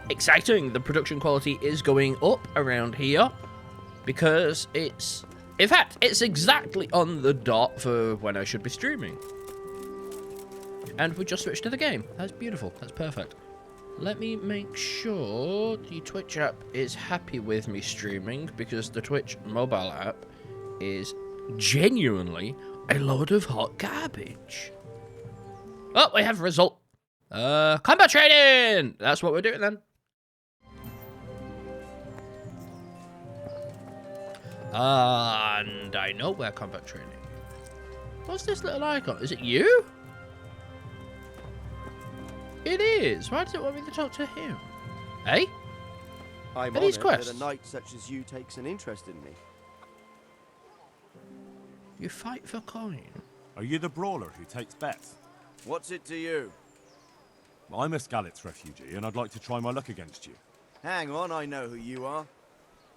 exciting. The production quality is going up around here because it's, in fact, it's exactly on the dot for when I should be streaming. And we just switched to the game. That's beautiful. That's perfect. Let me make sure the Twitch app is happy with me streaming, because the Twitch mobile app is genuinely a load of hot garbage. Oh, we have a result. Combat training! That's what we're doing then. And I know we're combat training. What's this little icon? Is it you? It is. Why does it want me to talk to him? Hey? I'm these honored quests? that a knight such as you takes an interest in me. You fight for coin. Are you the brawler who takes bets? What's it to you? I'm a Skalitz refugee, and I'd like to try my luck against you. Hang on, I know who you are.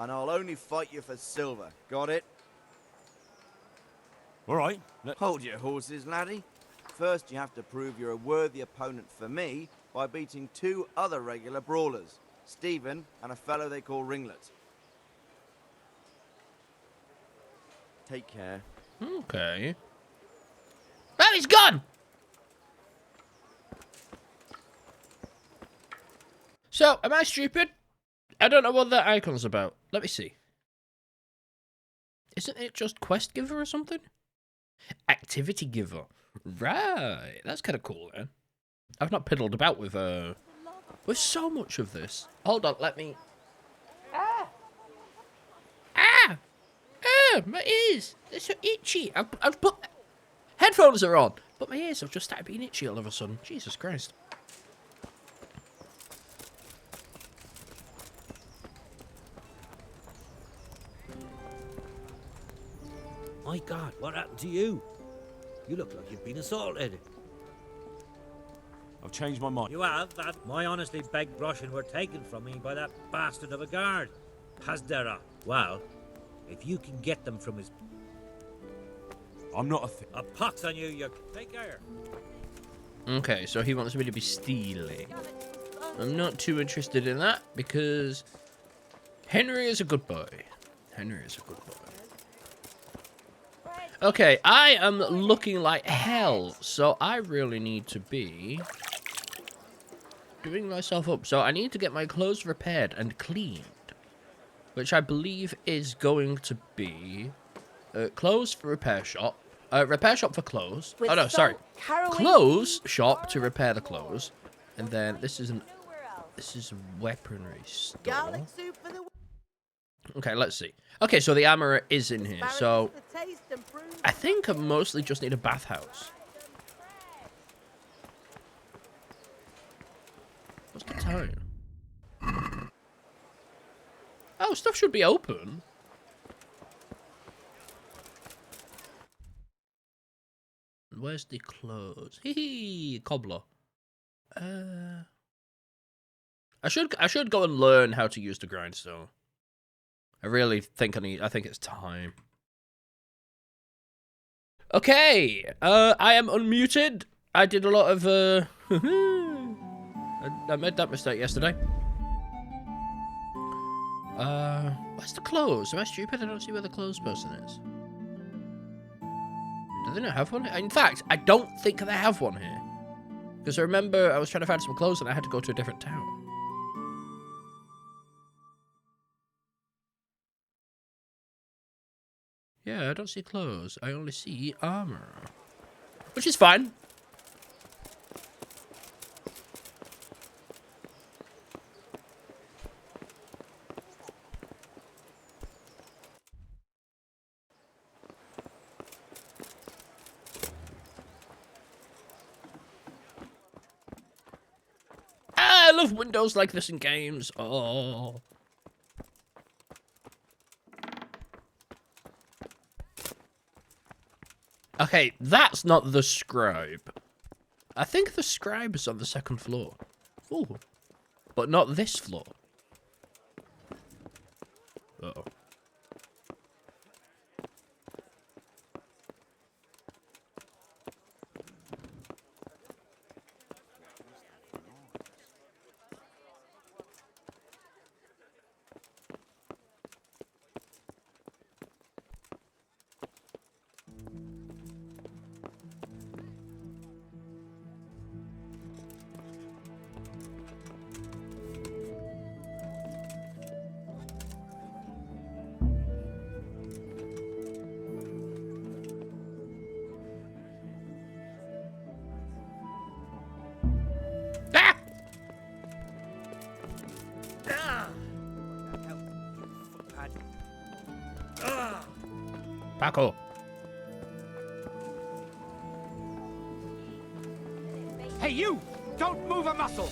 And I'll only fight you for silver. Got it? All right. Hold your horses, laddie. First, you have to prove you're a worthy opponent for me by beating 2 other regular brawlers, Stephen and a fellow they call Ringlet. Take care. Okay. Oh, he's gone! So, am I stupid? I don't know what that icon's about. Let me see. Isn't it just quest giver or something? Activity giver. Right. That's kind of cool, then. I've not piddled about with so much of this. Hold on, let me... Ah! My ears! They're so itchy. I've put... Headphones are on, but my ears have just started being itchy all of a sudden. Jesus Christ. My God, what happened to you? You look like you've been assaulted. I've changed my mind. You have, that my honestly begged Russian were taken from me by that bastard of a guard. Hazdera. Well, if you can get them from his... I'm not a thing. A pox on you, you... Take care. Okay, so he wants me to be stealing. I'm not too interested in that, because Henry is a good boy. Henry is a good boy. Okay, I am looking like hell, so I really need to be doing myself up. So I need to get my clothes repaired and cleaned, which I believe is going to be clothes for repair shop for clothes. Oh no, sorry, clothes shop to repair the clothes, and then this is a weaponry store. Okay, let's see. Okay, so the armorer is in here, so I think I mostly just need a bathhouse. What's the time? Oh, stuff should be open. Where's the clothes? Hee, cobbler. I should go and learn how to use the grindstone. I really think I think it's time. Okay, I am unmuted. I did a lot of, I made that mistake yesterday. Where's the clothes? Am I stupid? I don't see where the clothes person is. Do they not have one? In fact, I don't think they have one here. Because I remember I was trying to find some clothes and I had to go to a different town. Yeah, I don't see clothes. I only see armor. Which is fine. I love windows like this in games. Oh. Okay, that's not the scribe. I think the scribe is on the second floor. Ooh. But not this floor. Uh-oh. Paco. Hey, you! Don't move a muscle!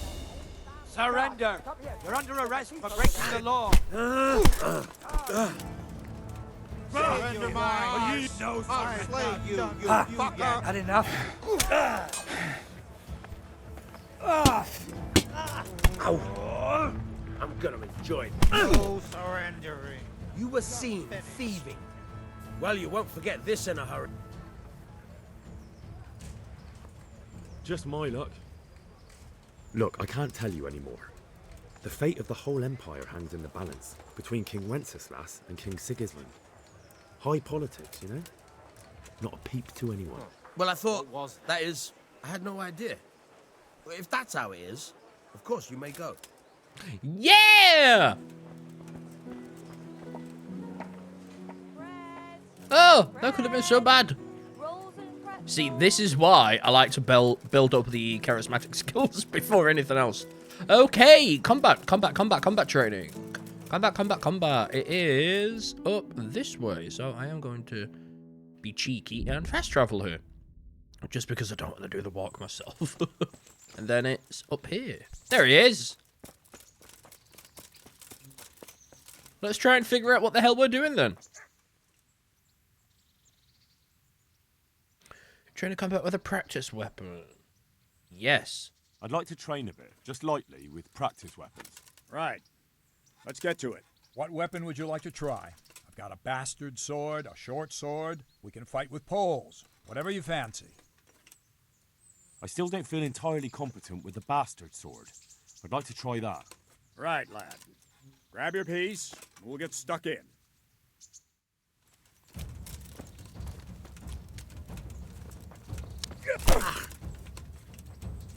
Surrender! You're under arrest for breaking the law. Surrender mine! You know surrender! You fucker! Had enough? Ow! I'm gonna enjoy it. No surrendering. You were seen thieving. Well, you won't forget this in a hurry. Just my luck. Look, I can't tell you anymore. The fate of the whole empire hangs in the balance between King Wenceslas and King Sigismund. High politics, you know? Not a peep to anyone. Well, I thought, that is, I had no idea. If that's how it is, of course you may go. Yeah! Oh, that could have been so bad. See, this is why I like to build up the charismatic skills before anything else. Okay, combat training. Combat. It is up this way, so I am going to be cheeky and fast travel here. Just because I don't want to do the walk myself. And then it's up here. There he is. Let's try and figure out what the hell we're doing then. Train to combat with a practice weapon. Yes. I'd like to train a bit, just lightly, with practice weapons. Right. Let's get to it. What weapon would you like to try? I've got a bastard sword, a short sword. We can fight with poles. Whatever you fancy. I still don't feel entirely competent with the bastard sword. I'd like to try that. Right, lad. Grab your piece. We'll get stuck in.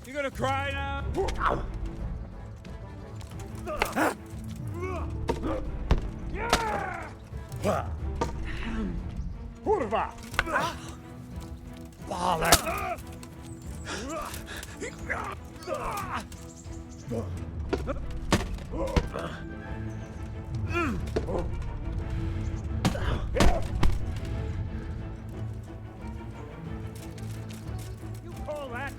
You gonna cry now? Kurwa! Ballin'! You call that?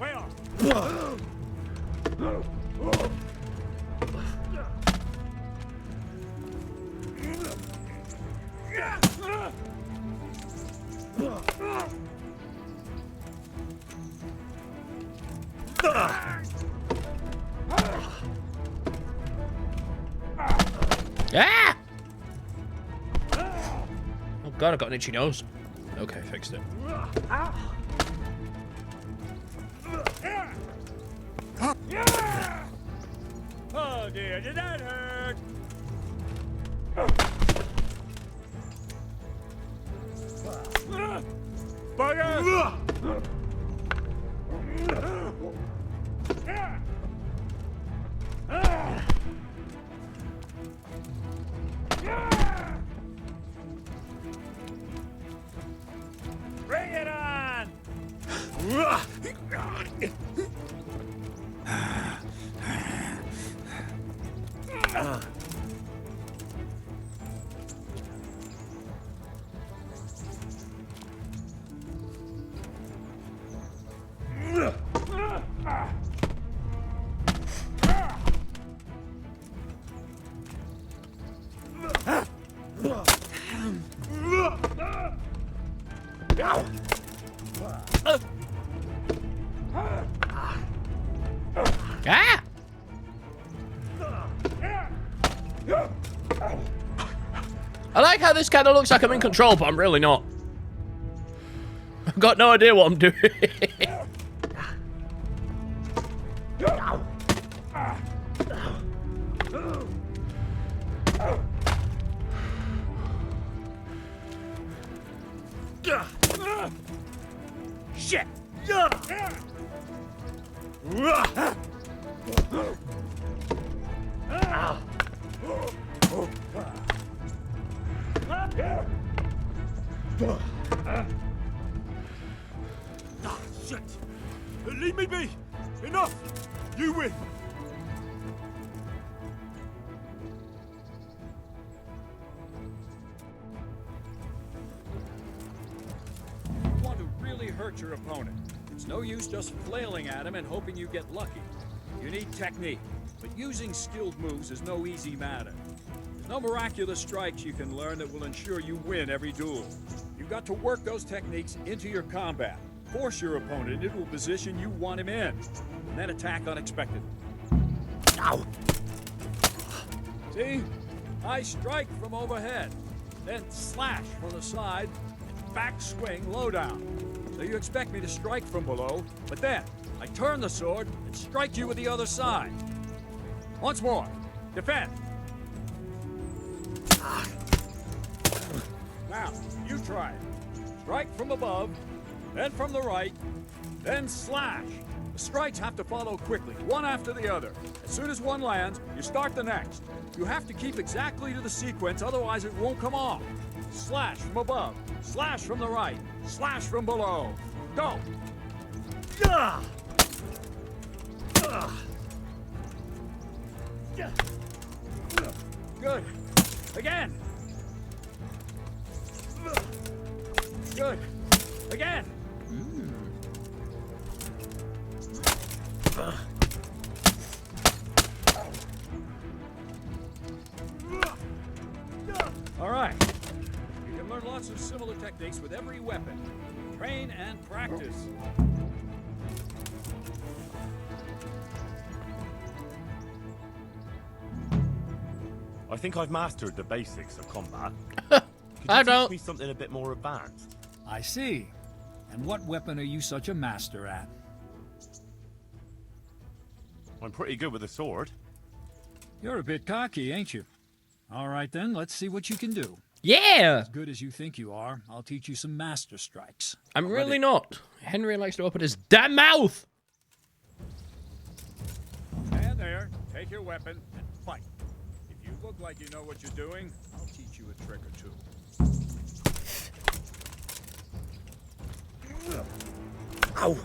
Way off! Ah! Oh god, I've got an itchy nose. Okay, fixed it. Oh dear, did that hurt? Bugger! Bring it on! Ah! I like how this kind of looks like I'm in control, but I'm really not. I've got no idea what I'm doing. Shit! Shit! Leave me be! Enough! You win! hurt your opponent. It's no use just flailing at him and hoping you get lucky. You need technique, but using skilled moves is no easy matter. There's no miraculous strikes you can learn that will ensure you win every duel. You've got to work those techniques into your combat. Force your opponent into a position you want him in, and then attack unexpectedly. Ow! See? I strike from overhead, then slash from the side, and back swing low down. So you expect me to strike from below, but then I turn the sword and strike you with the other side. Once more. Defend. Now, you try it. Strike from above, then from the right, then slash. The strikes have to follow quickly, one after the other. As soon as one lands, you start the next. You have to keep exactly to the sequence, otherwise it won't come off. Slash from above, slash from the right, slash from below. Go! Good. Again. Good. Again. All right. You can learn lots of similar techniques with every weapon. Train and practice. I think I've mastered the basics of combat. I Could you don't. teach me something a bit more advanced? I see. And what weapon are you such a master at? I'm pretty good with a sword. You're a bit cocky, ain't you? All right then, let's see what you can do. Yeah! As good as you think you are, I'll teach you some master strikes. I'm really not. Henry likes to open his damn mouth! Stand there, take your weapon, and fight. If you look like you know what you're doing, I'll teach you a trick or two. Ow!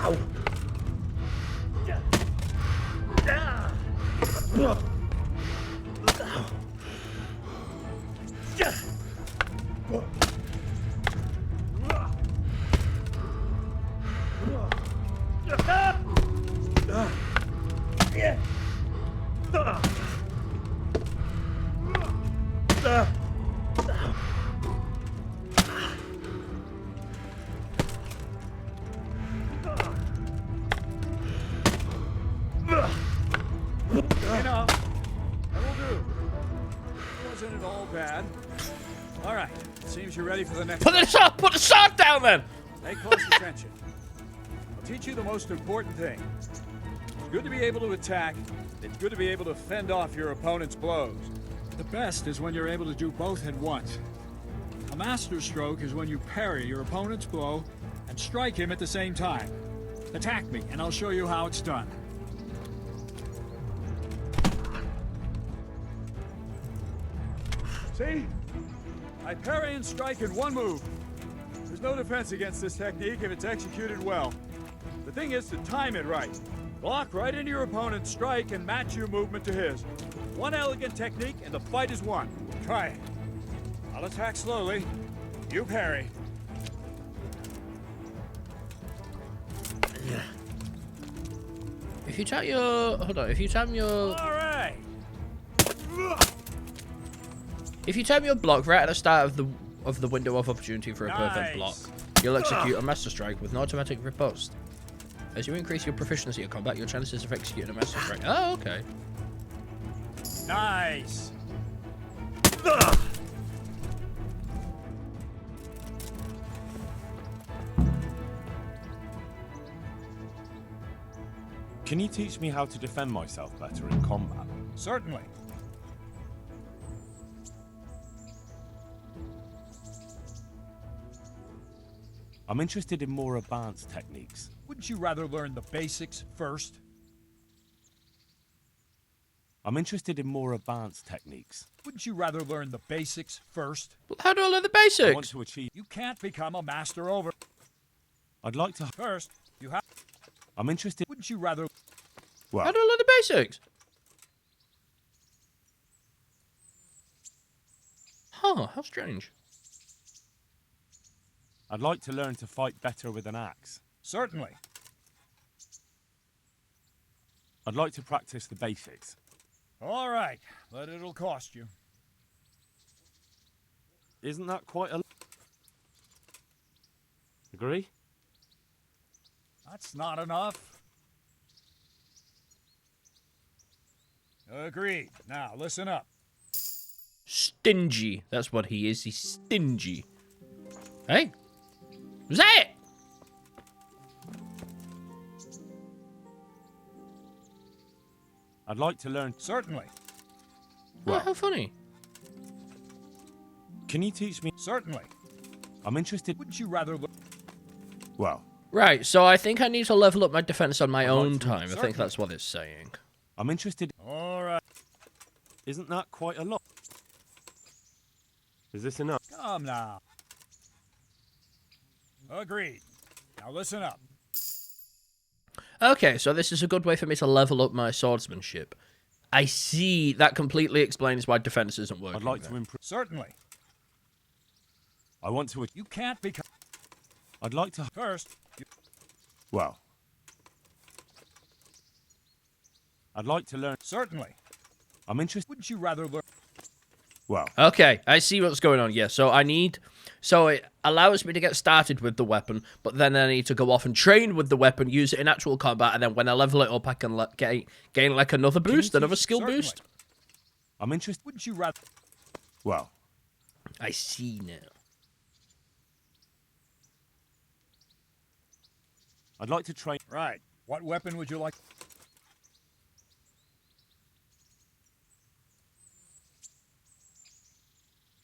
Ow! Enough. That'll do. Wasn't it all bad? All right. Seems you're ready for the next. Put the sword down then! Pay close attention. I'll teach you the most important thing. It's good to be able to attack. It's good to be able to fend off your opponent's blows. The best is when you're able to do both at once. A master stroke is when you parry your opponent's blow and strike him at the same time. Attack me, and I'll show you how it's done. See? I parry and strike in one move. There's no defense against this technique if it's executed well. The thing is to time it right. Block right into your opponent's strike and match your movement to his. One elegant technique and the fight is won. Try it. I'll attack slowly. You parry. If you tap your... Hold on. If you tap your... All right. If you tap your block right at the start of the window of opportunity for a perfect block, you'll execute a master strike with an automatic riposte. As you increase your proficiency in combat, your chances of executing a master strike... Oh, okay. Nice. Can you teach me how to defend myself better in combat? Certainly. I'm interested in more advanced techniques. Wouldn't you rather learn the basics first? I'm interested in more advanced techniques. Wouldn't you rather learn the basics first? How do I learn the I want basics? to achieve... You can't become a master over. I'd like to... First, you have... I'm interested... Wouldn't you rather... Well, I don't know the basics. Huh, how strange. I'd like to learn to fight better with an axe. Certainly. I'd like to practice the basics. All right, but it'll cost you. Isn't that quite a... Agree? That's not enough. Agreed. Now, listen up. Stingy. That's what he is. He's stingy. Hey? Was that it? I'd like to learn... Certainly. Oh, how funny. Can you teach me... Certainly. I'm interested... Wouldn't you rather... Well, Right, so I think I need to level up my defense on my I'd like own to- time. I think certainly. that's what it's saying. I'm interested... All right. Isn't that quite a lot? Is this enough? Come now. Agreed. Now listen up. Okay, so this is a good way for me to level up my swordsmanship. I see. That completely explains why defense isn't working. I'd like there. to improve... Certainly. I want to... You can't become... I'd like to... First, you... Well... I'd like to learn... Certainly. I'm interested... Wouldn't you rather learn... Well... Okay, I see what's going on. Yeah, so I need... So it allows me to get started with the weapon, but then I need to go off and train with the weapon, use it in actual combat, and then when I level it up, I can gain like another boost, another skill Certainly. boost. I'm interested... Wouldn't you rather... Well... I see now. I'd like to train... Right. What weapon would you like?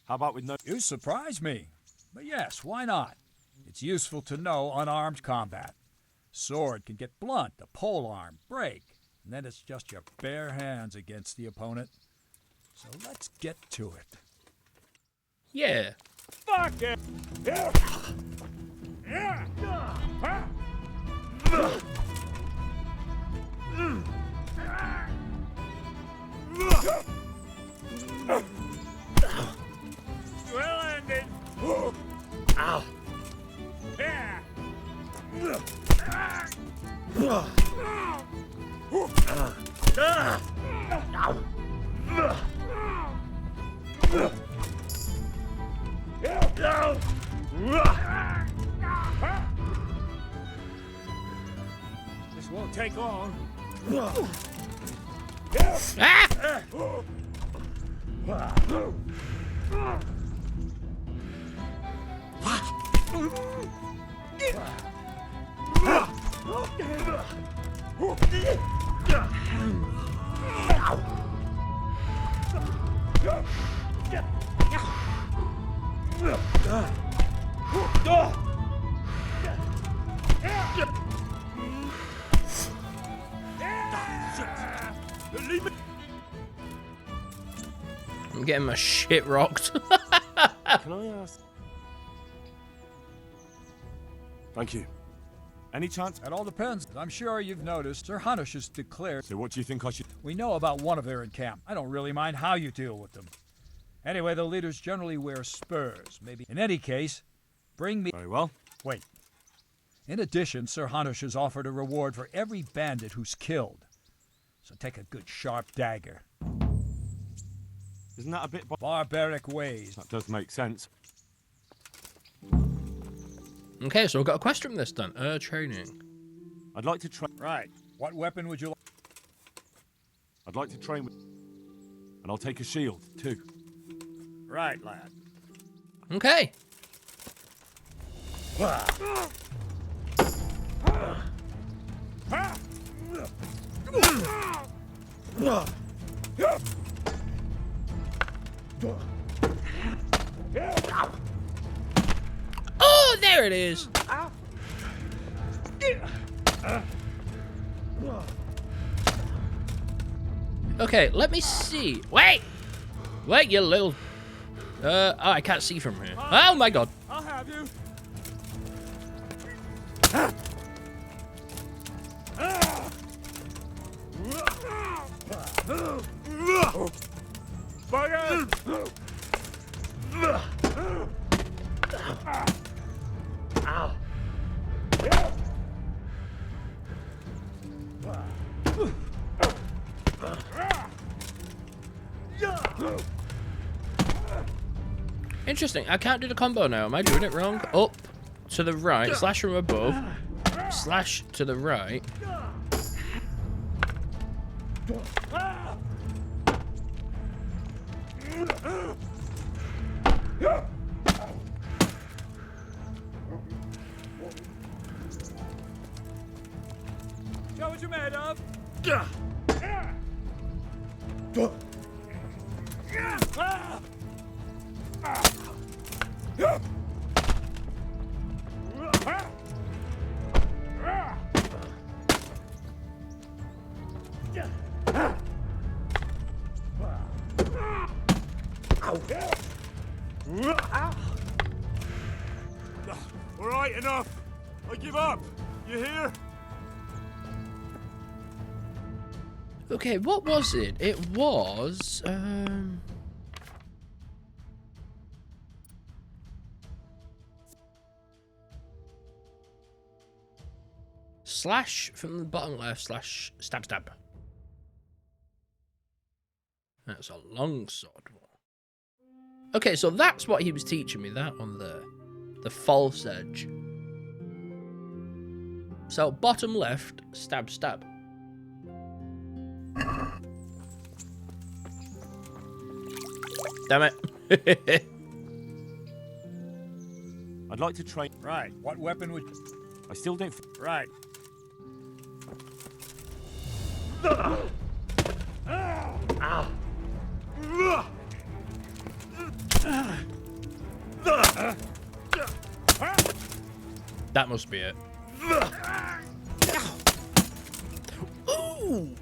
How about with no... You surprise me. But yes, why not? It's useful to know unarmed combat. Sword can get blunt, the polearm break, and then it's just your bare hands against the opponent. So let's get to it. Yeah. Fuck it! Yeah. Yeah. Huh? Well ended. Ow! Yeah. This won't take long. Ah! I'm getting my shit rocked. Can I ask... Thank you. Any chance... It all depends. I'm sure you've noticed Sir Hanush has declared. So what do you think I should... We know about one of their in camp. I don't really mind how you deal with them. Anyway, the leaders generally wear spurs. Maybe. In any case, bring me. Very well. Wait. In addition, Sir Hanush has offered a reward for every bandit who's killed. So take a good sharp dagger. Isn't that a bit... Barbaric ways. That does make sense. Okay, so I've got a quest from this then. Training. I'd like to train... Right. What weapon would you like? I'd like to train with... And I'll take a shield, too. Right, lad. Okay. Oh, there it is. Okay, let me see. Wait! Wait, you little... Oh, I can't see from here. Oh my god. I'll have you. Interesting. I can't do the combo now. Am I doing it wrong? Up to the right, slash from above, slash to the right. Show what you're made of. All right, enough. I give up. You hear? Okay, what was it? It was, slash from the bottom left, slash stab stab. That's a long sword. Okay, so that's what he was teaching me, that one there. The false edge. So bottom left, stab stab. Damn it. I'd like to train. Right. What weapon would... I still don't. Right. That must be it. Ooh.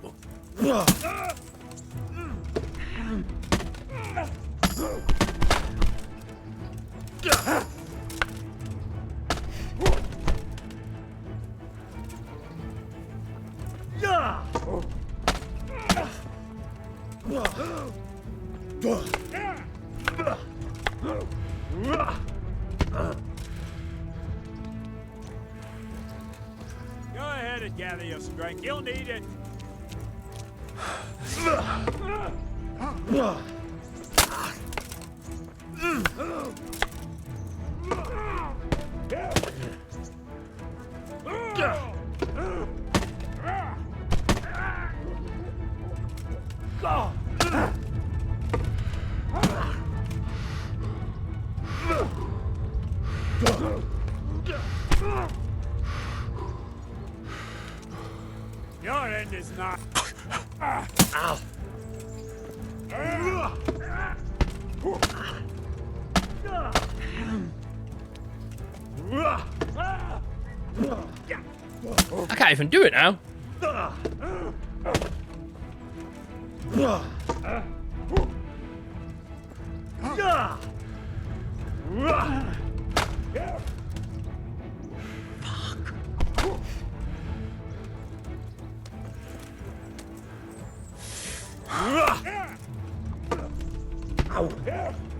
Go ahead and gather your strength. You'll need it. Your end is not. Ow! I can't even do it now.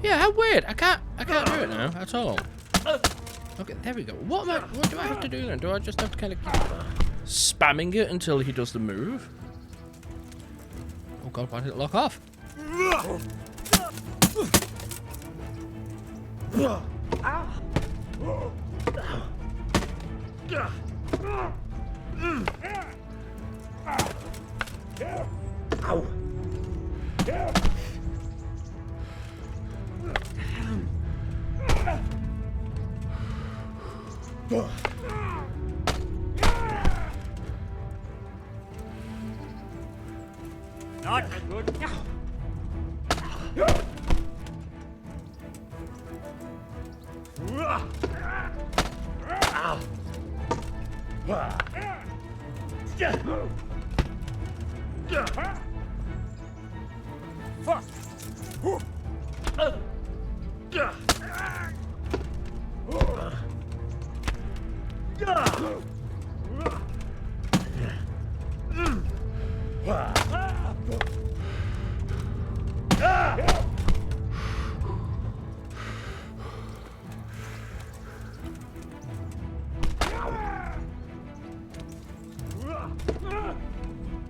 Yeah, how weird. I can't do it now at all. Okay, there we go. What do I have to do then? Do I just have to kind of keep spamming it until he does the move? Oh god, why did it lock off? Not good. Fuck.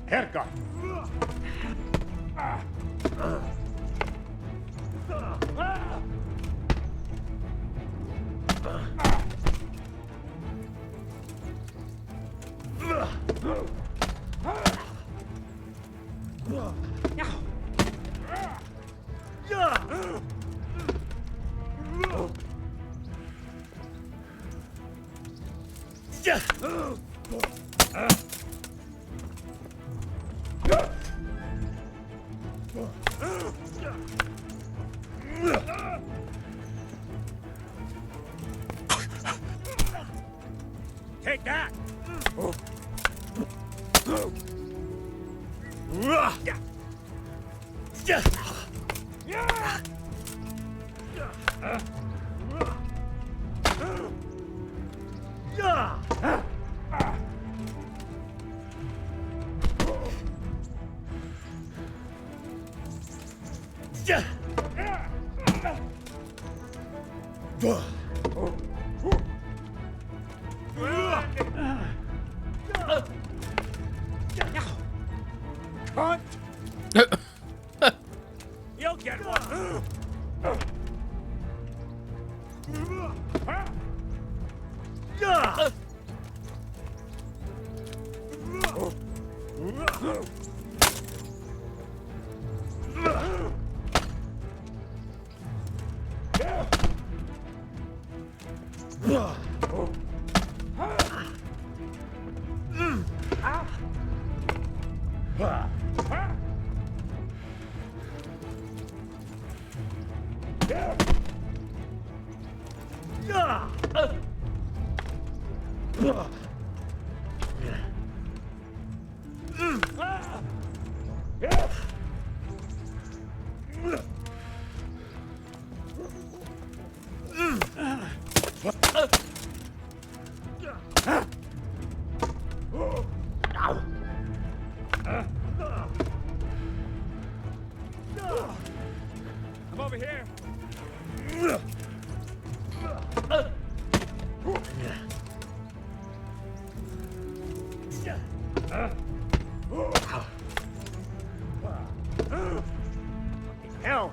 Haircut. Take that! Cunt! You'll get one! I'm over here. Hell!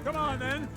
Come on, then.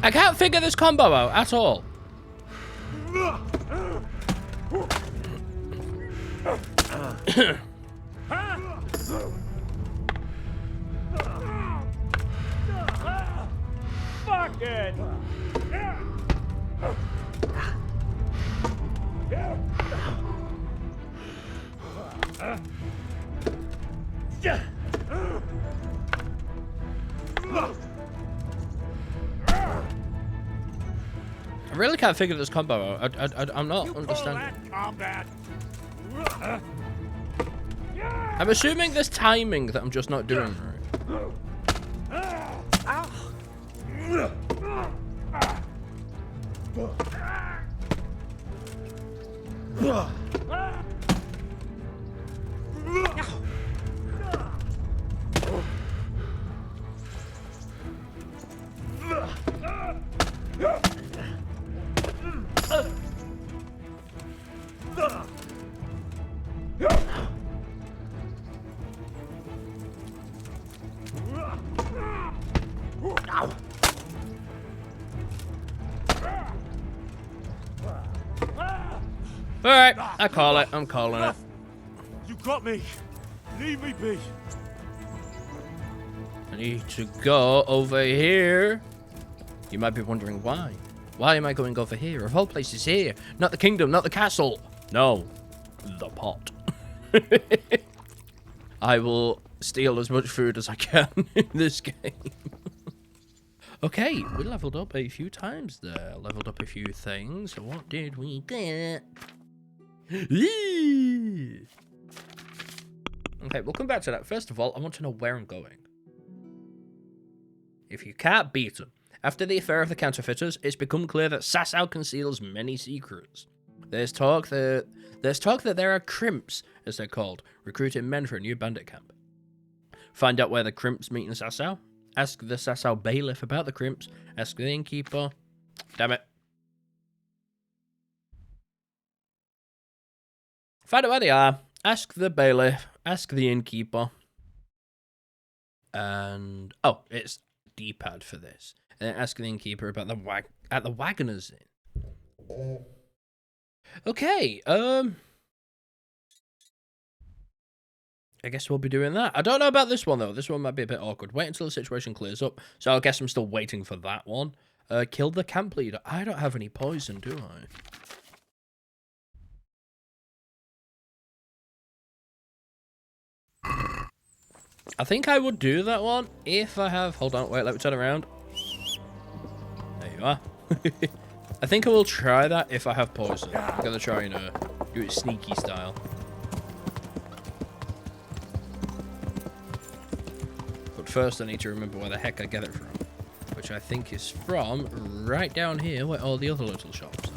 I can't figure this combo out at all. Fuck it! I really can't figure this combo out. I'm not You call understanding. that combat? I'm assuming there's timing that I'm just not doing right. Alright, I call it. I'm calling it. You got me. Leave me be. I need to go over here. You might be wondering why. Why am I going over here? Of all places here. Not the kingdom, not the castle. No, the pot. I will steal as much food as I can in this game. Okay, we leveled up a few times there. Leveled up a few things. So what did we get? Okay, we'll come back to that. First of all, I want to know where I'm going. If you can't beat them. After the affair of the counterfeiters, it's become clear that Sassau conceals many secrets. There's talk that there are crimps, as they're called, recruiting men for a new bandit camp. Find out where the crimps meet in Sassau. Ask the Sassau bailiff about the crimps. Ask the innkeeper. Damn it. Find out where they are. Ask the bailiff. Ask the innkeeper. And oh, it's D-pad for this. And then ask the innkeeper about the Wagoner's Inn. Okay, I guess we'll be doing that. I don't know about this one, though. This one might be a bit awkward. Wait until the situation clears up. So I guess I'm still waiting for that one. Kill the camp leader. I don't have any poison, do I? I think I would do that one if I have... Hold on, wait, let me turn around. There you are. I think I will try that if I have poison. I'm gonna try and do it sneaky style. But first I need to remember where the heck I get it from. Which I think is from right down here where all the other little shops are.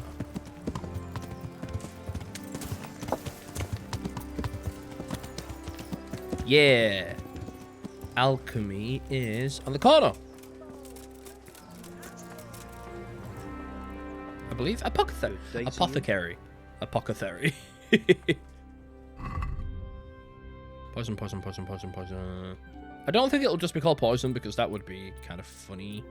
Yeah. Alchemy is on the corner. I believe apothecary. Apothecary. Poison. I don't think it'll just be called poison because that would be kind of funny.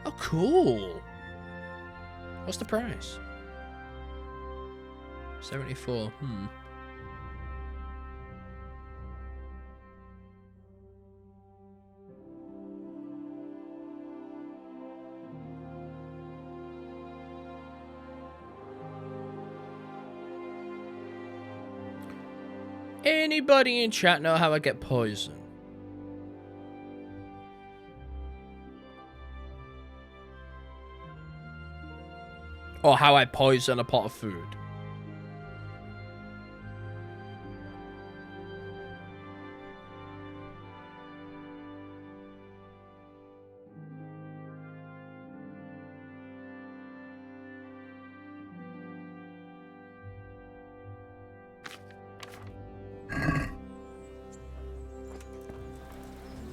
Oh, cool. What's the price? 74. Anybody in chat know how I get poison? Or how I poison a pot of food?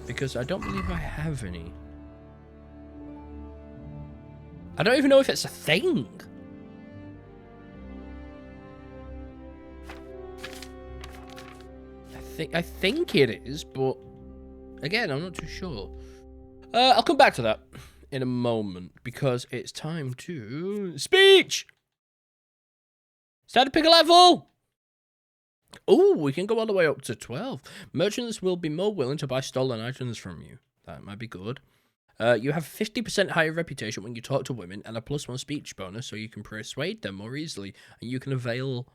Because I don't believe I have any. I don't even know if it's a thing. I think it is, but again, I'm not too sure. I'll come back to that in a moment because it's time to speech. It's time to pick a level. Oh, we can go all the way up to 12. Merchants will be more willing to buy stolen items from you. That might be good. You have 50% higher reputation when you talk to women and a +1 speech bonus, so you can persuade them more easily, and you can avail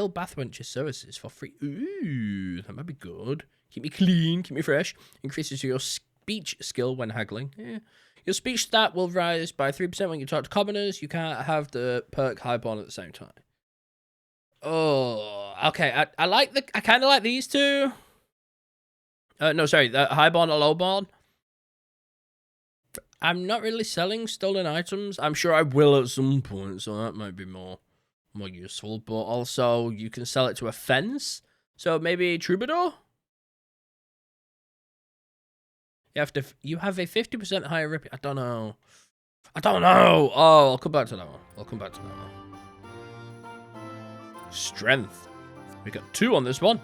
bath wenches services for free. Ooh, that might be good. Keep me clean, keep me fresh. Increases your speech skill when haggling. Yeah. Your speech stat will rise by 3% when you talk to commoners. You can't have the perk highborn at the same time. Oh, okay. I kind of like these two. No, sorry, the highborn and lowborn. I'm not really selling stolen items. I'm sure I will at some point, so that might be more useful. But also, you can sell it to a fence. So maybe troubadour. You have a 50% higher rep. I don't know. Oh, I'll come back to that one. Strength. We got 2 on this one.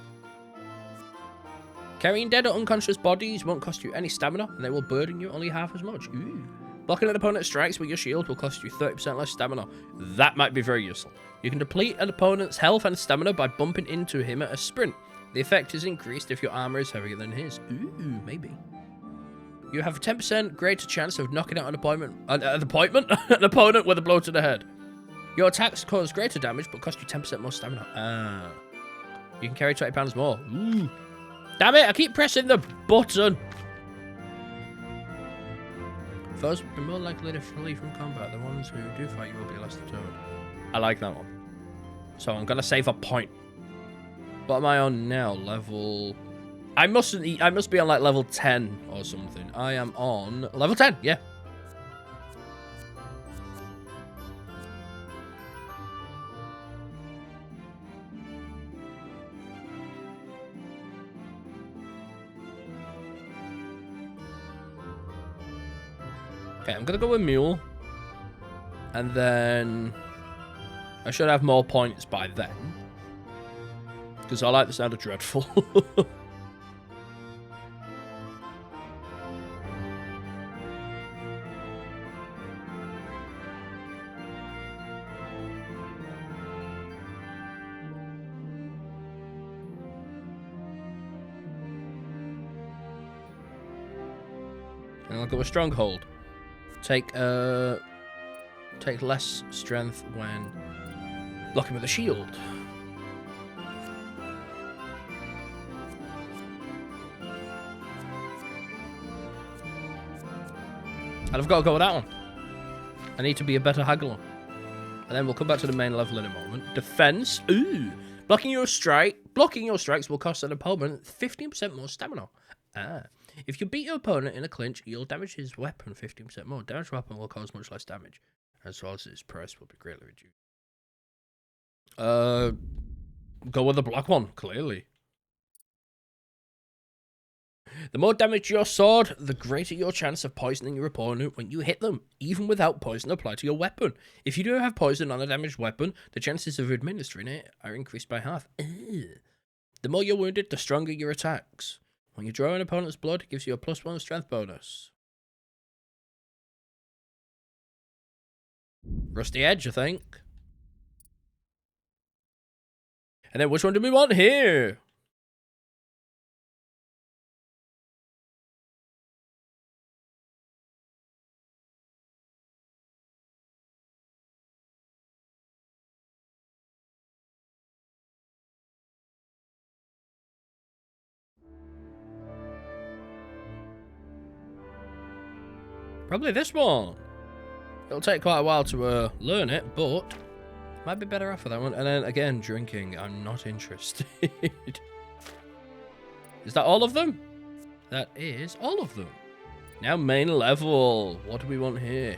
Carrying dead or unconscious bodies won't cost you any stamina, and they will burden you only half as much. Ooh. Blocking an opponent's strikes with your shield will cost you 30% less stamina. That might be very useful. You can deplete an opponent's health and stamina by bumping into him at a sprint. The effect is increased if your armor is heavier than his. Ooh, maybe. You have a 10% greater chance of knocking out an opponent with a blow to the head. Your attacks cause greater damage, but cost you 10% more stamina. Ah. You can carry 20 pounds more. Ooh. Damn it, I keep pressing the button. Foes will be more likely to flee from combat. The ones who do fight you will be less determined. I like that one. So I'm gonna save a point. What am I on now? Level... I must be on like level 10 or something. I am on level 10, yeah. Okay, I'm gonna go with Mule. And then I should have more points by then. Because I like the sound of Dreadful. And I'll go with Stronghold. Take less strength when blocking with a shield. And I've got to go with that one. I need to be a better haggler. And then we'll come back to the main level in a moment. Defense. Ooh. Blocking your strikes will cost an opponent 15% more stamina. Ah. If you beat your opponent in a clinch, you'll damage his weapon 15% more. Damaged weapon will cause much less damage, as well as its price will be greatly reduced. Go with the black one, clearly. The more damage your sword, the greater your chance of poisoning your opponent when you hit them, even without poison applied to your weapon. If you do have poison on a damaged weapon, the chances of administering it are increased by half. Ugh. The more you're wounded, the stronger your attacks. When you draw an opponent's blood, it gives you a +1 strength bonus. Rusty Edge, I think. And then which one do we want here? Probably this one. It'll take quite a while to learn it, but might be better off for that one. And then again, drinking. I'm not interested. Is that all of them? That is all of them. Now main level. What do we want here?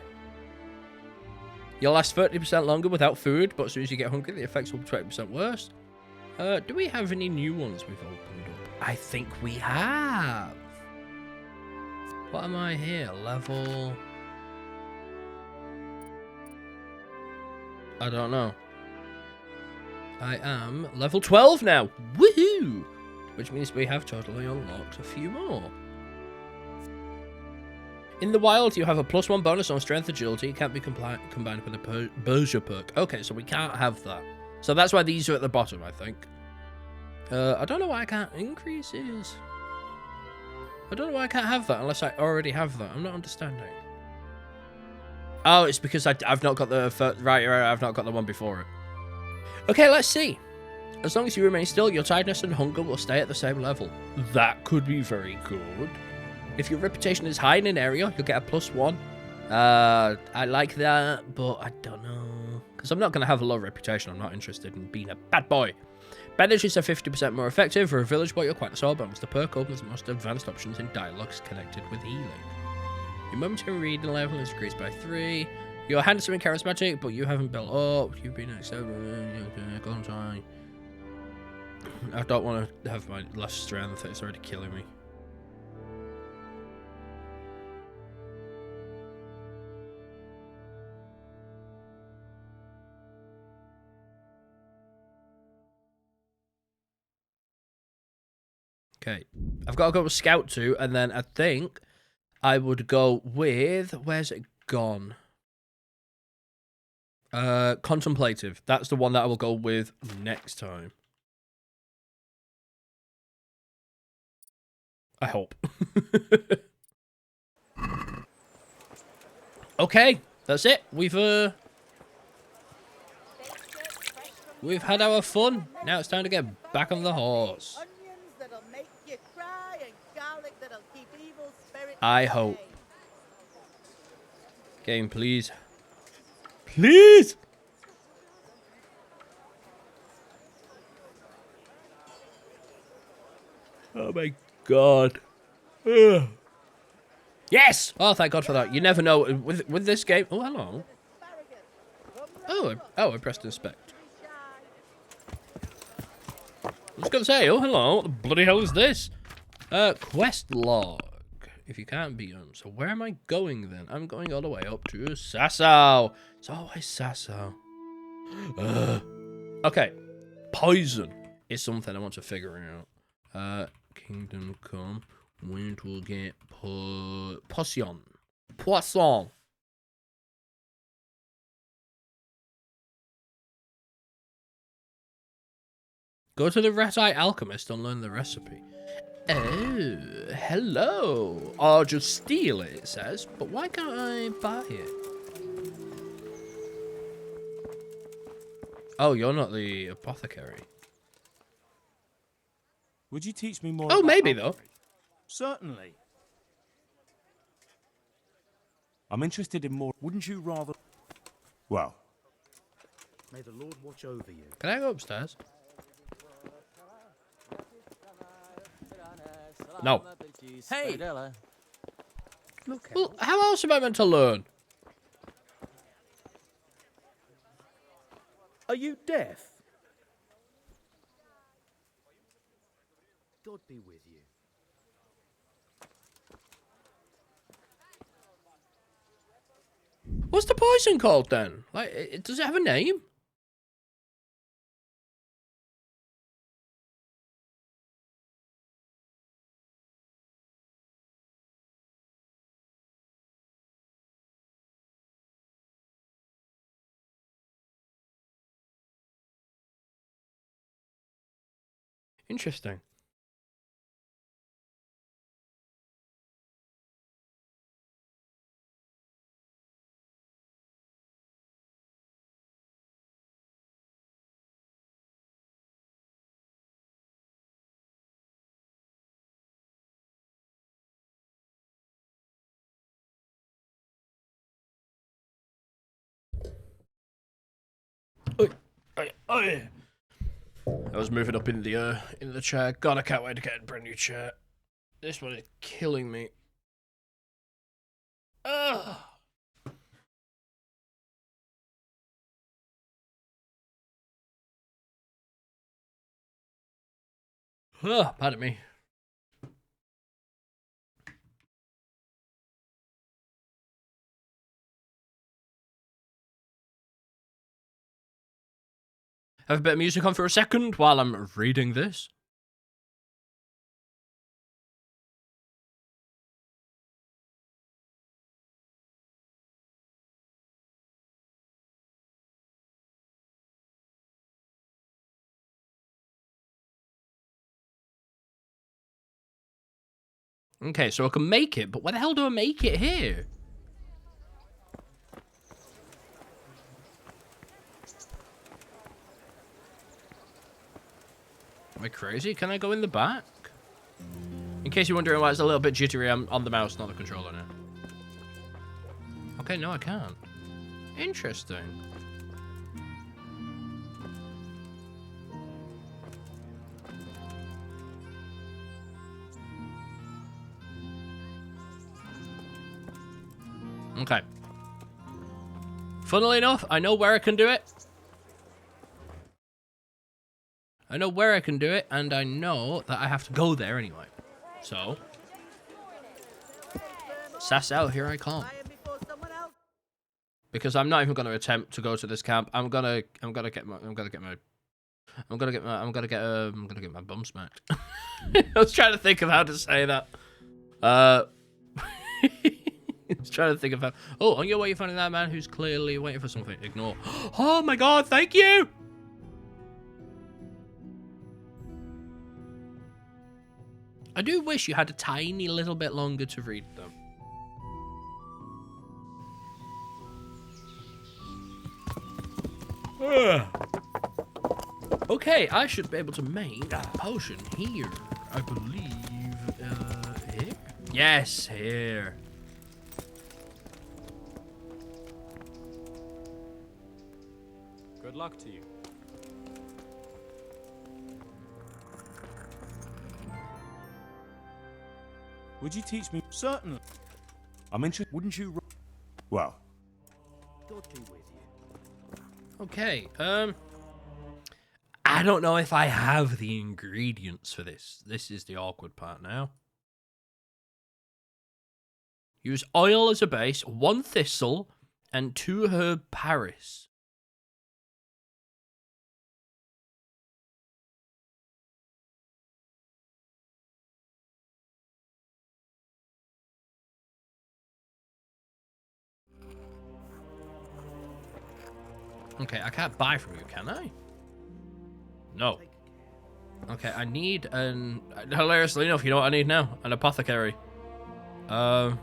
You'll last 30% longer without food, but as soon as you get hungry, the effects will be 20% worse. Do we have any new ones we've opened up? I think we have. What am I here? Level... I don't know. I am level 12 now. Woohoo! Which means we have totally unlocked a few more. In the wild, you have a +1 bonus on strength agility. It can't be combined with a Berger perk. Okay, so we can't have that. So that's why these are at the bottom, I think. I don't know why I can't increase his... I don't know why I can't have that unless I already have that. I'm not understanding. Oh, it's because I've not got the... Right, I've not got the one before it. Okay, let's see. As long as you remain still, your tiredness and hunger will stay at the same level. That could be very good. If your reputation is high in an area, you'll get a +1. I like that, but I don't know. Because I'm not going to have a low reputation. I'm not interested in being a bad boy. Bandages are 50% more effective. For a village boy, you're quite the sore bones. The perk opens the most advanced options in dialogues connected with healing. Your momentary reading level is increased by 3. You're handsome and charismatic, but you haven't built up. You've been accepted. I don't want to have my less strength. It's already killing me. Okay. I've got to go with Scout 2, and then I think I would go with... Where's it gone? Contemplative. That's the one that I will go with next time. I hope. Okay, that's it. We've had our fun. Now it's time to get back on the horse. I hope. Game, please. Please! Oh my god. Ugh. Yes! Oh, thank God for that. You never know with this game. Oh, hello. Oh, I pressed inspect. I was gonna say, oh, hello. What the bloody hell is this? Quest log. If you can't beat them. So where am I going then? I'm going all the way up to Sassau. It's always Sassau. Okay. Poison is something I want to figure out. Kingdom Come. When we'll get Poisson. Poisson. Go to the Rhexah Alchemist and learn the recipe. Oh, hello. Or just steal it, it says. But why can't I buy it? Oh, you're not the apothecary. Would you teach me more? Oh, about maybe, alchemy? though. Certainly. I'm interested in more. Wouldn't you rather? Well, May the Lord watch over you. Can I go upstairs? No. Hey! Well, how else am I meant to learn? Are you deaf? God be with you. What's the poison called then? Like, does it have a name? Interesting. I was moving up in the chair. God, I can't wait to get a brand new chair. This one is killing me. Ugh. Pardon me. Have a bit of music on for a second while I'm reading this. Okay, so I can make it, but where the hell do I make it here? Am I crazy? Can I go in the back? In case you're wondering why it's a little bit jittery, I'm on the mouse, not the controller now. Okay, no, I can't. Interesting. Okay. Funnily enough, I know where I can do it. I know where I can do it, and I know that I have to go there anyway. So, Sassau, here I come. Because I'm not even going to attempt to go to this camp. I'm gonna get my I'm gonna get my bum smacked. I was trying to think of how to say that. I was trying to think of how. Oh, on your way, you're finding that man who's clearly waiting for something. Ignore. Oh my god, thank you! I do wish you had a tiny little bit longer to read them. Okay, I should be able to make a potion here. I believe, here? Yes, here. Good luck to you. Would you teach me? Certainly. I'm interested. Wouldn't you? Well. God be with you. Okay, I don't know if I have the ingredients for this. This is the awkward part now. Use oil as a base, 1 thistle, and 2 herb Paris. Okay, I can't buy from you, can I? No. Okay, I need an... Hilariously enough, you know what I need now? An apothecary. And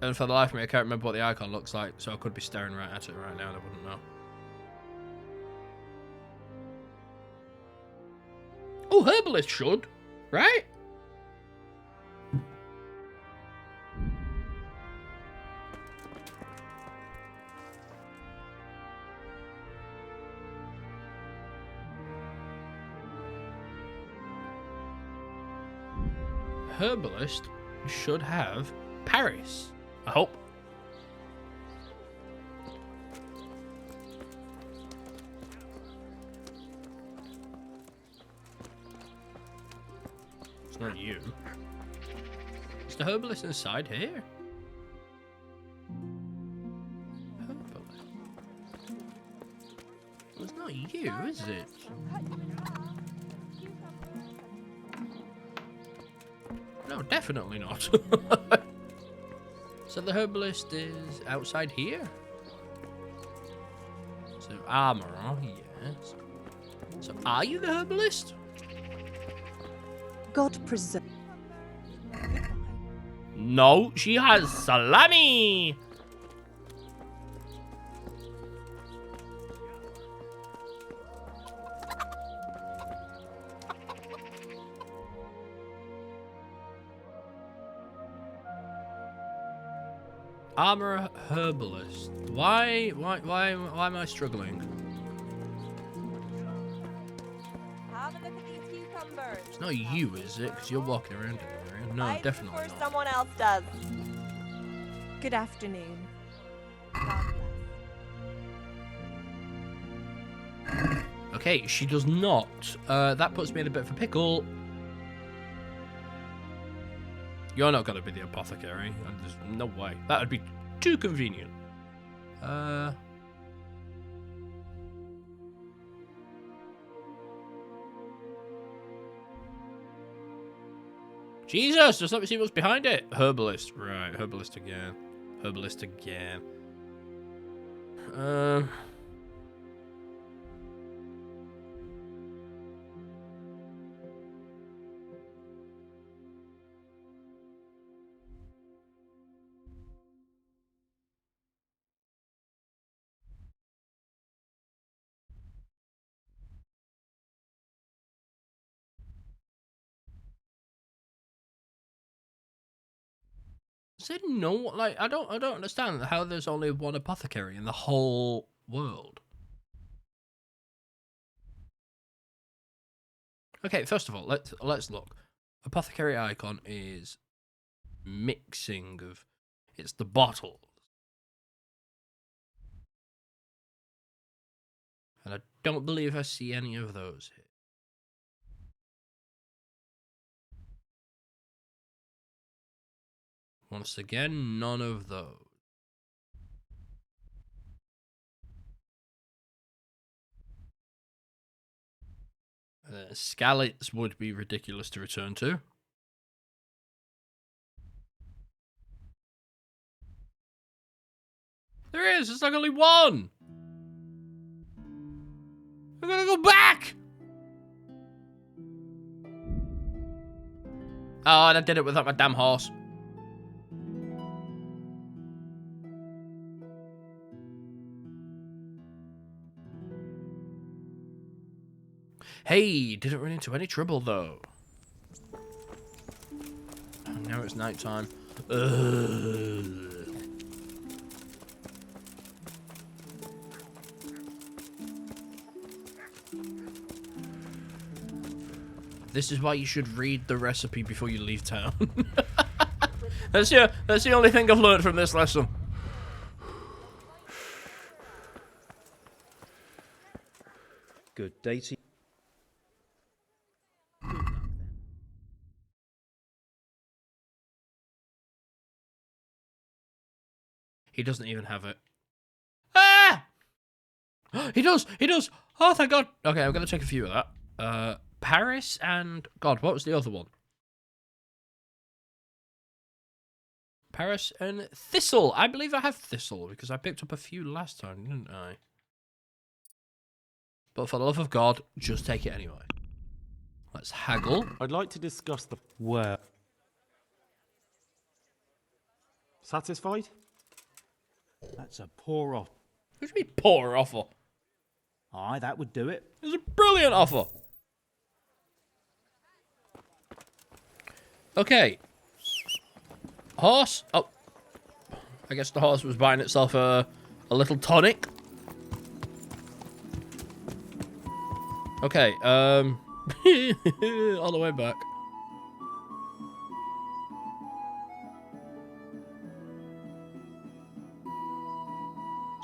for the life of me, I can't remember what the icon looks like, so I could be staring right at it right now and I wouldn't know. Oh, herbalist should, right? Herbalist should have Paris. I hope. It's not you. Is the herbalist inside here? Herbalist. Well, it's not you, is it? No, definitely not. So the herbalist is outside here? So armorer, yes. So are you the herbalist? God preserve. No, she has salami! Armorer herbalist. Why am I struggling? Have a look at these cucumbers. It's not you, is it? Because you're walking around in the area. No, Right definitely before not. someone else does. Good afternoon. God bless. Okay, she does not. That puts me in a bit of a pickle. You're not going to be the apothecary. There's no way. That would be too convenient. Jesus, just let me see what's behind it. Herbalist. Right, herbalist again. Herbalist again. Is there no, like, I don't understand how there's only one apothecary in the whole world. Okay, first of all, let's look. Apothecary icon is mixing of, it's the bottles. And I don't believe I see any of those here. Once again, none of those. Scallops would be ridiculous to return to. There is. It's like only one. I'm gonna go back. Oh, and I did it without my damn horse. Hey, didn't run into any trouble though. Now it's nighttime. Ugh. This is why you should read the recipe before you leave town. That's the only thing I've learned from this lesson. Good day to you. He doesn't even have it. Ah! He does! He does! Oh, thank God! Okay, I'm going to take a few of that. Paris and... God, what was the other one? Paris and Thistle. I believe I have Thistle, because I picked up a few last time, didn't I? But for the love of God, just take it anyway. Let's haggle. I'd like to discuss the... Where? Satisfied? That's a poor offer. What do you mean poor offer? Aye, that would do it. It's a brilliant offer. Okay. Horse. Oh. I guess the horse was buying itself a little tonic. Okay, all the way back.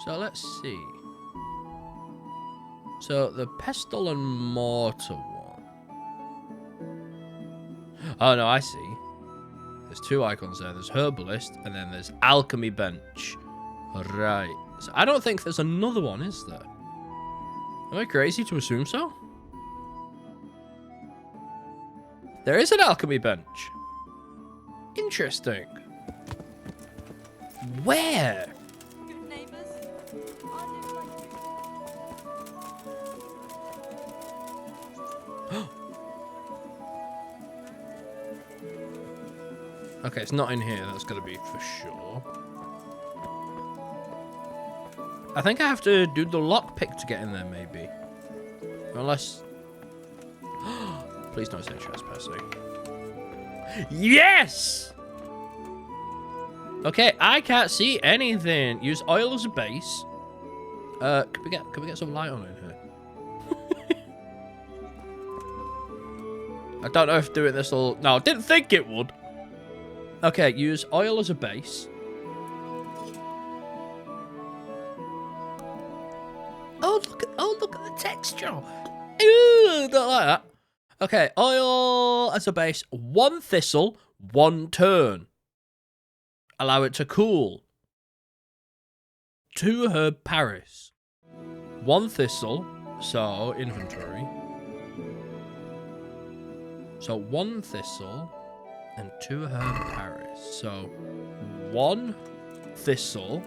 So let's see. So the pestle and mortar one. Oh no, I see. There's two icons there. There's herbalist and then there's alchemy bench. Right. So I don't think there's another one, is there? Am I crazy to assume so? There is an alchemy bench. Interesting. Where? Good neighbours. I live like Okay, it's not in here. That's got to be for sure. I think I have to do the lockpick to get in there, maybe. Unless... Please don't say trespassing. Yes! Okay, I can't see anything. Use oil as a base. Could we get some light on in here? I don't know if doing this will... No, I didn't think it would. Okay, use oil as a base. Oh, look at the texture. Ew, don't like that. Okay, oil as a base. 1 thistle, 1 turn. Allow it to cool. 2 herb Paris. 1 thistle, so inventory. So 1 thistle and 2 herb Paris. So 1 thistle.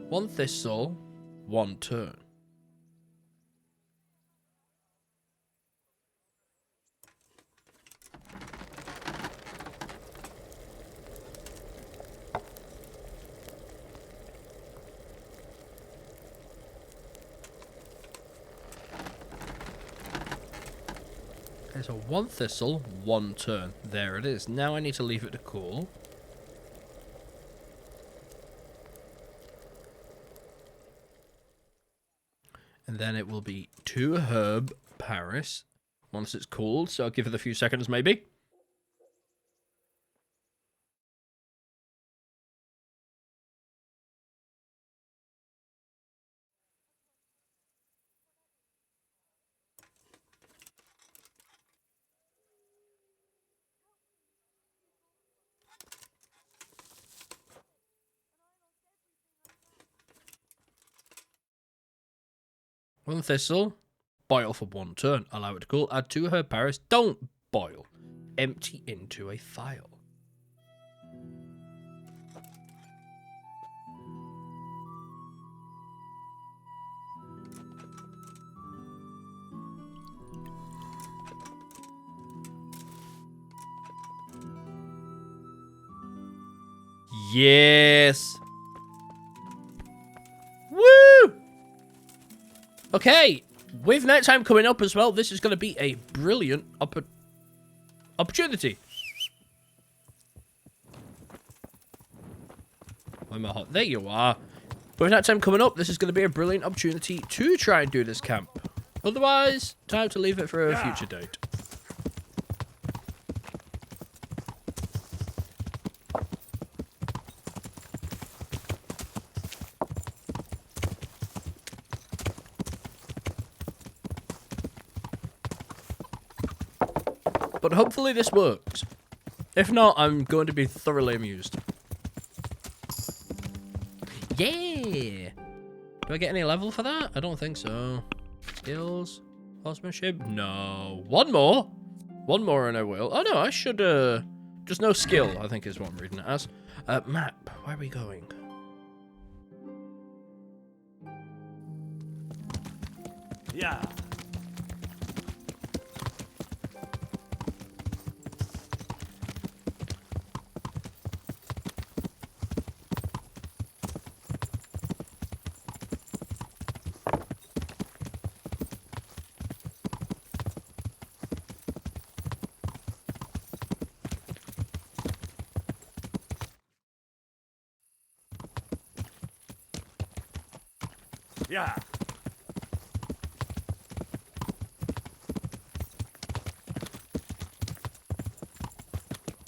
1 thistle, 1 turn. Okay, so 1 thistle, 1 turn. There it is. Now I need to leave it to cool. And then it will be 2 herb Paris once it's cooled. So I'll give it a few seconds maybe. 1 thistle. Boil for 1 turn. Allow it to cool. Add 2 herb paris. Don't boil. Empty into a phial. Yes. Woo! Okay, with nighttime coming up as well, this is going to be a brilliant opportunity. Where am I hot? There you are. With nighttime coming up, this is going to be a brilliant opportunity to try and do this camp. Otherwise, time to leave it for a future date. But hopefully this works. If not, I'm going to be thoroughly amused. Yeah! Do I get any level for that? I don't think so. Skills? Horsemanship? No. One more? One more and I will. Oh no, I should, just no skill, I think is what I'm reading it as. Map. Where are we going? Yeah. Yeah.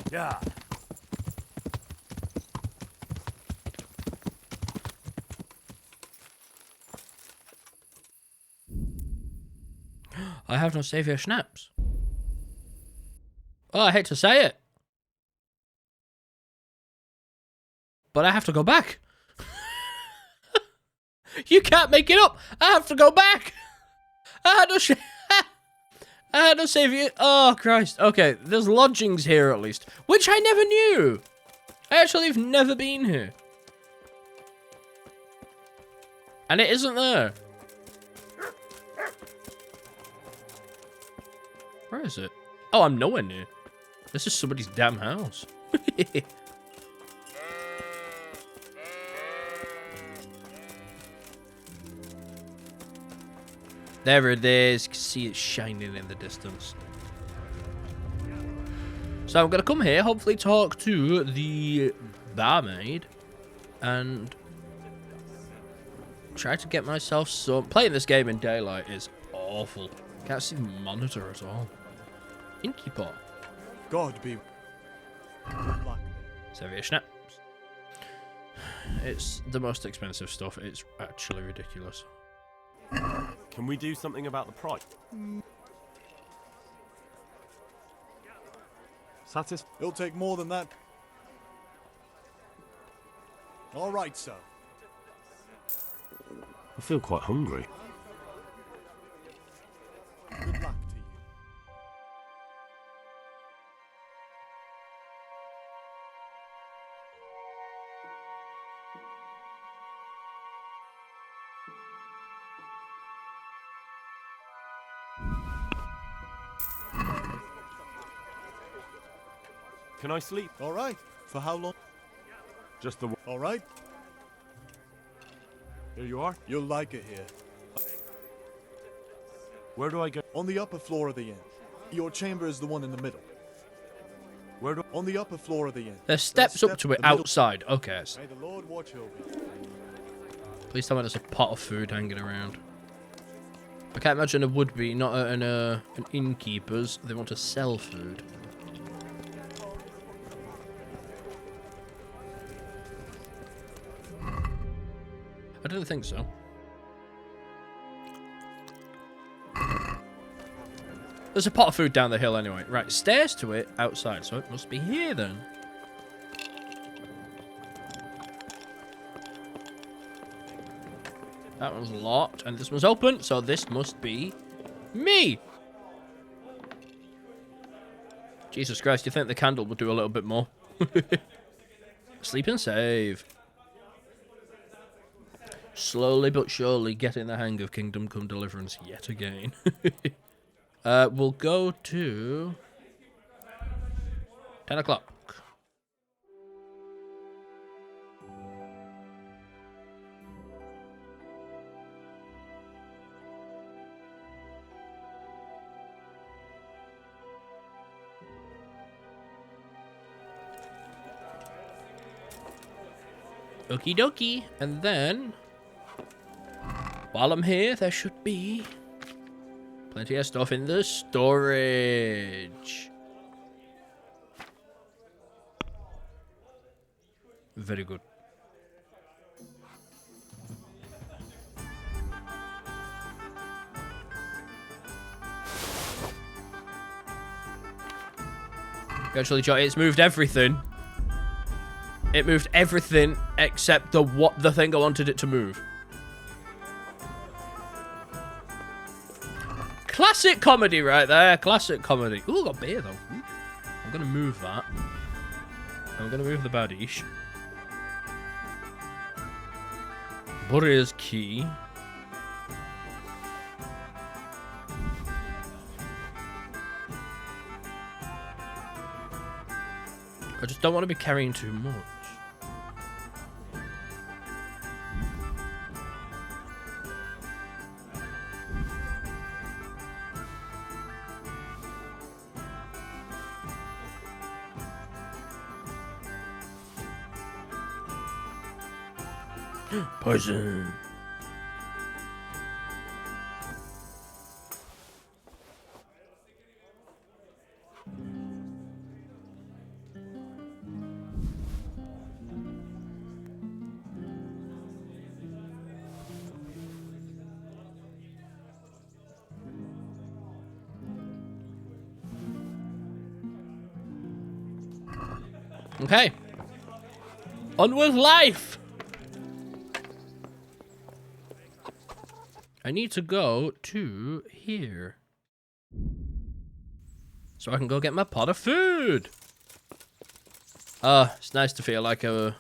Yeah. I have no saviour schnapps. Oh, I hate to say it. But I have to go back. You can't make it up. I have to go back. I had no saviour. Oh, Christ. Okay, there's lodgings here at least, which I never knew. I actually have never been here. And it isn't there. Where is it? Oh, I'm nowhere near. This is somebody's damn house. There it is. You can see it shining in the distance. So I'm going to come here, hopefully talk to the barmaid, and try to get myself some... Playing this game in daylight is awful. Can't see the monitor at all. Inky pot. God be... Saviour schnapps. It's the most expensive stuff. It's actually ridiculous. Can we do something about the price? It'll take more than that. All right, sir. I feel quite hungry. Good luck to you. Can I sleep? All right. For how long? Just the... All right. Here you are. You'll like it here. Where do I go? On the upper floor of the inn. Your chamber is the one in the middle. Where do... On the upper floor of the inn. There's steps up to it outside. Okay. May the Lord watch over you. Please tell me there's a pot of food hanging around. I can't imagine there would be, not at an innkeeper's. They want to sell food. I didn't think so. There's a pot of food down the hill anyway. Right, stairs to it outside, so it must be here then. That one's locked, and this one's open, so this must be me. Jesus Christ, you think the candle would do a little bit more? Sleep and save. Slowly but surely getting the hang of Kingdom Come Deliverance yet again. We'll go to 10 o'clock. Okie dokie. And then, while I'm here, there should be plenty of stuff in the storage. Very good. Actually, it's moved everything. It moved everything except the thing I wanted it to move. Classic comedy right there. Classic comedy. Ooh, got beer though. I'm gonna move that. I'm gonna move the baddish. Warrior's key. I just don't want to be carrying too much. Poison. Okay. On with life. I need to go to here. So I can go get my pot of food. It's nice to feel like our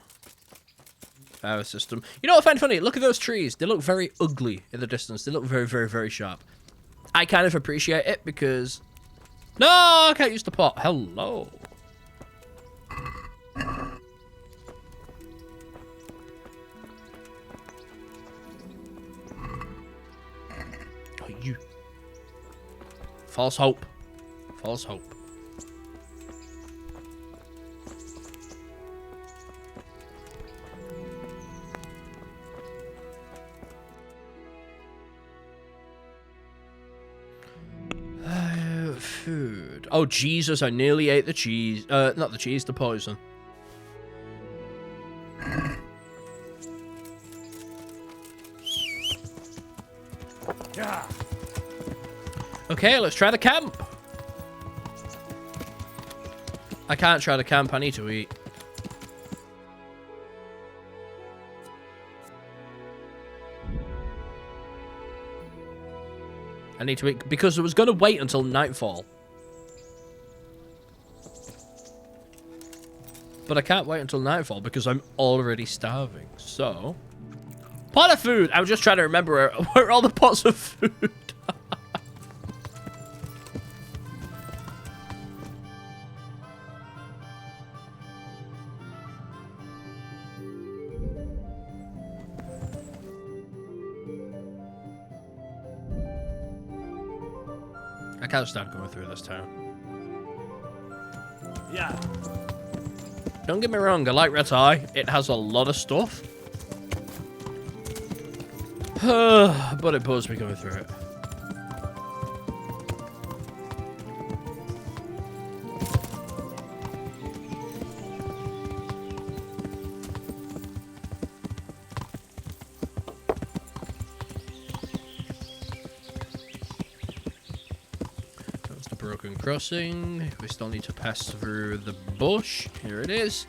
system. You know what I find funny? Look at those trees. They look very ugly in the distance. They look very, very, very sharp. I kind of appreciate it because... No, I can't use the pot. Hello. You. False hope. False hope. Food. Oh, Jesus, I nearly ate the cheese. Not the cheese, the poison. Okay, let's try the camp. I can't try the camp. I need to eat. I need to eat because I was going to wait until nightfall. But I can't wait until nightfall because I'm already starving. So, pot of food. I was just trying to remember where are all the pots of food. I can't start going through this town. Yeah. Don't get me wrong, I like Rhexah. It has a lot of stuff. But it bores me going through it. Broken crossing. We still need to pass through the bush. Here it is.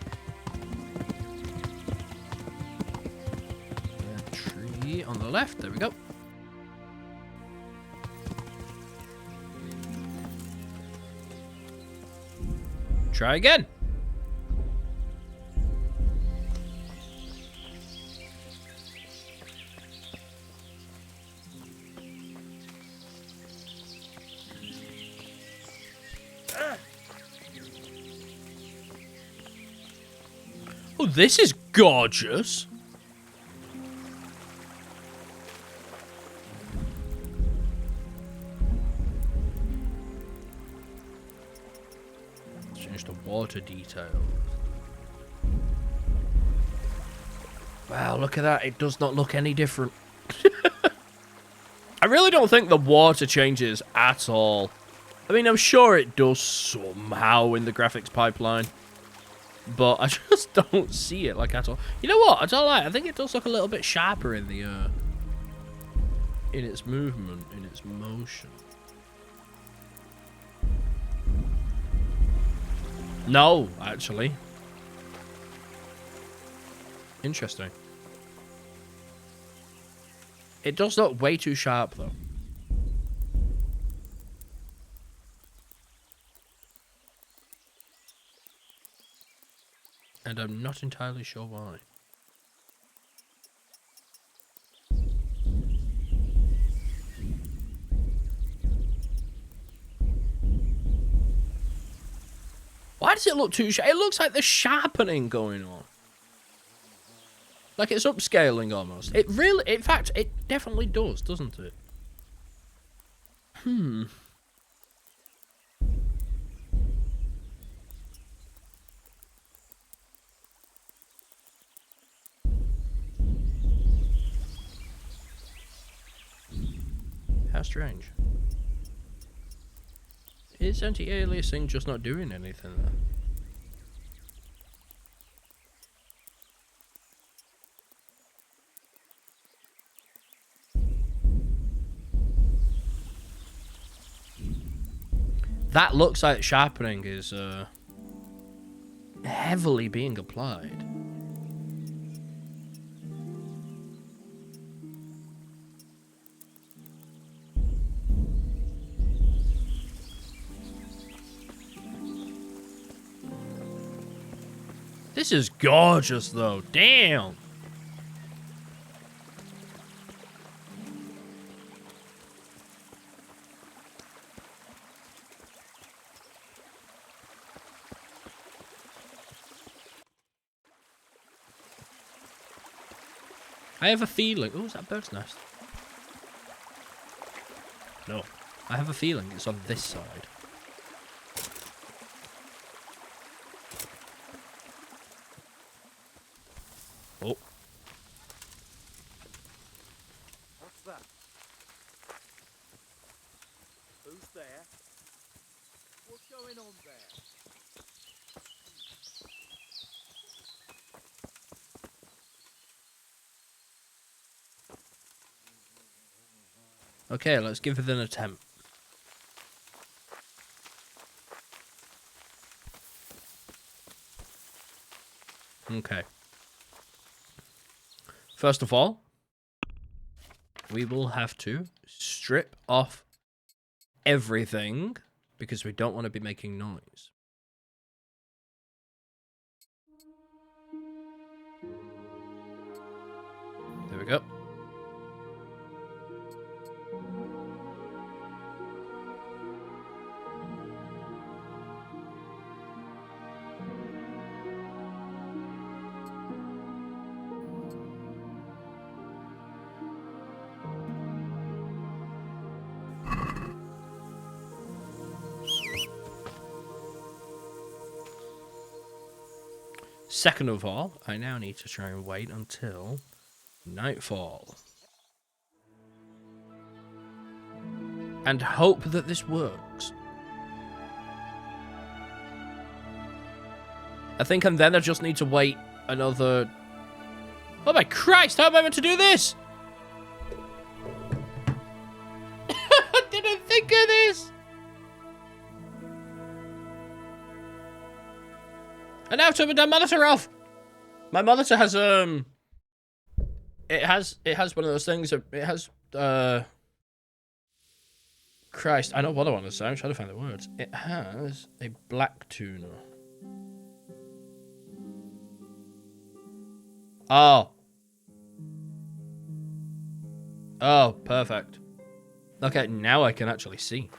A tree on the left. There we go. Try again. Oh, this is gorgeous. Change the water details. Wow, look at that. It does not look any different. I really don't think the water changes at all. I mean, I'm sure it does somehow in the graphics pipeline. But I just don't see it, like, at all. You know what? I don't like. I think it does look a little bit sharper in the, in its movement, in its motion. No, actually. Interesting. It does look way too sharp, though. And I'm not entirely sure why. Why does it look too sharp? It looks like there's sharpening going on. Like it's upscaling almost. It really, in fact, it definitely does, doesn't it? How strange. Is anti-aliasing just not doing anything then? That looks like sharpening is heavily being applied. This is gorgeous, though. Damn. I have a feeling... Oh, is that a bird's nest? No. I have a feeling it's on this side. Oh. What's that? Who's there? What's going on there? Okay, let's give it an attempt. Okay. First of all, we will have to strip off everything because we don't want to be making noise. There we go. Second of all, I now need to try and wait until nightfall. And hope that this works. I think and then I just need to wait another... Oh my Christ, how am I meant to do this? I didn't think of this! And now turn my monitor off! My monitor has, it has one of those things. It has Christ, I know what I want to say. I'm trying to find the words. It has a black tuna. Oh. Oh, perfect. Okay, now I can actually see.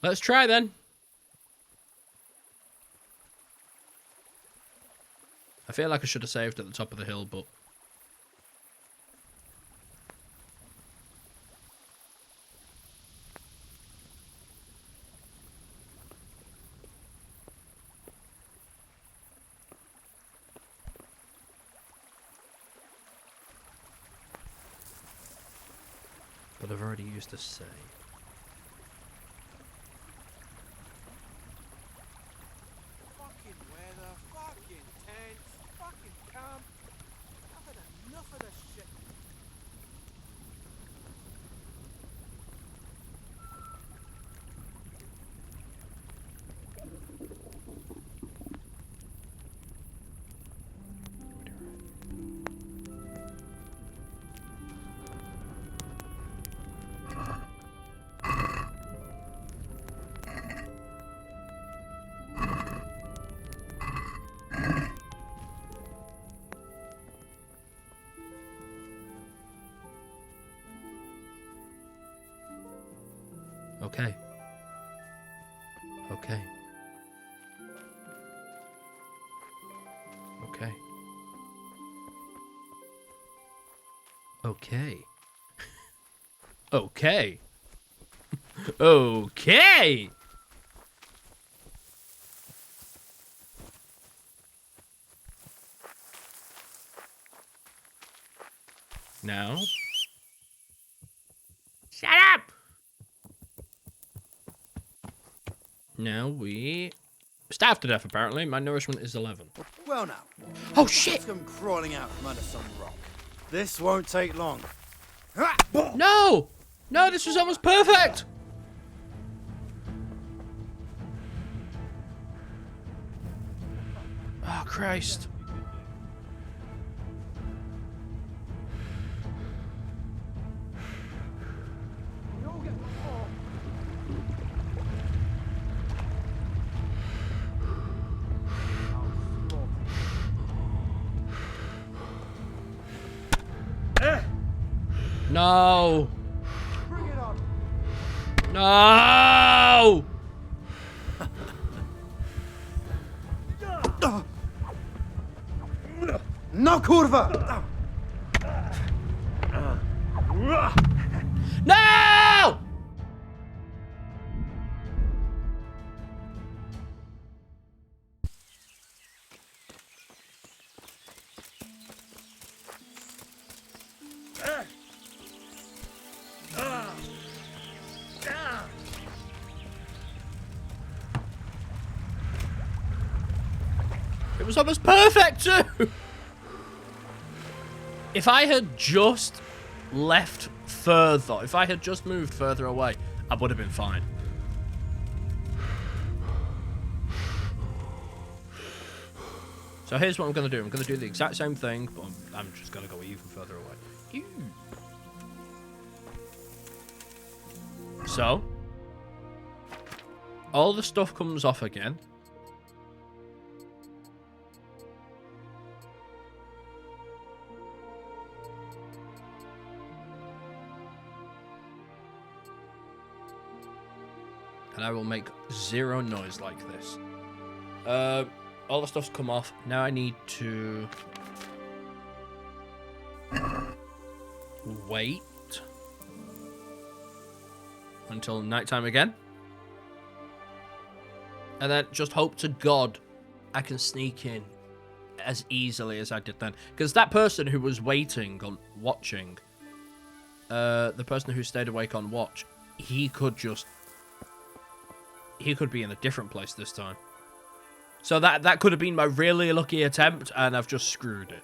Let's try then. I feel like I should have saved at the top of the hill, but... But I've already used a save. Fucking weather, fucking tents, fucking camp. I've had enough of this shit. Okay. Okay. Okay. Okay. Okay. Okay. Now. Shut up! Now we starved to death, apparently. My nourishment is 11. Well now. Oh, shit! Let's come crawling out from under some rock. This won't take long. No! No, this was almost perfect! Oh, Christ. No! No! No kurwa! No! It was almost perfect too! If I had just left further, if I had just moved further away, I would have been fine. So here's what I'm going to do. I'm going to do the exact same thing, but I'm just going to go even further away. Ew. So, all the stuff comes off again. And I will make zero noise like this. All the stuff's come off. Now I need to wait until nighttime again. And then just hope to God I can sneak in as easily as I did then. Because that person who was waiting on watching, the person who stayed awake on watch, he could just... He could be in a different place this time. So that could have been my really lucky attempt, and I've just screwed it.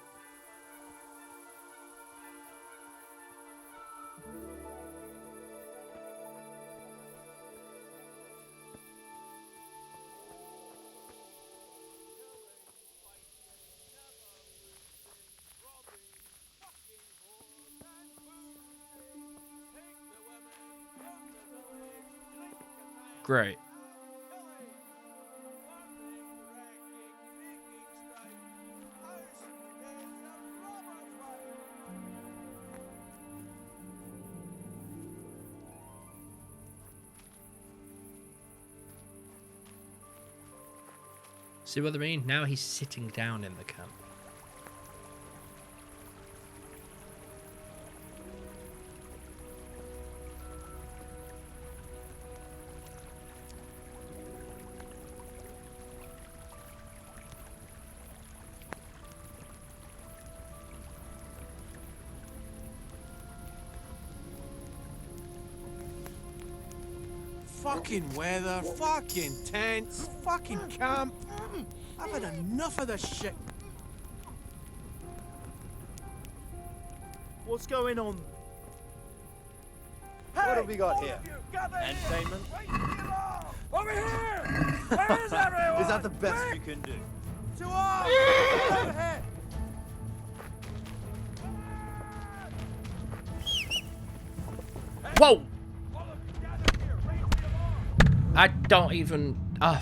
Great. See what I mean? Now he's sitting down in the camp. Fucking weather, fucking tents, fucking camp. I've had enough of this shit. What's going on? Hey, What have we got here? Entertainment? Over here! Where is everyone? Is that the best you can do? To arms! Over here! Whoa! I don't even... I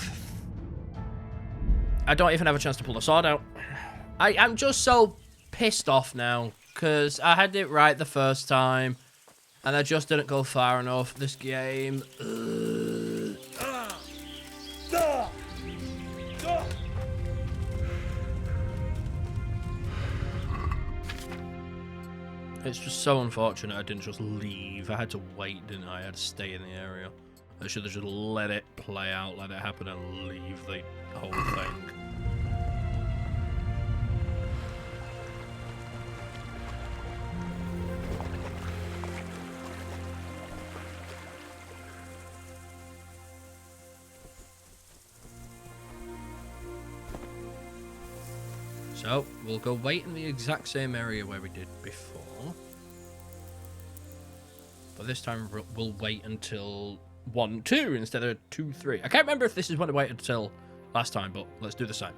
don't even have a chance to pull the sword out. I'm just so pissed off now, because I had it right the first time, and I just didn't go far enough this game. It's just so unfortunate I didn't just leave. I had to wait, didn't I? I had to stay in the area. I should have just let it play out, let it happen, and leave the whole thing. So, we'll go wait in the exact same area where we did before. But this time we'll wait until 1, 2 instead of 2, 3. I can't remember if this is when I waited until last time, but let's do the same.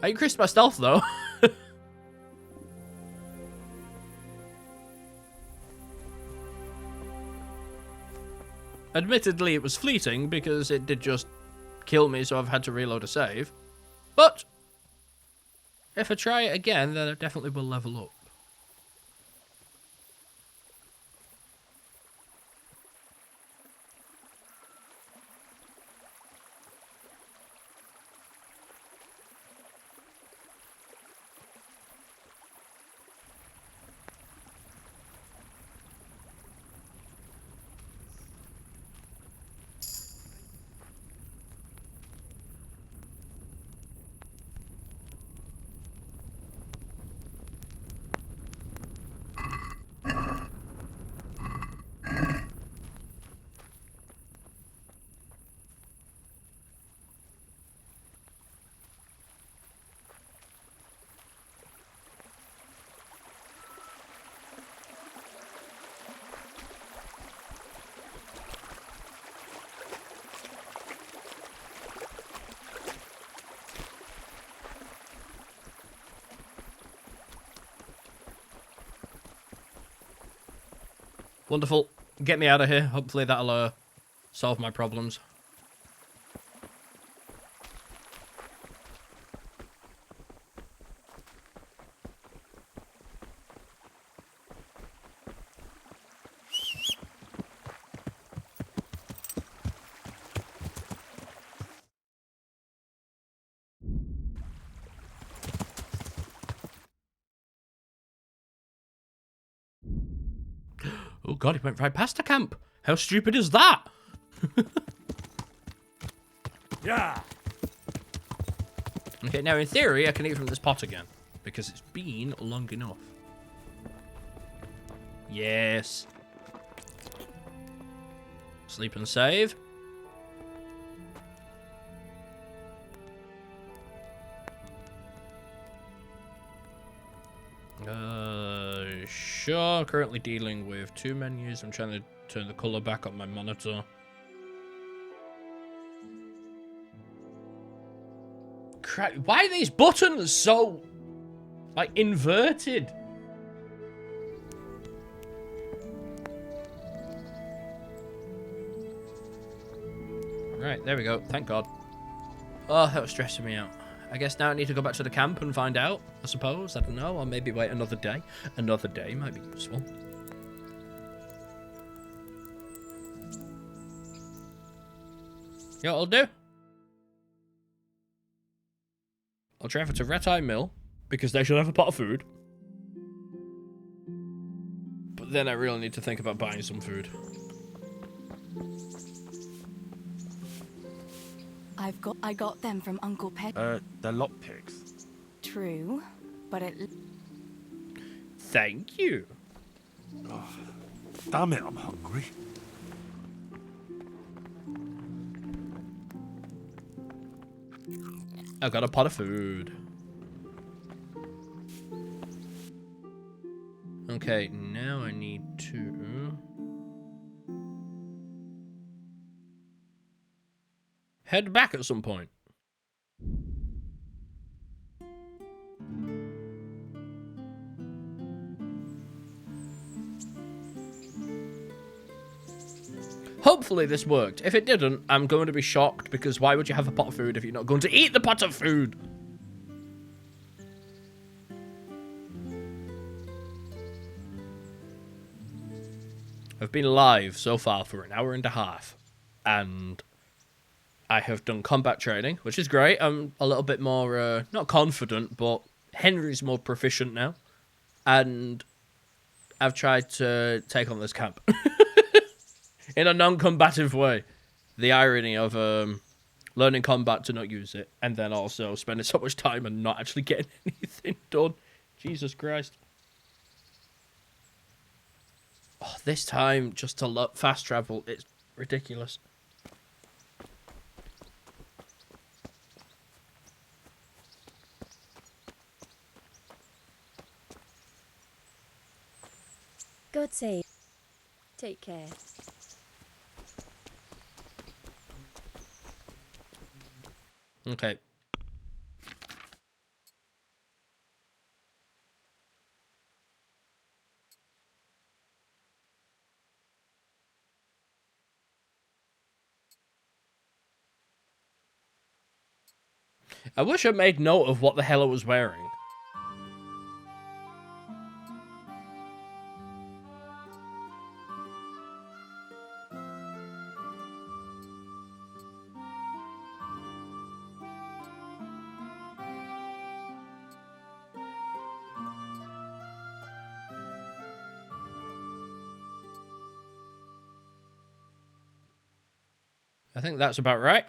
I increased my stealth though. Admittedly, it was fleeting because it did just kill me, so I've had to reload a save. But if I try it again, then I definitely will level up. Wonderful. Get me out of here. Hopefully that'll solve my problems. Oh god, he went right past the camp. How stupid is that? Yeah. Okay, now in theory, I can eat from this pot again. Because it's been long enough. Yes. Sleep and save. Sure. Currently dealing with 2 menus. I'm trying to turn the color back on my monitor. Crap. Why are these buttons so, like, inverted? Right, there we go. Thank God. Oh, that was stressing me out. I guess now I need to go back to the camp and find out, I suppose. I don't know. Or maybe wait another day. Another day might be useful. You know what I'll do? I'll travel to Rhexah Mill, because they should have a pot of food. But then I really need to think about buying some food. I got them from Uncle Pet. They're lockpicks. True, but it... Thank you. Oh, damn it, I'm hungry. I've got a pot of food. Okay, now I need to... head back at some point. Hopefully this worked. If it didn't, I'm going to be shocked, because why would you have a pot of food if you're not going to eat the pot of food? I've been live so far for an hour and a half, and I have done combat training, which is great. I'm a little bit more, not confident, but Henry's more proficient now. And I've tried to take on this camp in a non-combative way. The irony of learning combat to not use it, and then also spending so much time and not actually getting anything done. Jesus Christ. Oh, this time, just to fast travel, it's ridiculous. God save. Take care. Okay. I wish I made note of what the hell I was wearing. I think that's about right.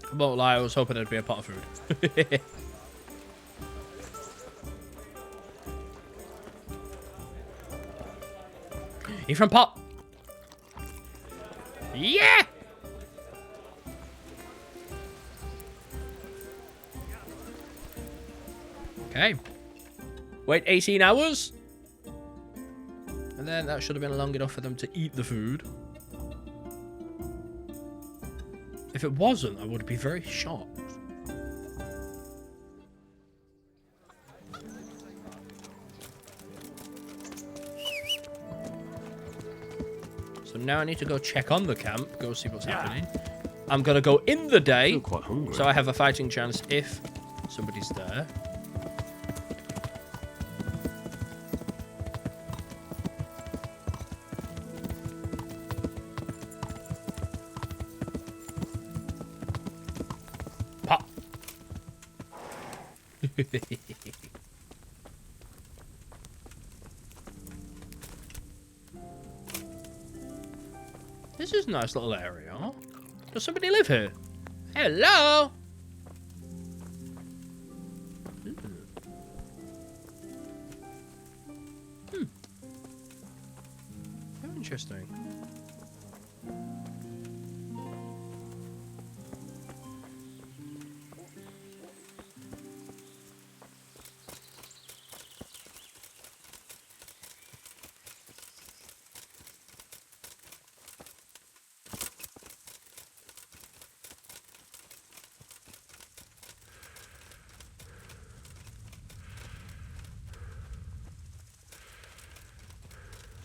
I won't lie, I was hoping there'd be a pot of food. You from pot? Yeah! Okay. Wait 18 hours? And then that should have been long enough for them to eat the food. If it wasn't, I would be very shocked. So now I need to go check on the camp, go see what's happening. I'm going to go in the day, I'm quite hungry. so I have a fighting chance if somebody's there. This is a nice little area. Does somebody live here? Hello? Very interesting.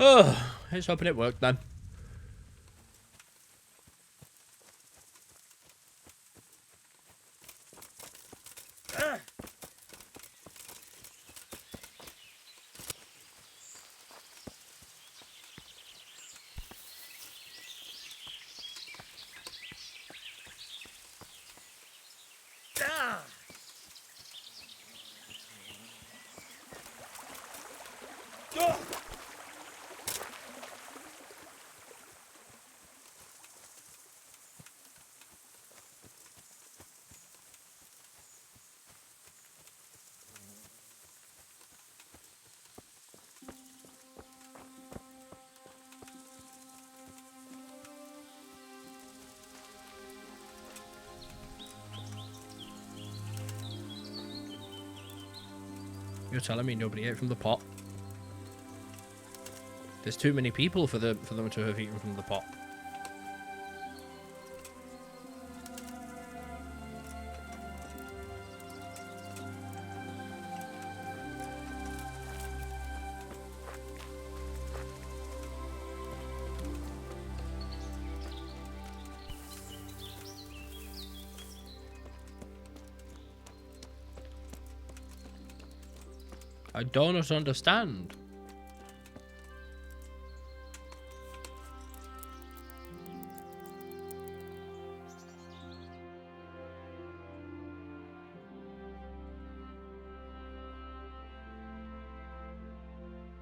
Oh, let's hoping it worked then. You're telling me nobody ate from the pot? There's too many people for them to have eaten from the pot. I don't understand.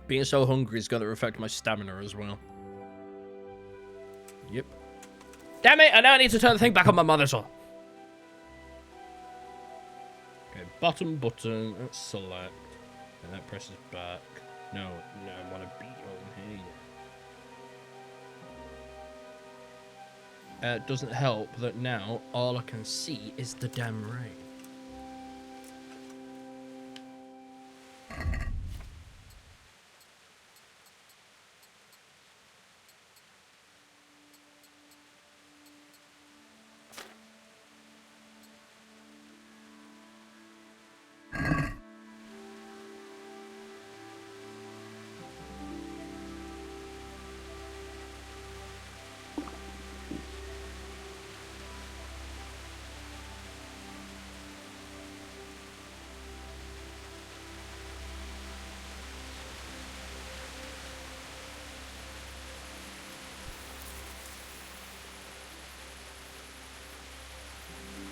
Being so hungry is going to affect my stamina as well. Yep. Damn it! I now need to turn the thing back on my monitor. Okay, bottom button. Let's select. And that presses back. No, I want to be on here. It doesn't help that now all I can see is the damn rain.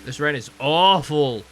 This rain is awful.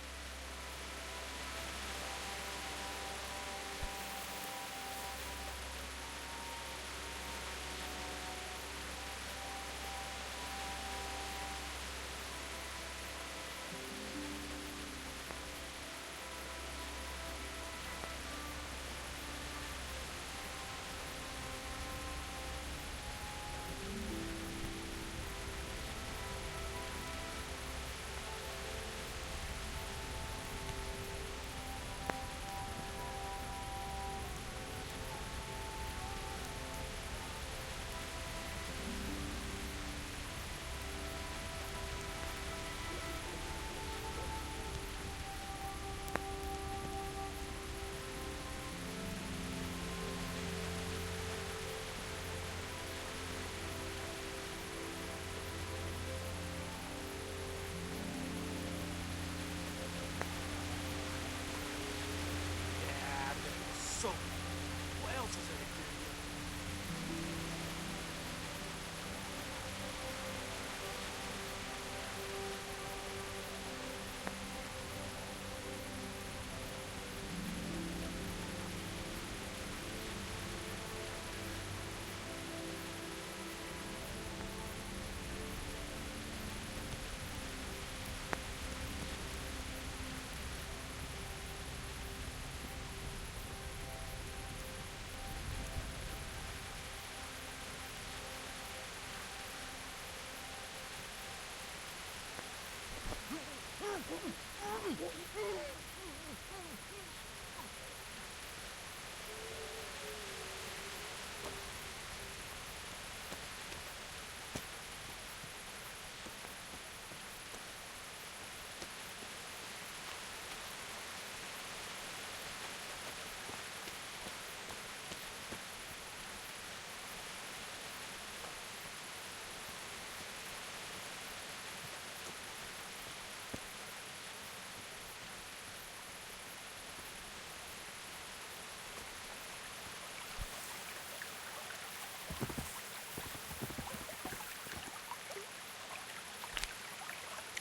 So, what else is there to do?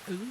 Ooh.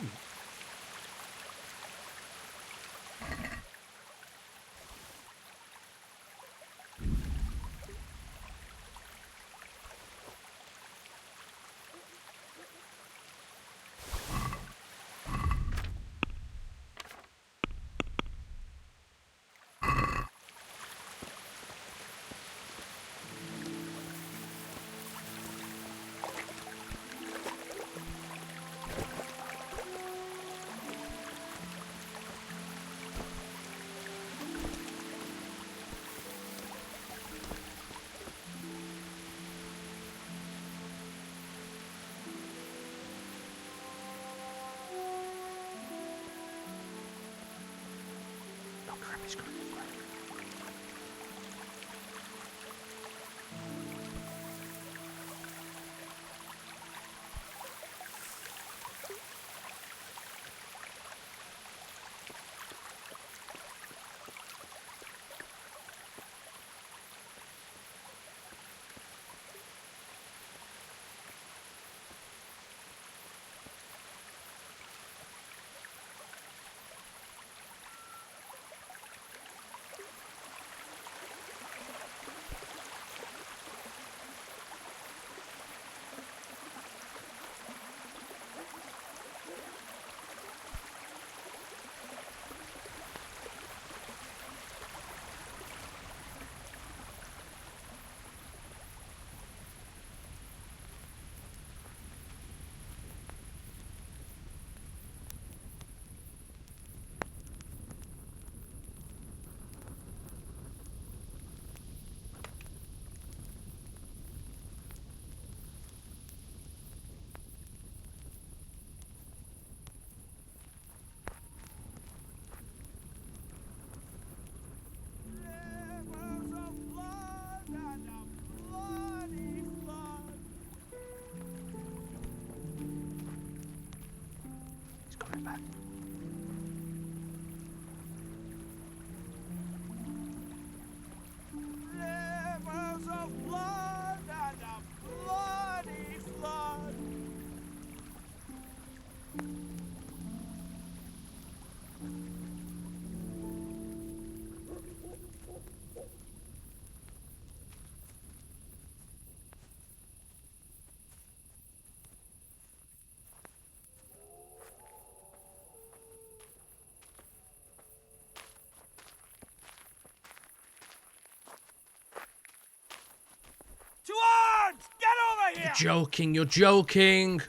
To arms! Get over here! You're joking, you're joking.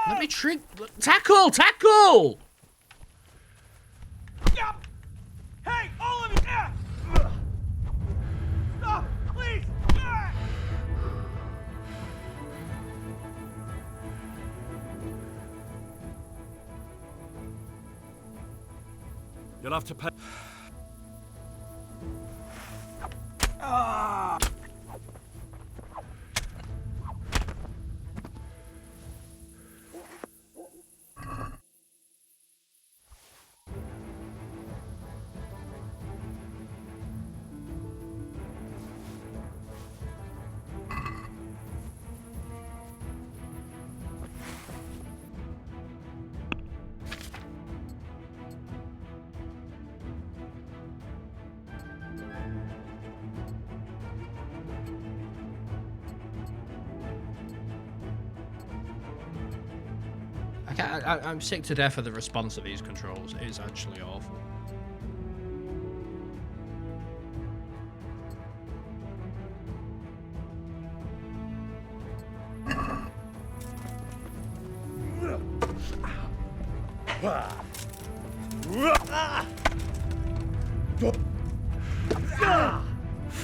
Let me trick. Tackle, tackle! Hey, all of you! Stop, please! You'll have to pay. I'm sick to death of the response of these controls. It is actually awful.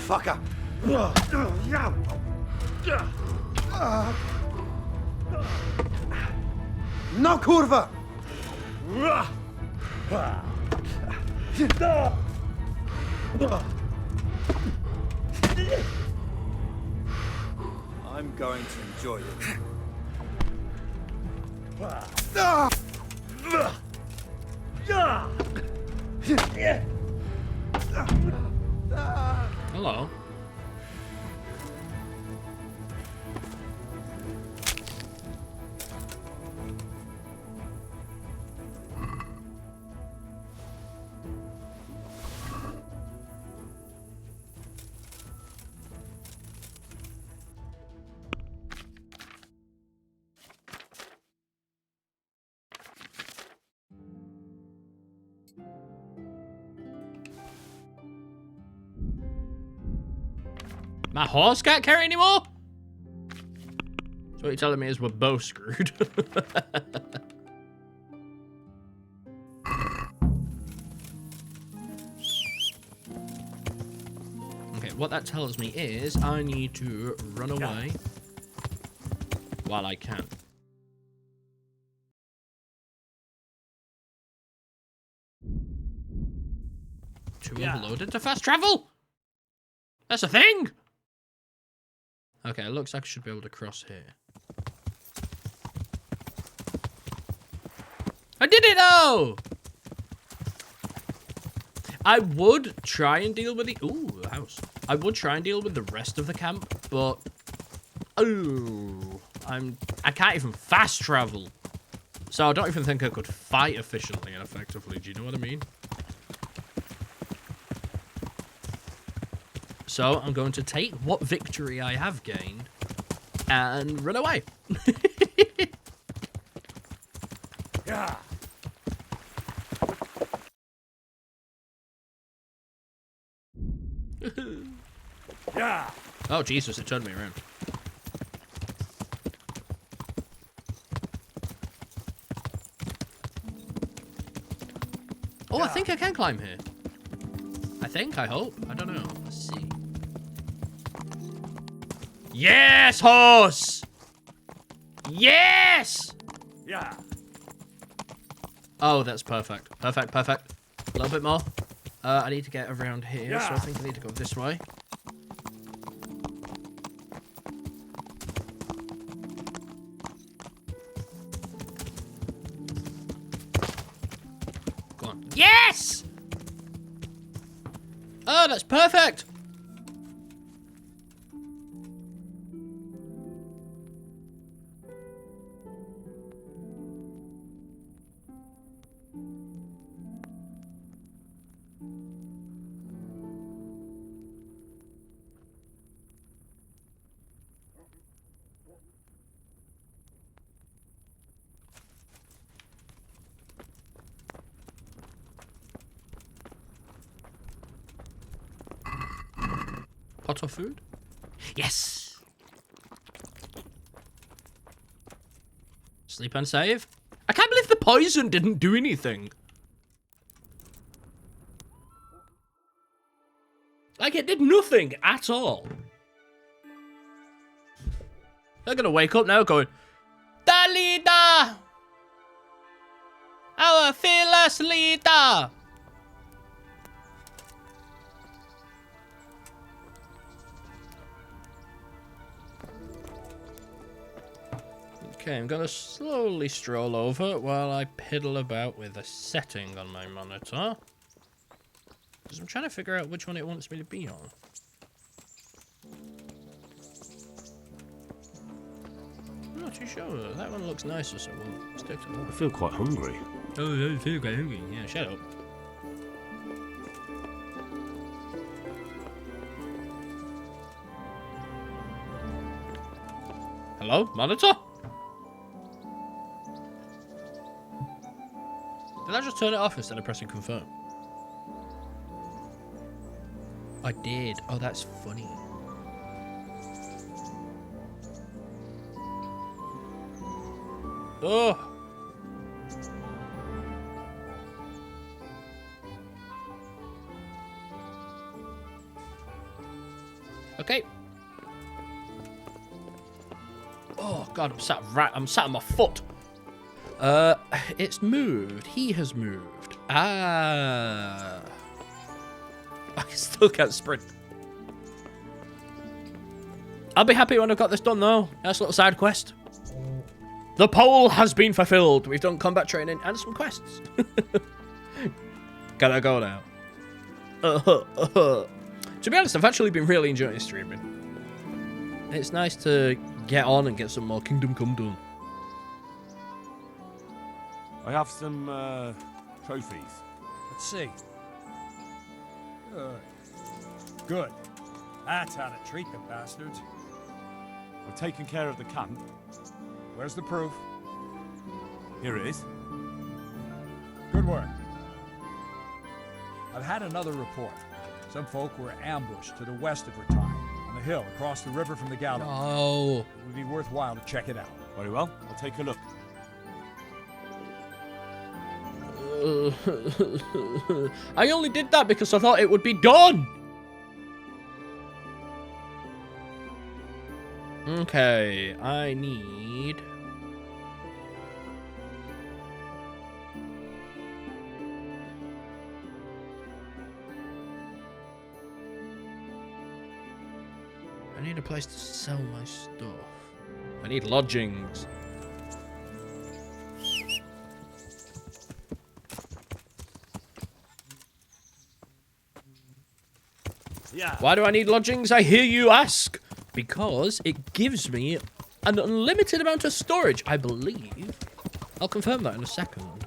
Fucker! No kurwa! I'm going to enjoy it. Hello. My horse can't carry anymore? So what you're telling me is we're both screwed. Okay, what that tells me is I need to run away while I can. Too overloaded to fast travel? That's a thing! Okay, it looks like I should be able to cross here. I did it though! I would try and deal with the... Ooh, a house. I would try and deal with the rest of the camp, but... Oh, I can't even fast travel. So I don't even think I could fight efficiently and effectively. Do you know what I mean? So I'm going to take what victory I have gained and run away. Yeah. Yeah. Oh, Jesus, it turned me around. Oh, I think I can climb here. I hope. I don't know. Let's see. Yes, horse! Yes! Yeah. Oh, that's perfect. Perfect, perfect. A little bit more. I need to get around here, so I think I need to go this way. Go on. Yes! Oh, that's perfect! Pot of food? Yes! Sleep and save? I can't believe the poison didn't do anything. Like, it did nothing at all. They're gonna wake up now going, "The leader! Our fearless leader!" Okay, I'm gonna slowly stroll over while I piddle about with a setting on my monitor. Because I'm trying to figure out which one it wants me to be on. I'm not too sure. That one looks nicer, so we'll stick to that. I feel quite hungry. Oh, I feel quite hungry. Yeah, shut up. Hello, monitor? Did I just turn it off instead of pressing confirm? I did. Oh, that's funny. Oh. Okay. Oh god, I'm sat on my foot. It's moved. He has moved. Ah. I still can't sprint. I'll be happy when I've got this done though. Nice little side quest. The pole has been fulfilled. We've done combat training and some quests. Gotta go now. To be honest, I've actually been really enjoying streaming. It's nice to get on and get some more Kingdom Come done. I have some trophies. Let's see. Good. That's how to treat the bastards. I've taken care of the camp. Where's the proof? Here it is. Good work. I've had another report. Some folk were ambushed to the west of Rhexah, on the hill across the river from the gallows. Oh. It would be worthwhile to check it out. Very well. I'll take a look. I only did that because I thought it would be done. Okay, I need... I need a place to sell my stuff. I need lodgings. Yeah. Why do I need lodgings, I hear you ask? Because it gives me an unlimited amount of storage, I believe. I'll confirm that in a second.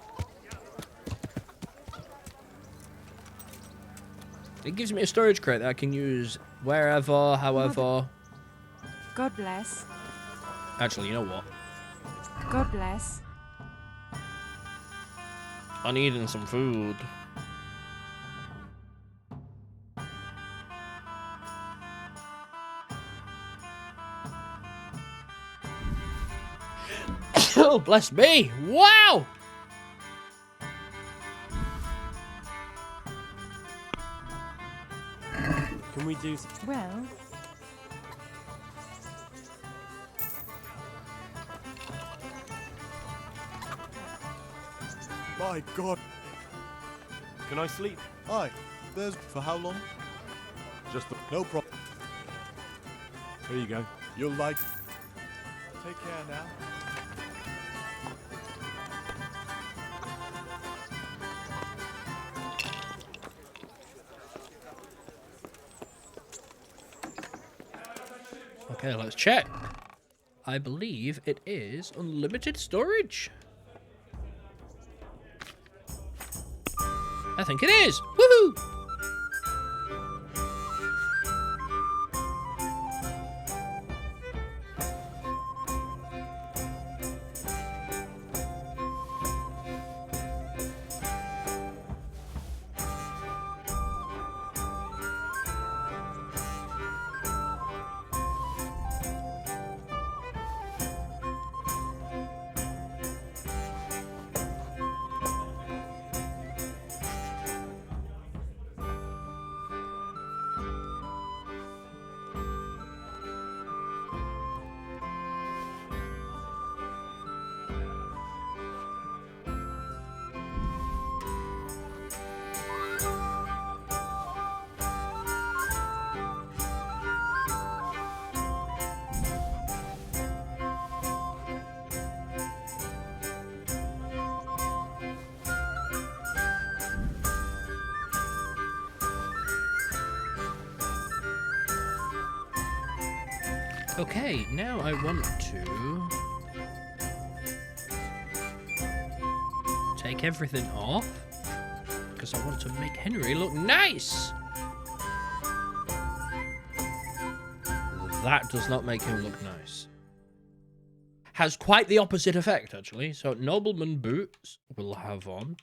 It gives me a storage crate that I can use wherever, however. God bless. Actually, you know what? God bless. I'm eating some food. Oh, bless me! Wow! Can we do... Well, My God. Can I sleep? Aye. There's... For how long? Just the... No problem. Here you go. You'll like... Take care now. Okay, let's check. I believe it is unlimited storage. I think it is. Woohoo! Okay, now I want to take everything off because I want to make Henry look nice. That does not make him look nice. Has quite the opposite effect, actually. So nobleman boots we'll have on.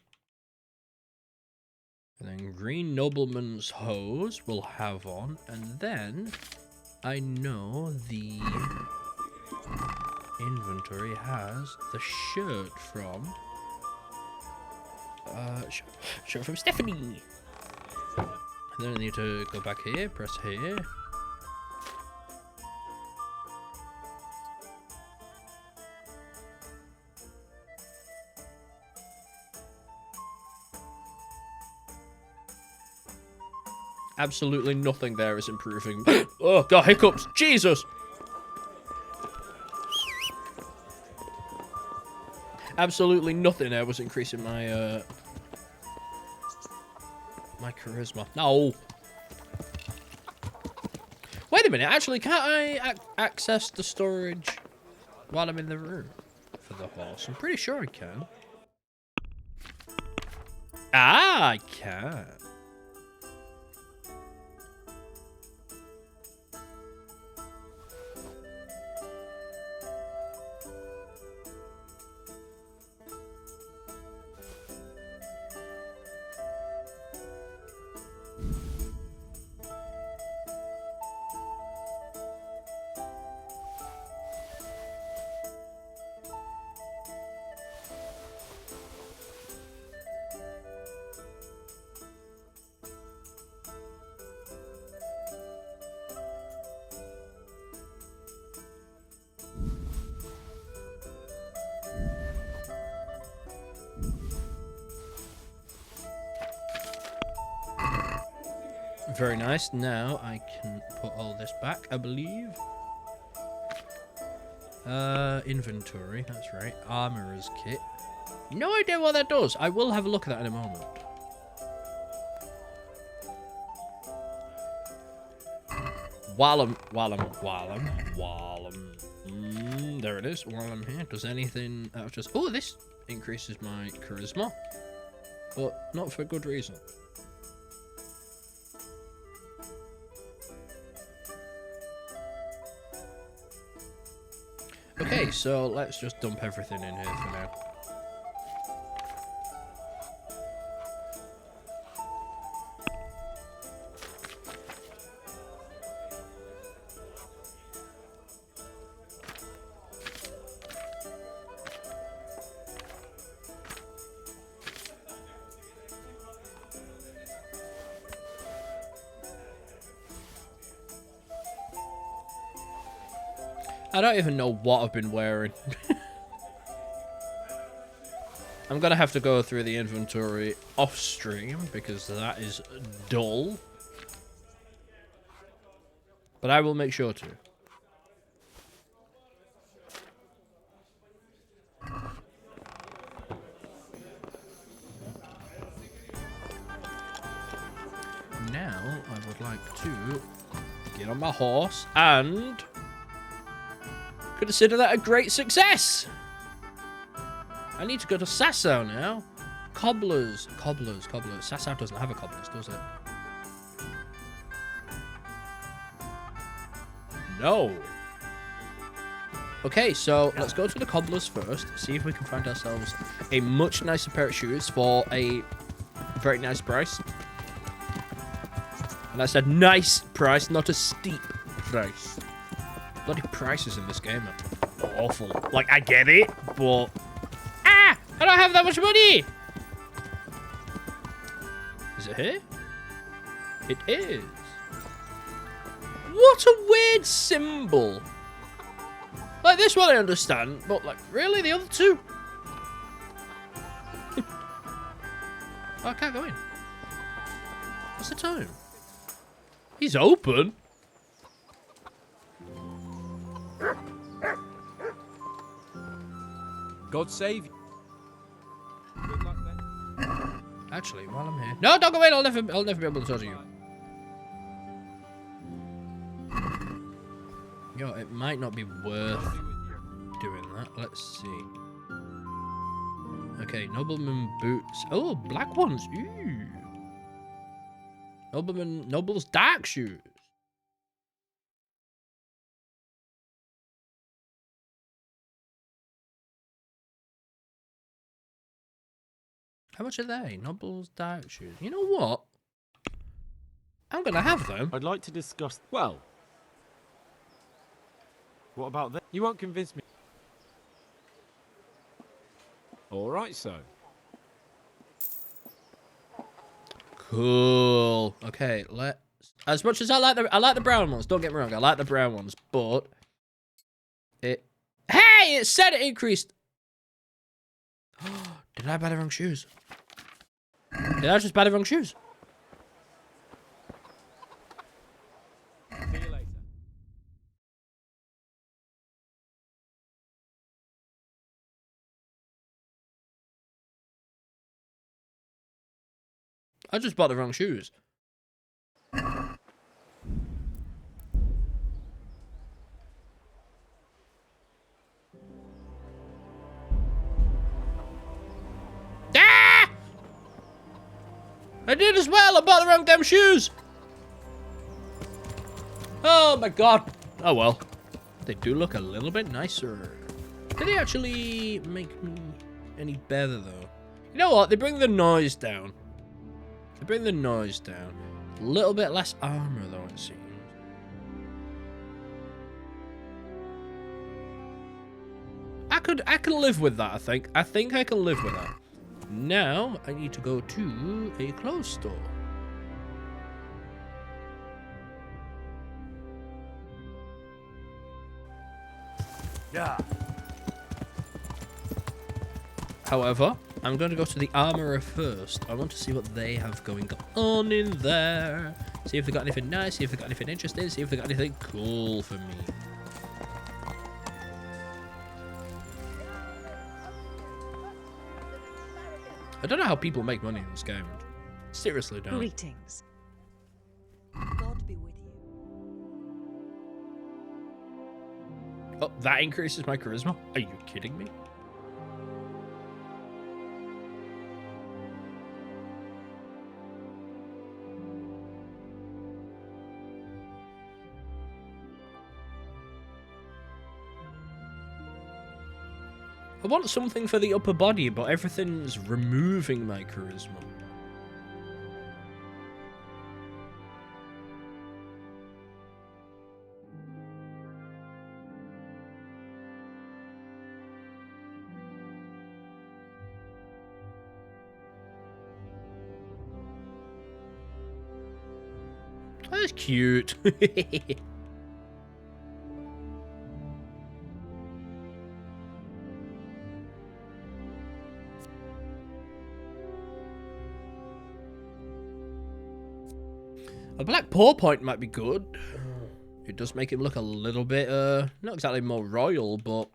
And then green nobleman's hose we'll have on. And then I know the inventory has the shirt from shirt from Stephanie. And then I need to go back here, press here. Absolutely nothing there is improving. Oh, God, hiccups. Jesus. Absolutely nothing there was increasing my, my charisma. No. Wait a minute. Actually, can't I access the storage while I'm in the room for the horse? I'm pretty sure I can. Ah, I can. Very nice. Now I can put all this back, I believe. Inventory. That's right. Armorer's kit. No idea what that does. I will have a look at that in a moment. While I'm there it is. While I'm here, does anything? Just oh, this increases my charisma, but not for good reason. Okay, so let's just dump everything in here for now. I don't even know what I've been wearing. I'm gonna have to go through the inventory off stream because that is dull. But I will make sure to. Now I would like to get on my horse and consider that a great success. I need to go to Sassau now. Cobblers. Sassau doesn't have a cobblers, does it? No. Okay, so let's go to the cobblers first. See if we can find ourselves a much nicer pair of shoes for a very nice price. And I said nice price, not a steep price. Bloody prices in this game are awful. Like, I get it, but... Ah! I don't have that much money! Is it here? It is. What a weird symbol. Like, this one I understand, but, like, really? The other two? Oh, I can't go in. What's the time? He's open. God save you. Good luck then. Actually, while I'm here... No, don't go in! I'll never be able to talk to you. Yo, it might not be worth doing that. Let's see. Okay, nobleman boots. Oh, black ones. Ooh. Noble's dark shoes. How much are they? Noble's dark shoes. You know what? I'm gonna have them. I'd like to discuss... Well, What about this? you won't convince me. All right, so. Cool. Okay, let's... As much as I like the brown ones, don't get me wrong, I like the brown ones, but... Hey! It said it increased! Did I buy the wrong shoes? Did I just buy the wrong shoes? I just bought the wrong shoes. Ah! I did as well. I bought the wrong damn shoes. Oh my god. Oh well. They do look a little bit nicer. Did they actually make me any better though? You know what? They bring the noise down. They bring the noise down. A little bit less armor though, it seems. I can live with that, I think. I think I can live with that. Now I need to go to a clothes store. Yeah. However, I'm going to go to the armorer first. I want to see what they have going on in there. See if they got anything nice, see if they got anything interesting, see if they got anything cool for me. I don't know how people make money in this game. Seriously don't. Greetings. God be with you. Oh, that increases my charisma? Are you kidding me? I want something for the upper body, but everything's removing my charisma. That's cute. A black paw point might be good. It does make him look a little bit, not exactly more royal, but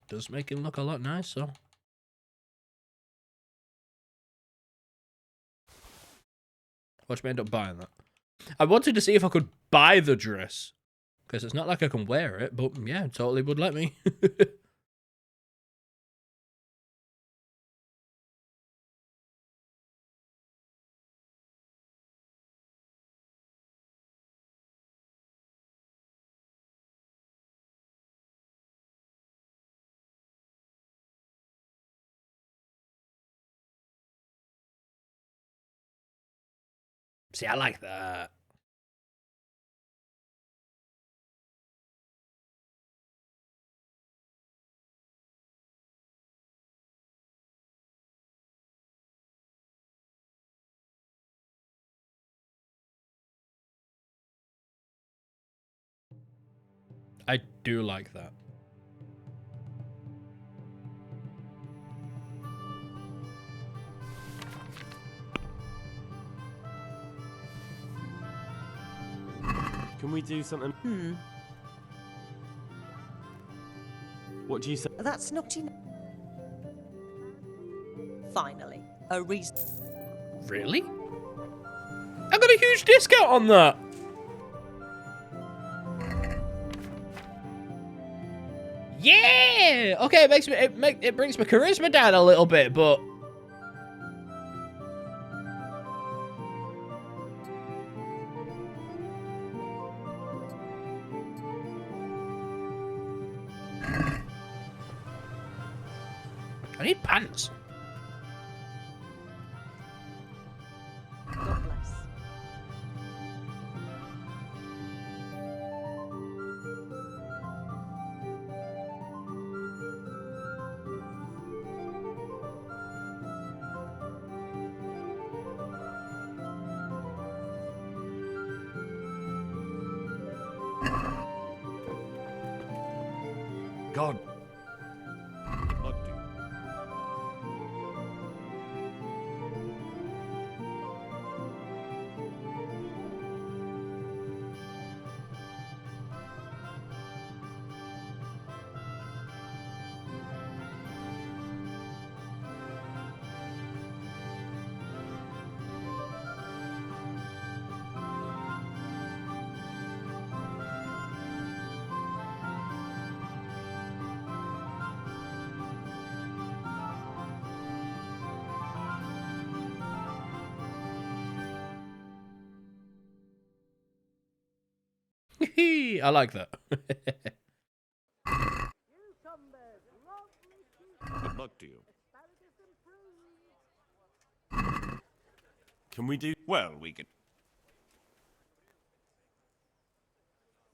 does make him look a lot nicer. Watch me end up buying that. I wanted to see if I could buy the dress, because it's not like I can wear it, but yeah, it totally would let me. See, I like that. I do like that. Can we do something? What do you say? That's not enough. Finally, a reason. Really? I got a huge discount on that. Yeah. Okay, it brings my charisma down a little bit, but I need pants. God bless. God. I like that. Good luck to you. Can we do... Well, we could...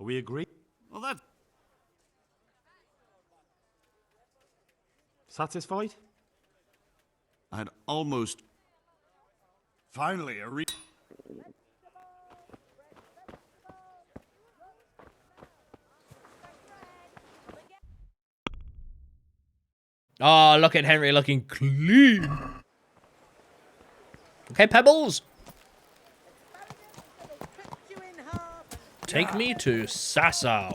Are we agreed? Well, that... Satisfied? I'd almost... Finally, Oh, look at Henry looking clean. Okay, Pebbles. Take me to Sassau.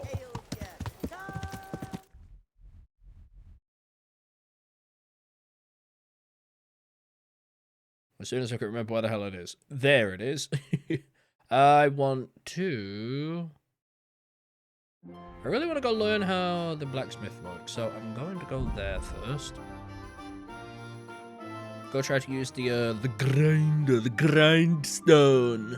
As soon as I can remember where the hell it is. There it is. I want to... I really want to go learn how the blacksmith works, so I'm going to go there first. Go try to use the grinder, the grindstone.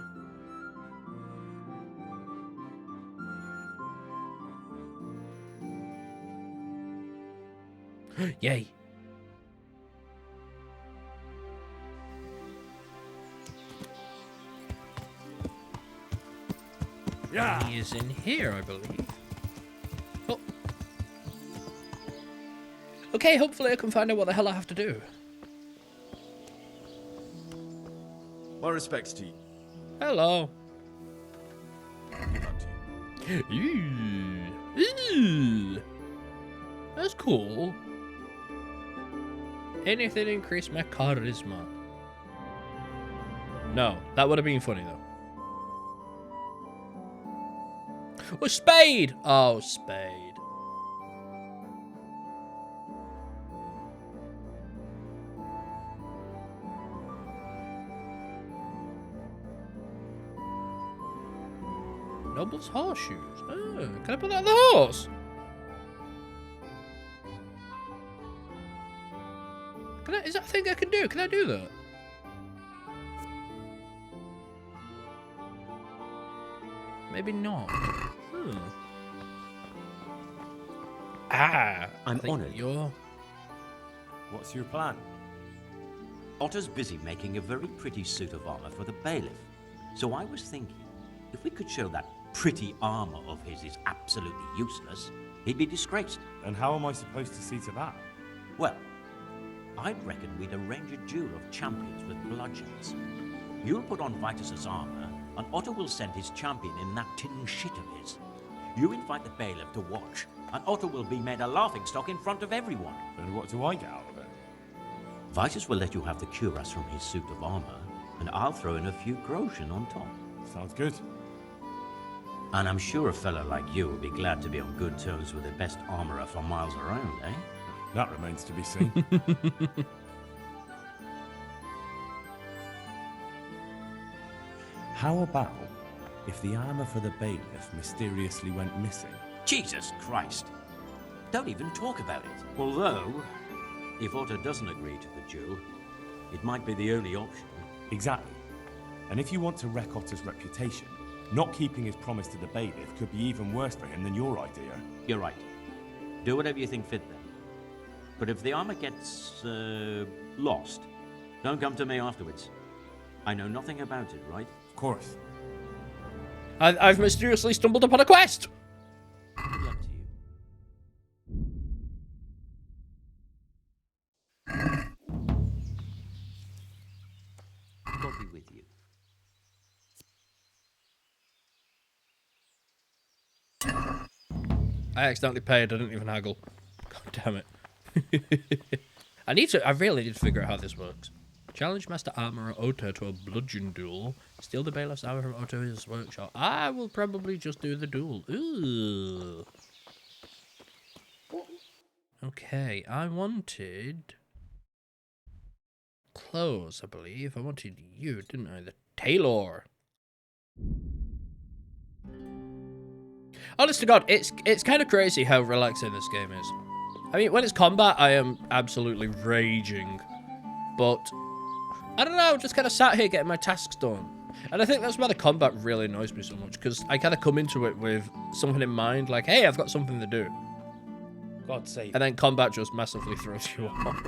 Yay. Yeah. He is in here, I believe. Oh. Okay, hopefully I can find out what the hell I have to do. My respects to you. Hello. Ooh. Ooh. That's cool. Anything increase my charisma? No, that would have been funny though. Oh, spade! Oh, spade. Noble's horseshoes. Oh, can I put that on the horse? Can I, is that a thing I can do? Can I do that? Maybe not. Ah, I'm honored. You're... What's your plan? Otter's busy making a very pretty suit of armor for the bailiff. So I was thinking, if we could show that pretty armor of his is absolutely useless, he'd be disgraced. And how am I supposed to see to that? Well, I'd reckon we'd arrange a duel of champions with bludgeons. You'll put on Vitus's armor, and Otter will send his champion in that tin shit of his. You invite the bailiff to watch, and Otter will be made a laughingstock in front of everyone. And what do I get out of it? Vitus will let you have the cuirass from his suit of armor, and I'll throw in a few groschen on top. Sounds good. And I'm sure a fella like you will be glad to be on good terms with the best armorer for miles around, eh? That remains to be seen. How about if the armor for the bailiff mysteriously went missing? Jesus Christ! Don't even talk about it. Although, if Otter doesn't agree to the duel, it might be the only option. Exactly. And if you want to wreck Otter's reputation, not keeping his promise to the bailiff could be even worse for him than your idea. You're right. Do whatever you think fit then. But if the armor gets, lost, don't come to me afterwards. I know nothing about it, right? Of course. I've mysteriously stumbled upon a quest! Good luck to you. God be with you. I accidentally paid, I didn't even haggle. God damn it. I really need to figure out how this works. Challenge Master Armorer Otter to a bludgeon duel. Steal the bailiff's armor from Otter's workshop. I will probably just do the duel. Ooh. Okay, I wanted... clothes, I believe. I wanted you, didn't I? The tailor. Honest to God, it's kind of crazy how relaxing this game is. I mean, when it's combat, I am absolutely raging. But, I don't know, just kind of sat here getting my tasks done. And I think that's why the combat really annoys me so much, because I kind of come into it with something in mind, like, hey, I've got something to do. God save. And then combat just massively throws you off.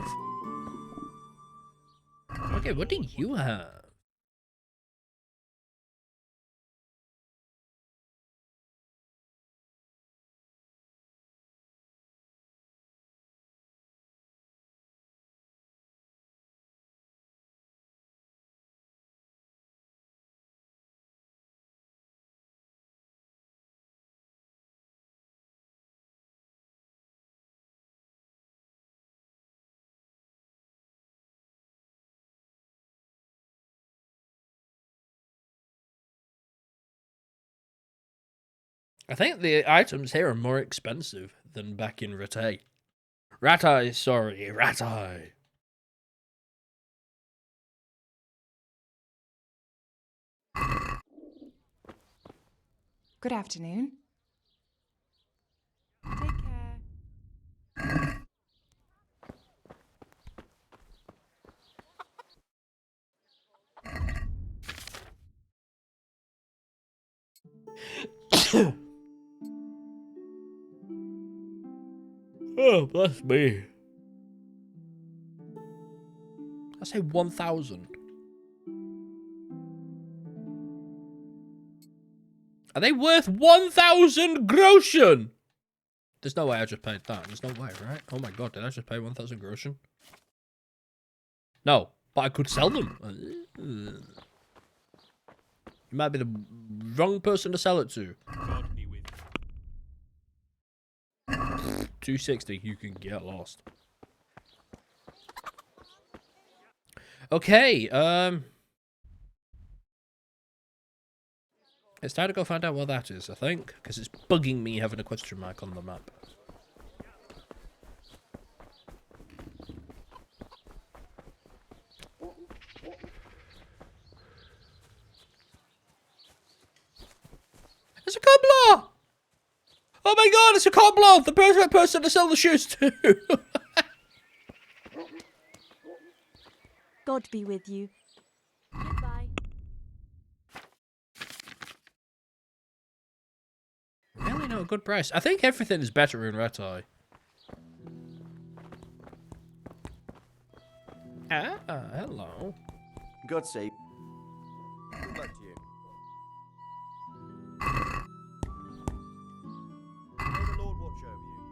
Okay, what do you have? I think the items here are more expensive than back in Rattay. Rattay, sorry, Rattay. Good afternoon. Take care. Oh, bless me. I say 1,000. Are they worth 1,000 groschen? There's no way I just paid that. There's no way, right? Oh my god, did I just pay 1,000 groschen? No, but I could sell them. You might be the wrong person to sell it to. God be with you. 260, you can get lost. Okay, it's time to go find out what that is, I think, because it's bugging me having a question mark on the map. It's a cobbler! Oh my god, it's a cobbler! The perfect person to sell the shoes to! God be with you. Goodbye. Really not a good price. I think everything is better in Rattay. Ah, hello. God save. Good luck to you. May the Lord watch over you.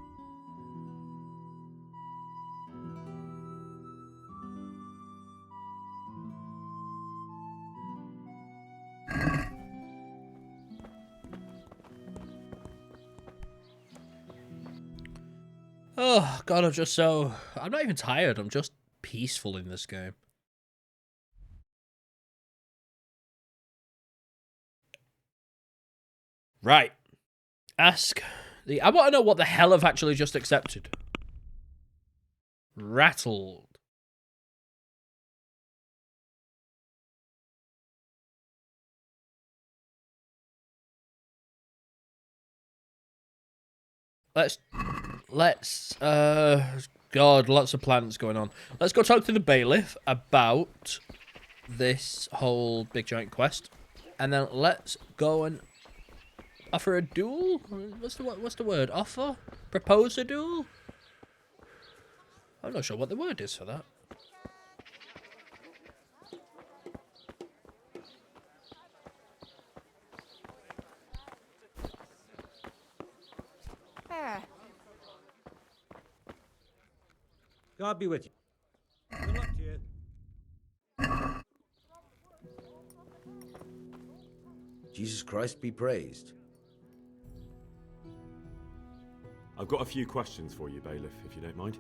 Oh, God, I'm not even tired, I'm just peaceful in this game. Right. I want to know what the hell I've actually just accepted. Rattled. God, lots of plans going on. Let's go talk to the bailiff about this whole big giant quest. And then let's go and offer a duel? What's the word? Offer? Propose a duel? I'm not sure what the word is for that. God be with you. Good luck to you. Jesus Christ be praised. I've got a few questions for you, bailiff, if you don't mind.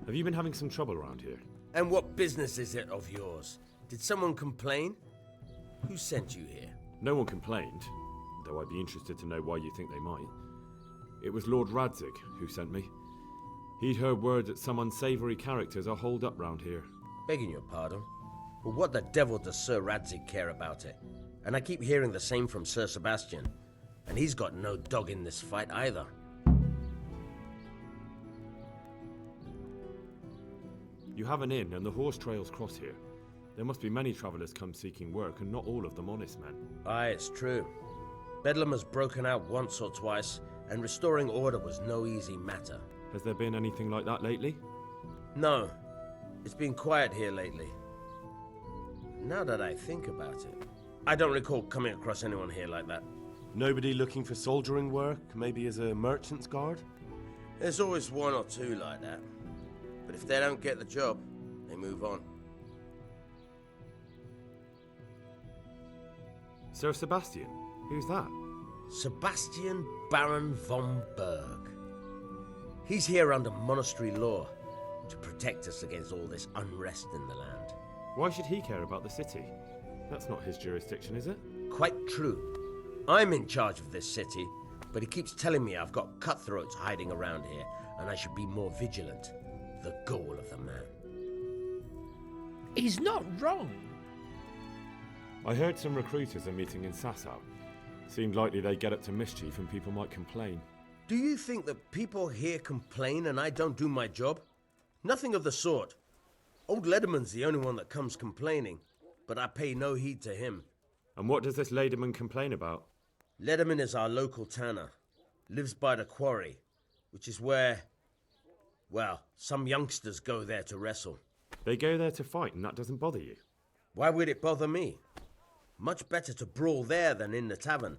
Have you been having some trouble around here? And what business is it of yours? Did someone complain? Who sent you here? No one complained, though I'd be interested to know why you think they might. It was Lord Rhexah who sent me. He'd heard word that some unsavoury characters are holed up round here. Begging your pardon, but what the devil does Sir Rhexah care about it? And I keep hearing the same from Sir Sebastian, and he's got no dog in this fight either. You have an inn and the horse trails cross here. There must be many travellers come seeking work, and not all of them honest men. Aye, it's true. Bedlam has broken out once or twice, and restoring order was no easy matter. Has there been anything like that lately? No. It's been quiet here lately. Now that I think about it, I don't recall coming across anyone here like that. Nobody looking for soldiering work, maybe as a merchant's guard? There's always one or two like that. But if they don't get the job, they move on. Sir Sebastian? Who's that? Sebastian Baron von Berg. He's here under monastery law to protect us against all this unrest in the land. Why should he care about the city? That's not his jurisdiction, is it? Quite true. I'm in charge of this city, but he keeps telling me I've got cutthroats hiding around here, and I should be more vigilant. The goal of the man. He's not wrong. I heard some recruiters are meeting in Sassau. Seemed likely they get up to mischief and people might complain. Do you think that people here complain and I don't do my job? Nothing of the sort. Old Lederman's the only one that comes complaining, but I pay no heed to him. And what does this Lederman complain about? Lederman is our local tanner. Lives by the quarry, which is where, well, some youngsters go there to wrestle. They go there to fight and that doesn't bother you? Why would it bother me? Much better to brawl there than in the tavern.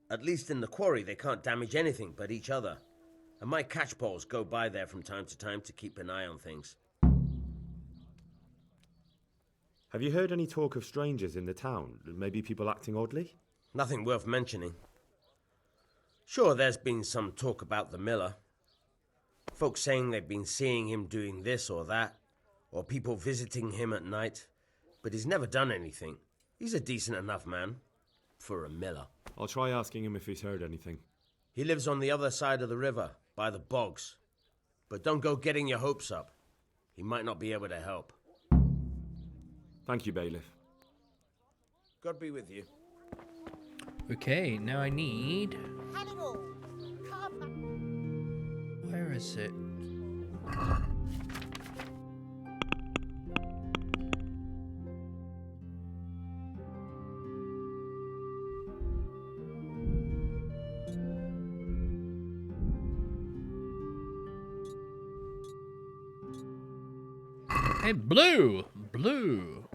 At least in the quarry they can't damage anything but each other. And my catchpoles go by there from time to keep an eye on things. Have you heard any talk of strangers in the town? Maybe people acting oddly? Nothing worth mentioning. Sure, there's been some talk about the miller. Folks saying they've been seeing him doing this or that, or people visiting him at night, but he's never done anything. He's a decent enough man, for a miller. I'll try asking him if he's heard anything. He lives on the other side of the river, by the bogs. But don't go getting your hopes up. He might not be able to help. Thank you, Bailiff. God be with you. Okay, now I need... Hannibal, come. Where is it? Hey, blue! Blue!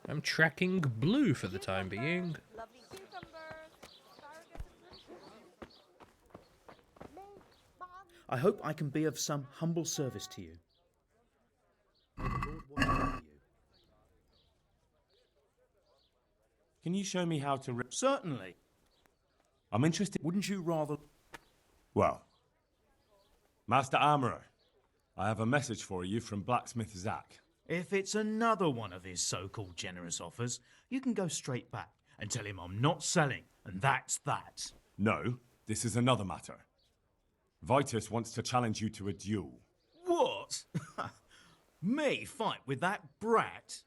I'm tracking blue for the time being. I hope I can be of some humble service to you. May the Lord watch over you. Can you show me how to... Certainly. I'm interested... Wouldn't you rather... Well, Master Armourer, I have a message for you from Blacksmith Zach. If it's another one of his so-called generous offers, you can go straight back and tell him I'm not selling, and that's that. No, this is another matter. Vitus wants to challenge you to a duel. What? Me fight with that brat?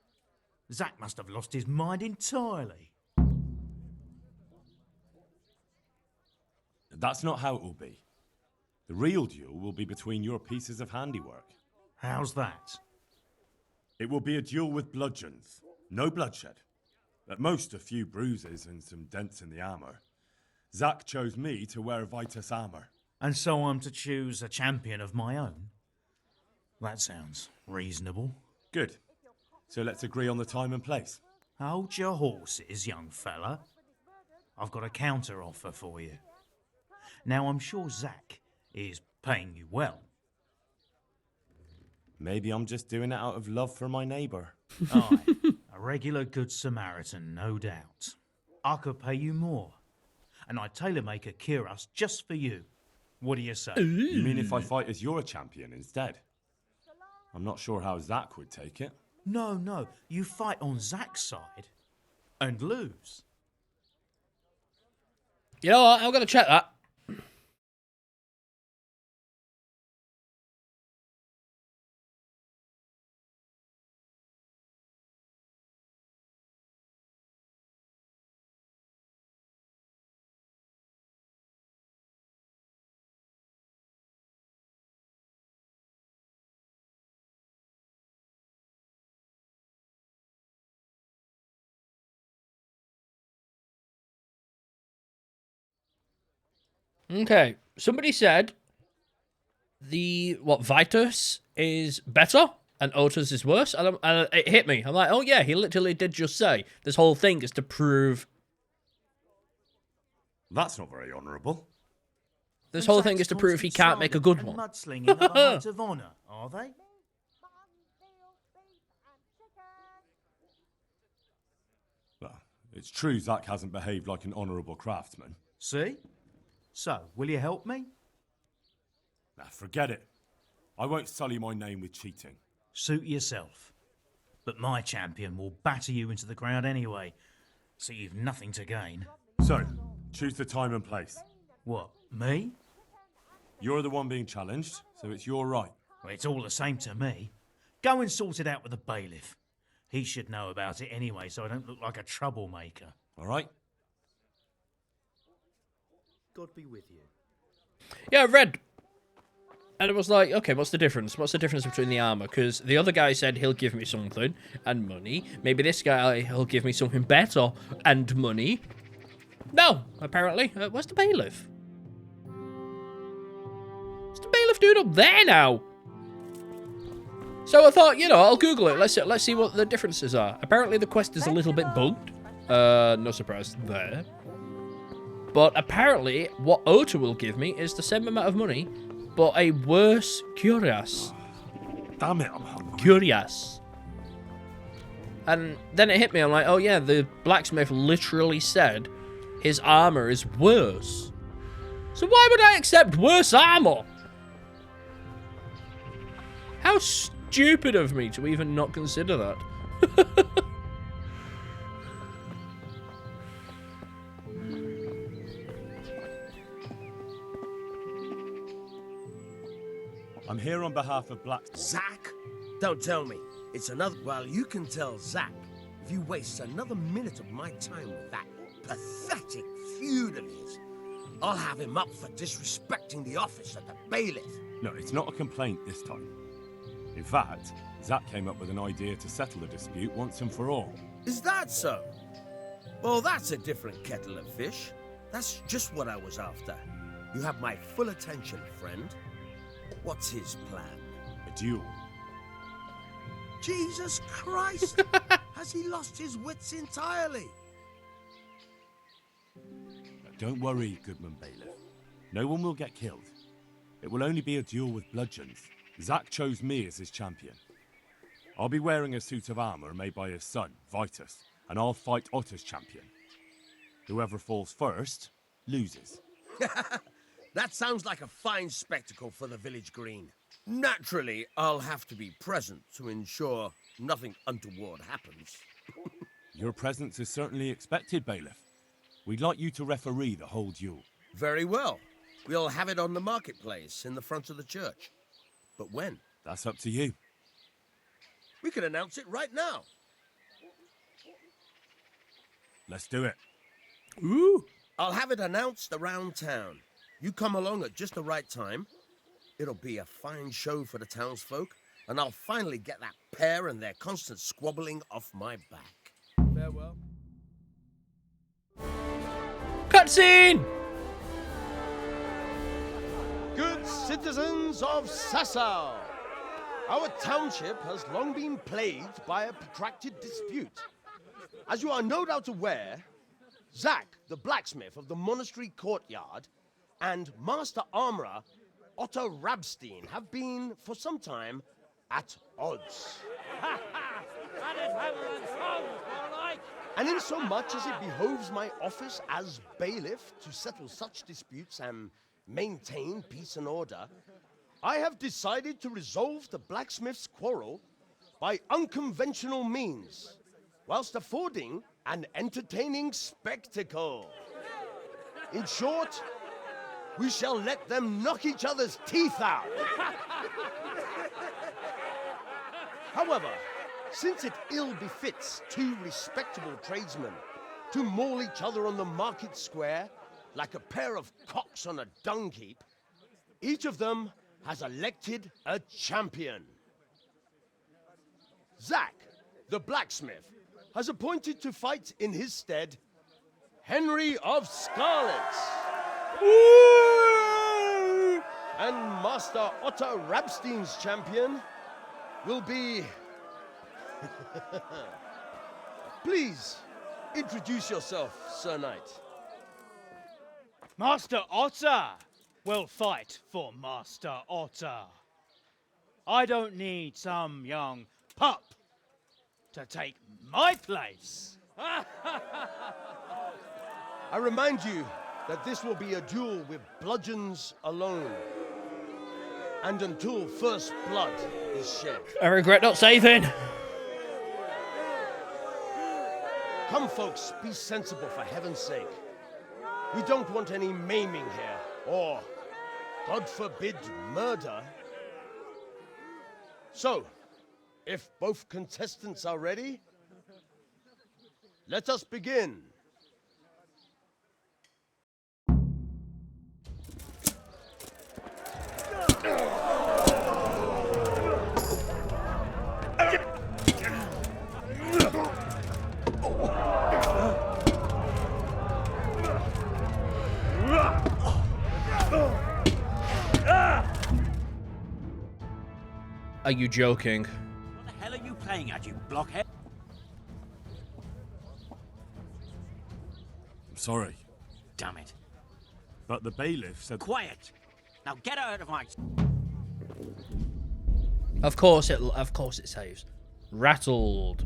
Zach must have lost his mind entirely. That's not how it will be. The real duel will be between your pieces of handiwork. How's that? It will be a duel with bludgeons. No bloodshed. At most, a few bruises and some dents in the armour. Zach chose me to wear Vitus armour. And so I'm to choose a champion of my own? That sounds reasonable. Good. So let's agree on the time and place. Hold your horses, young fella. I've got a counter offer for you. Now, I'm sure Zach is paying you well. Maybe I'm just doing it out of love for my neighbour. Aye, a regular good Samaritan, no doubt. I could pay you more, and I'd tailor-make a cuirass just for you. What do you say? You mean if I fight as your champion instead? I'm not sure how Zach would take it. No, you fight on Zach's side and lose. You know what? I'm going to check that. Okay, somebody said Vitus is better and Otis is worse, and it hit me. I'm like, oh yeah, he literally did just say this whole thing is to prove. That's not very honourable. This whole thing is to prove he can't make a good one. Mudslinging are the height of honour, are they? Well, it's true Zach hasn't behaved like an honourable craftsman. See? So, will you help me? Nah, forget it. I won't sully my name with cheating. Suit yourself. But my champion will batter you into the ground anyway, so you've nothing to gain. So, choose the time and place. What, me? You're the one being challenged, so it's your right. Well, it's all the same to me. Go and sort it out with the bailiff. He should know about it anyway, so I don't look like a troublemaker. All right? God be with you. Yeah, I read. And it was like, okay, what's the difference? What's the difference between the armor? Because the other guy said he'll give me something and money. Maybe this guy, he'll give me something better and money. No, apparently. Where's the bailiff? What's the bailiff doing up there now? So I thought, you know, I'll Google it. Let's see what the differences are. Apparently the quest is a little bit bugged. No surprise there. But apparently, what Ota will give me is the same amount of money, but a worse cuirass. Damn it, I'm hungry. Cuirass. And then it hit me, I'm like, oh yeah, the blacksmith literally said his armor is worse. So why would I accept worse armor? How stupid of me to even not consider that. I'm here on behalf of Black... Zach? Don't tell me. It's another... Well, you can tell Zach if you waste another minute of my time with that pathetic feud of his. I'll have him up for disrespecting the office of the bailiff. No, it's not a complaint this time. In fact, Zach came up with an idea to settle the dispute once and for all. Is that so? Well, that's a different kettle of fish. That's just what I was after. You have my full attention, friend. What's his plan? A duel. Jesus Christ! Has he lost his wits entirely? Now, don't worry, Goodman Bailiff. No one will get killed. It will only be a duel with bludgeons. Zach chose me as his champion. I'll be wearing a suit of armor made by his son, Vitus, and I'll fight Otter's champion. Whoever falls first, loses. That sounds like a fine spectacle for the village green. Naturally, I'll have to be present to ensure nothing untoward happens. Your presence is certainly expected, Bailiff. We'd like you to referee the whole duel. Very well. We'll have it on the marketplace in the front of the church. But when? That's up to you. We could announce it right now. Let's do it. Ooh. I'll have it announced around town. You come along at just the right time. It'll be a fine show for the townsfolk, and I'll finally get that pair and their constant squabbling off my back. Farewell. Cutscene! Good citizens of Sassau, our township has long been plagued by a protracted dispute. As you are no doubt aware, Zach, the blacksmith of the monastery courtyard, and Master Armourer Otto Rabstein have been, for some time, at odds. And in so much as it behoves my office as bailiff to settle such disputes and maintain peace and order, I have decided to resolve the blacksmith's quarrel by unconventional means, whilst affording an entertaining spectacle. In short, we shall let them knock each other's teeth out. However, since it ill befits two respectable tradesmen to maul each other on the market square like a pair of cocks on a dung heap, each of them has elected a champion. Zach, the blacksmith, has appointed to fight in his stead Henry of Scarlet. Woo! And Master Otto Rabstein's champion will be... Please, introduce yourself, Sir Knight. Master Otter will fight for Master Otter. I don't need some young pup to take my place. I remind you that this will be a duel with bludgeons alone. And until first blood is shed. I regret not saving. Come, folks, be sensible for heaven's sake. We don't want any maiming here, or, God forbid, murder. So, if both contestants are ready, let us begin. Are you joking? What the hell are you playing at, you blockhead? I'm sorry, Damn it. but the bailiff said... Quiet! Now get out of my... Of course it saves. Rattled.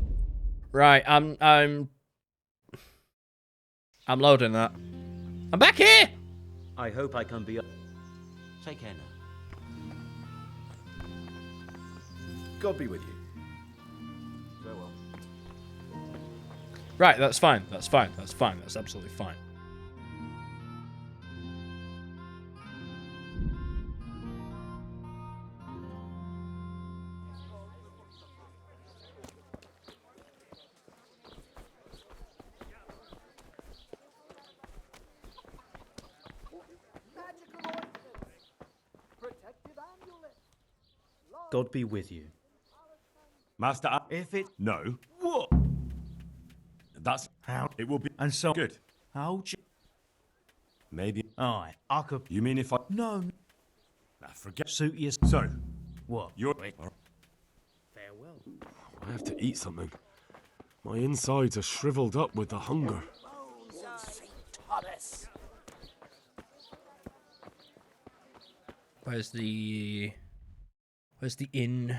Right, I'm loading that. I'm back here! I hope I can be... Take care now. God be with you. Farewell. Right, that's fine. That's fine. That's fine. That's absolutely fine. God be with you. Master... If it... No. What? That's... How? It will be... And so... Good. How... Maybe... Aye, I could... You mean if I... No. Nah, forget... Suit you... So... What? You're... Farewell. I have to eat something. My insides are shriveled up with the hunger. Where's the inn?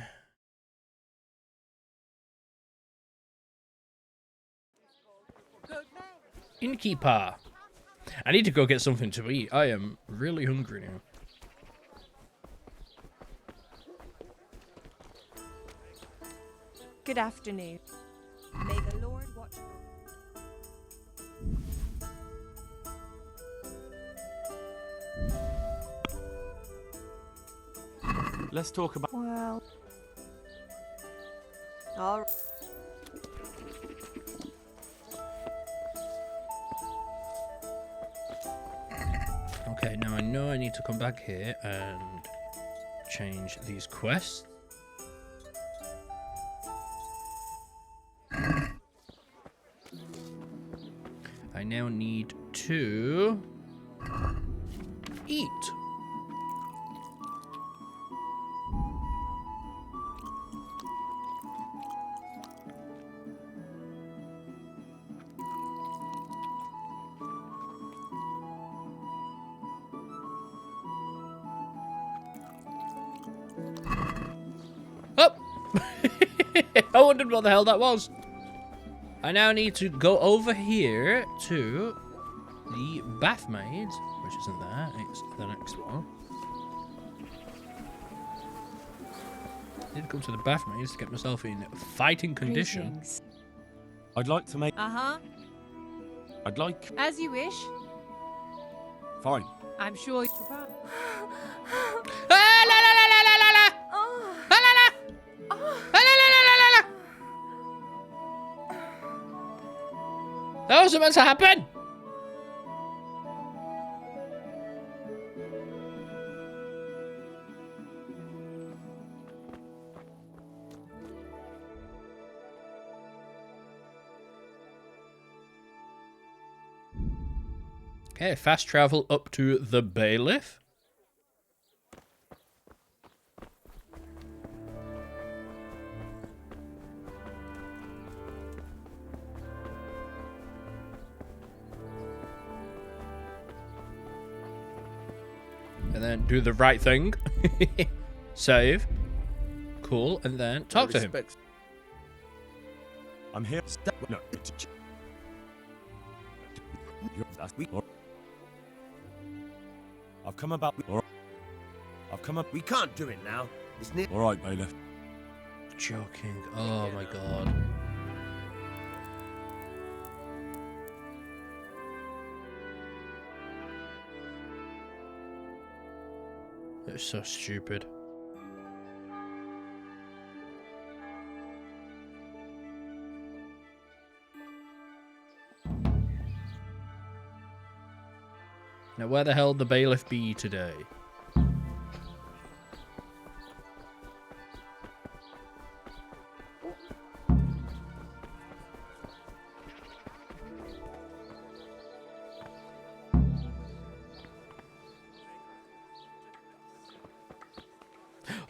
Innkeeper. I need to go get something to eat. I am really hungry now. Good afternoon. May the Lord watch over. Let's talk about... Well. All right. Okay, now I know I need to come back here and change these quests. I now need to eat. Oh! I wondered what the hell that was. I now need to go over here to the bath maids, which isn't there. It's the next one. I need to come to the bath maids to get myself in fighting condition. Greetings. I'd like to make... Uh-huh. I'd like... As you wish. Fine. I'm sure you... Ah, la, la, la, la, la, la, la. Oh. Ah, la, la. Ah, la, la, la, la, la, la. That wasn't meant to happen. Okay, fast travel up to the bailiff. then do the right thing. Save. Cool, and then talk to him. I'm here. No. I've come about. I've come up. We can't do it now. It's near. All right, bailiff. Joking. Oh my god. It's so stupid. Now, where the hell the bailiff be today?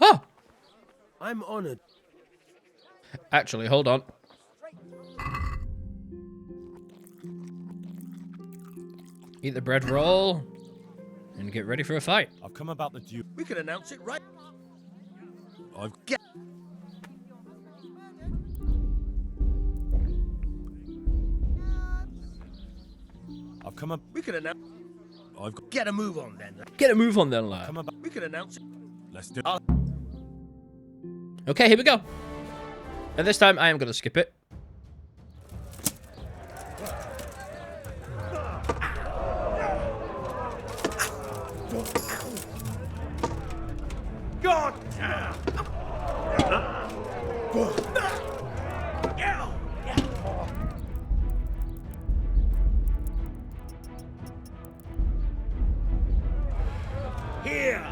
Oh! I'm honored. Actually, hold on. Eat the bread roll and get ready for a fight. I've come about the duel. We can announce it right. I've come up. We can announce. I've got. Get a move on then. Get a move on then, lad. Come about. We can announce it. Let's do. Okay, here we go. And this time I am going to skip it. God! Here!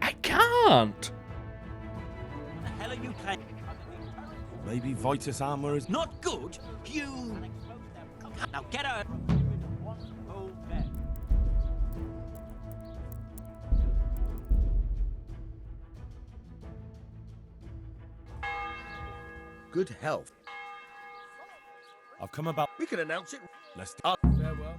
I can't. The hell are you playing? Maybe Vitus armor is Not good. You. Now get her. Good health. I've come about. We can announce it. Let's do. Farewell.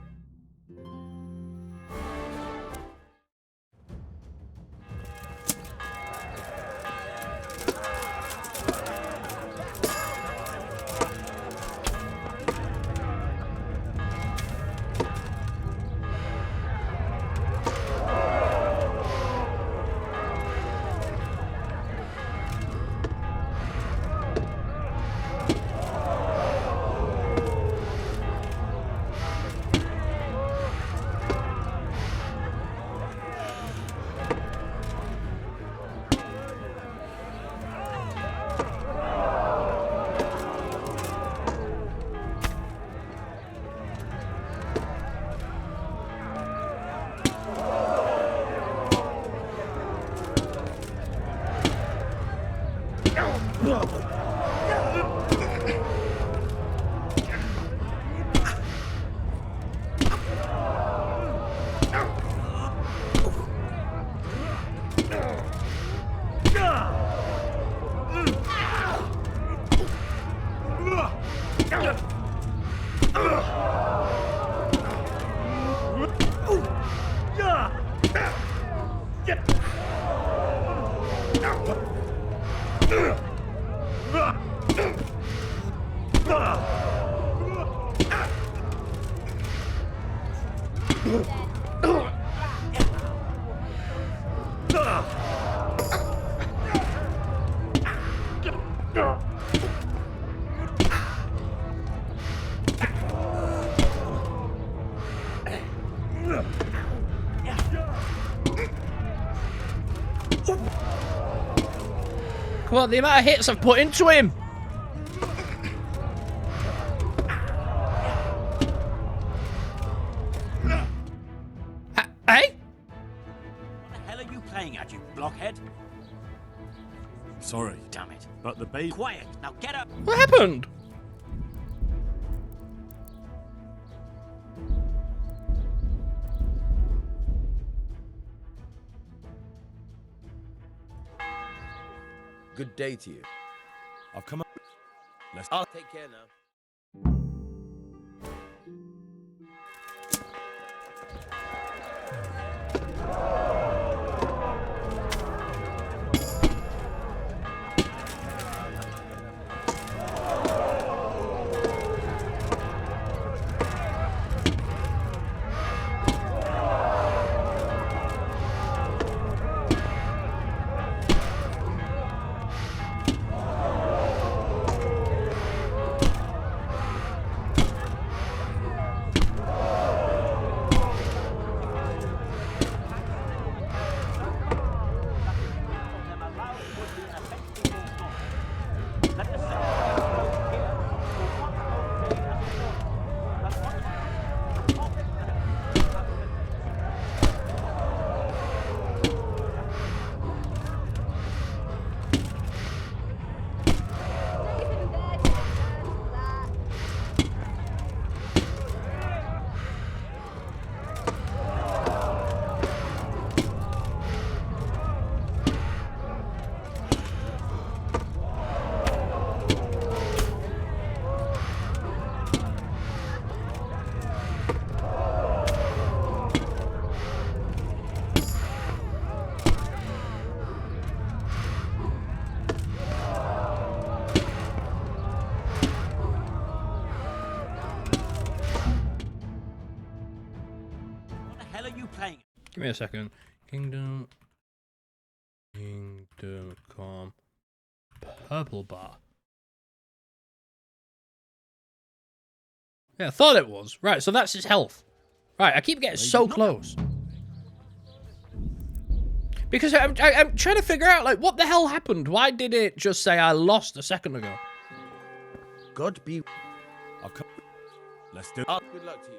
Come on, the amount of hits I've put into him. Hey? at, you blockhead? Sorry. Damn it. But the babe... Quiet! Now get up! What happened? Good day to you. I've come up... I'll take care now. Give me a second. Kingdom Come. Purple bar. Yeah, I thought it was. Right, so that's his health. Right, I keep getting so close. Because I'm trying to figure out, like, what the hell happened? Why did it just say I lost a second ago? God be... Let's do it. Good luck to you.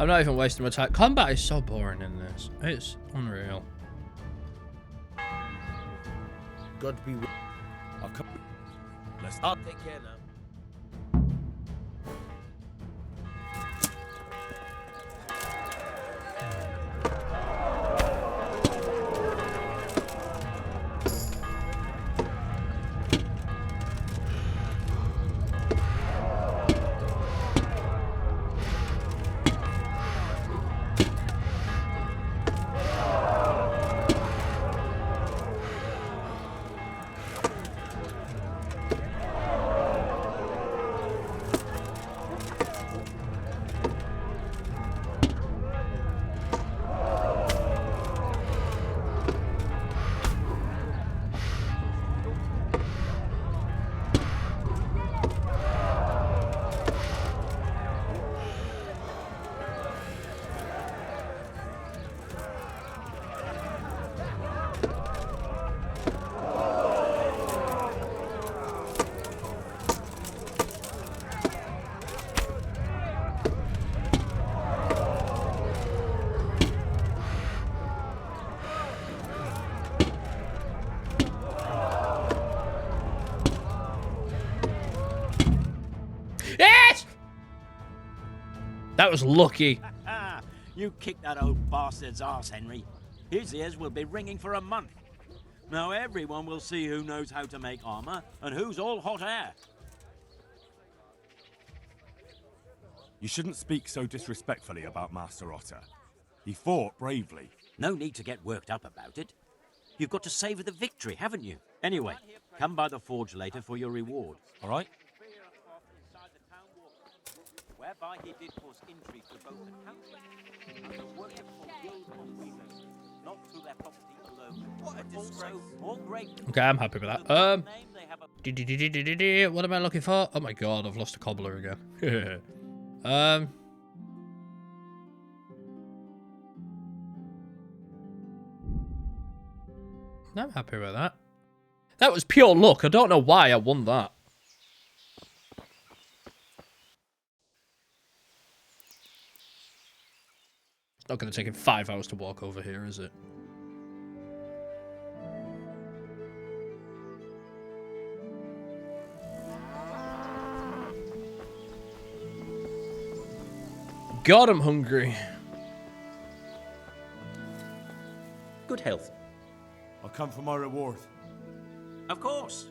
I'm not even wasting my time. Combat is so boring in this. It's unreal. God be with... Let's... I'll take care now. That was lucky. You kicked that old bastard's arse, Henry. His ears will be ringing for a month. Now everyone will see who knows how to make armor and who's all hot air. You shouldn't speak so disrespectfully about Master Otter. He fought bravely. No need to get worked up about it. You've got to savour the victory, haven't you? Anyway, come by the forge later for your reward. All right? whereby he did cause intrigue to both the country and the worshipful guild of weavers, not through their property alone, but also more great. Okay, I'm happy with that. What am I looking for? Oh my god, I've lost a cobbler again. I'm happy with that. That was pure luck. I don't know why I won that. Not going to take him 5 hours to walk over here, is it? God, I'm hungry. Good health. I'll come for my reward. Of course.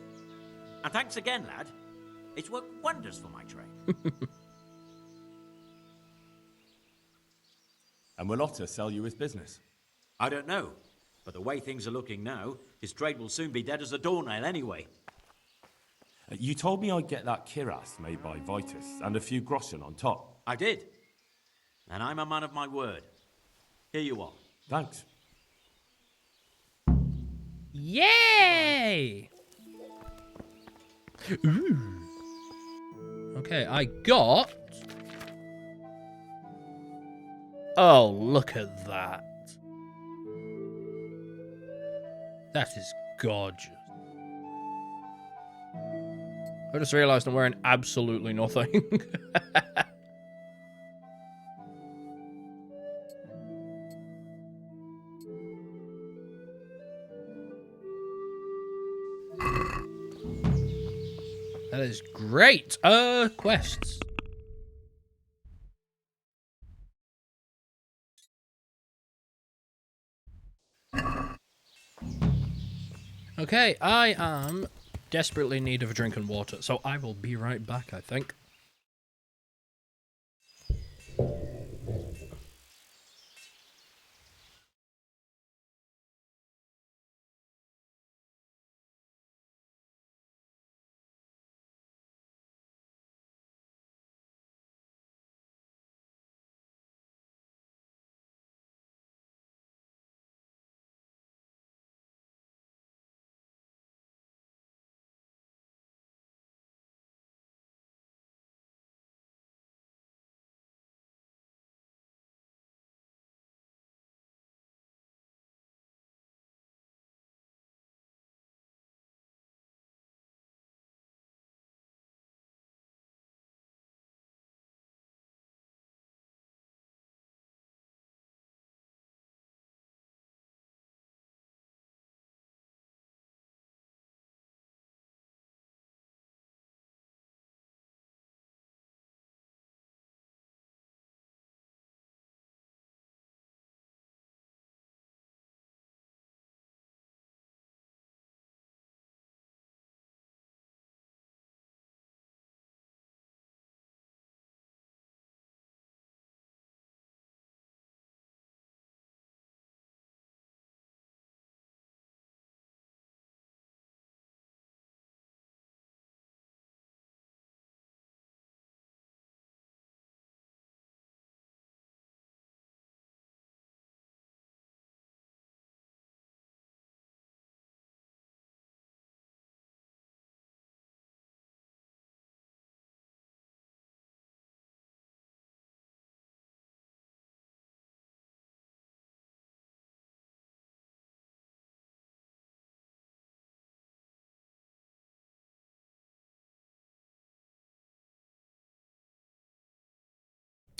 And thanks again, lad. It's worked wonders for my trade. And will Otter sell you his business? I don't know, but the way things are looking now, his trade will soon be dead as a doornail anyway. You told me I'd get that kiras made by Vitus and a few groschen on top. I did. And I'm a man of my word. Here you are. Thanks. Yay! Ooh. Okay, I got... Oh, look at that. That is gorgeous. I just realised I'm wearing absolutely nothing. That is great. Quests. Okay, I am desperately in need of a drink and water, so I will be right back, I think.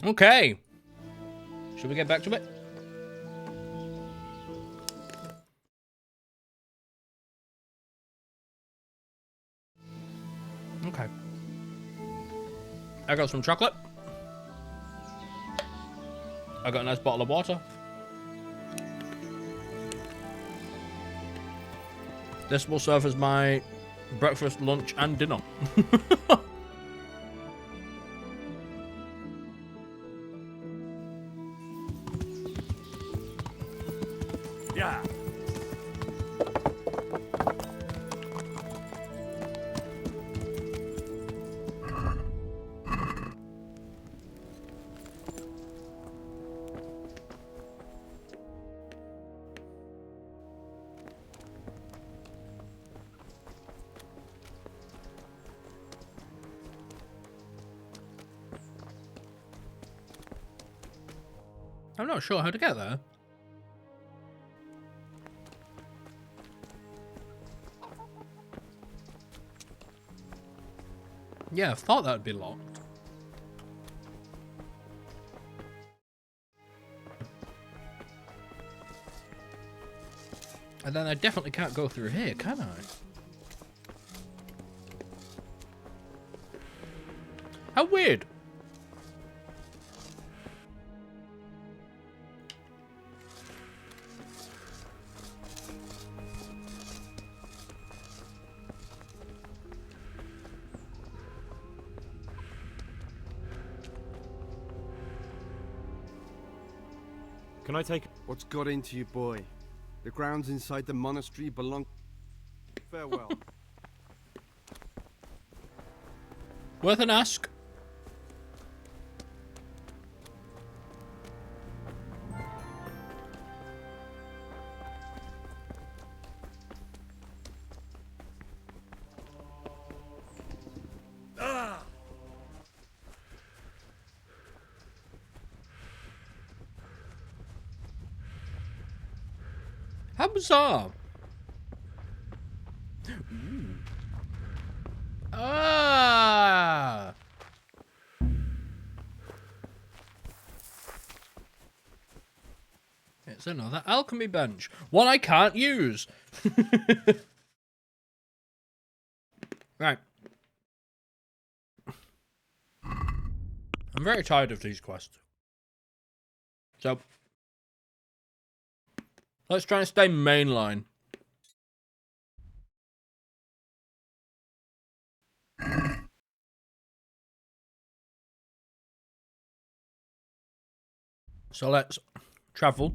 Okay. Should we get back to it? Okay. I got some chocolate. I got a nice bottle of water. This will serve as my breakfast, lunch, and dinner. Yeah. I'm not sure how to get there. Yeah, I thought that would be locked. And then I definitely can't go through here, can I? How weird. Can I take... What's got into you, boy? The grounds inside the monastery belong... Farewell. Worth an ask. How bizarre. Ooh. Ah. It's another alchemy bench. One I can't use. Right. I'm very tired of these quests. So, let's try and stay mainline. So let's travel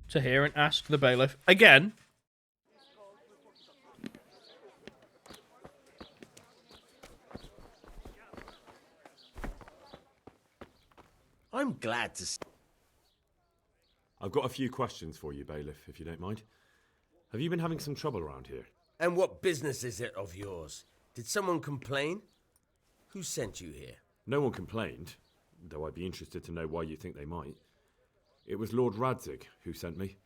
to here and ask the bailiff again. I'm glad to see. I've got a few questions for you, bailiff, if you don't mind. Have you been having some trouble around here? And what business is it of yours? Did someone complain? Who sent you here? No one complained, though I'd be interested to know why you think they might. It was Lord Radzig who sent me.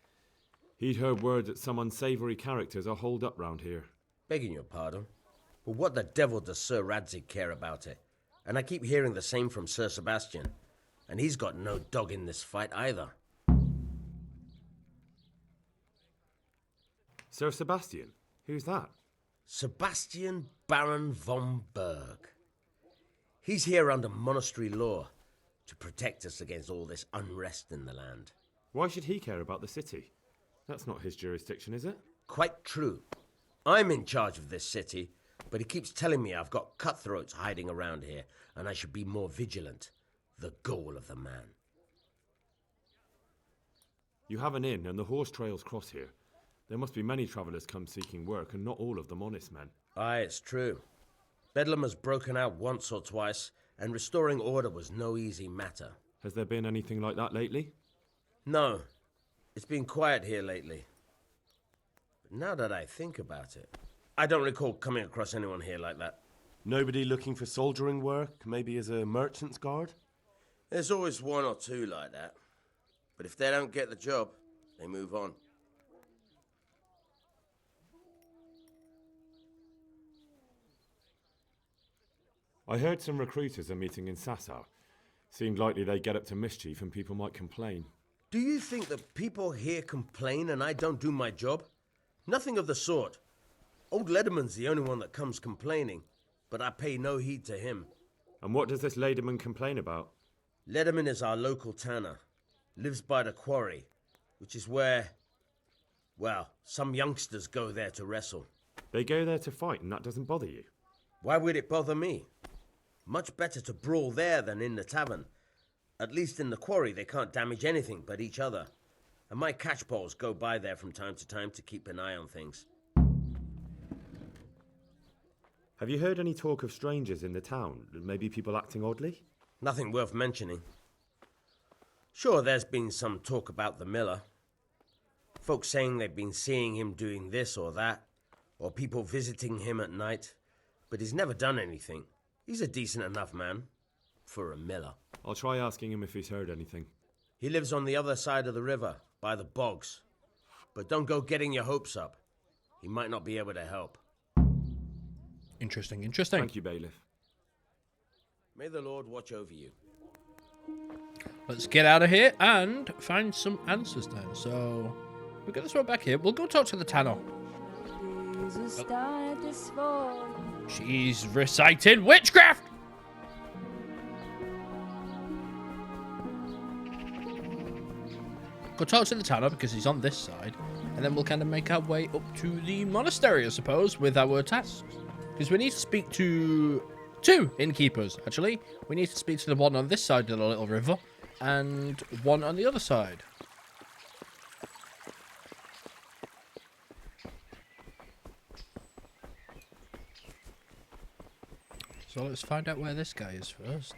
He'd heard word that some unsavoury characters are holed up round here. Begging your pardon, but what the devil does Sir Radzig care about it? And I keep hearing the same from Sir Sebastian. And he's got no dog in this fight either. Sir Sebastian? Who's that? Sebastian Baron von Berg. He's here under monastery law to protect us against all this unrest in the land. Why should he care about the city? That's not his jurisdiction, is it? Quite true. I'm in charge of this city, but he keeps telling me I've got cutthroats hiding around here, and I should be more vigilant. The goal of the man. You have an inn, and the horse trails cross here. There must be many travellers come seeking work, and not all of them honest men. Aye, it's true. Bedlam has broken out once or twice, and restoring order was no easy matter. Has there been anything like that lately? No. It's been quiet here lately. But now that I think about it, I don't recall coming across anyone here like that. Nobody looking for soldiering work, maybe as a merchant's guard? There's always one or two like that. But if they don't get the job, they move on. I heard some recruiters are meeting in Sassau. Seemed likely they get up to mischief and people might complain. Do you think that people here complain and I don't do my job? Nothing of the sort. Old Lederman's the only one that comes complaining, but I pay no heed to him. And what does this Lederman complain about? Lederman is our local tanner. Lives by the quarry, which is where, well, some youngsters go there to wrestle. They go there to fight and that doesn't bother you? Why would it bother me? Much better to brawl there than in the tavern. At least in the quarry they can't damage anything but each other. And my catchpoles go by there from time to time to keep an eye on things. Have you heard any talk of strangers in the town? Maybe people acting oddly? Nothing worth mentioning. Sure, there's been some talk about the miller. Folks saying they've been seeing him doing this or that, or people visiting him at night, but he's never done anything. He's a decent enough man, for a miller. I'll try asking him if he's heard anything. He lives on the other side of the river, by the bogs. But don't go getting your hopes up. He might not be able to help. Interesting, interesting. Thank you, Bailiff. May the Lord watch over you. Let's get out of here and find some answers then. So, we'll get this one back here. We'll go talk to the tanner. She's reciting witchcraft! Go talk to the tanner because he's on this side. And then we'll kind of make our way up to the monastery, I suppose, with our tasks. Because we need to speak to two innkeepers, actually. We need to speak to the one on this side of the little river and one on the other side. So let's find out where this guy is first.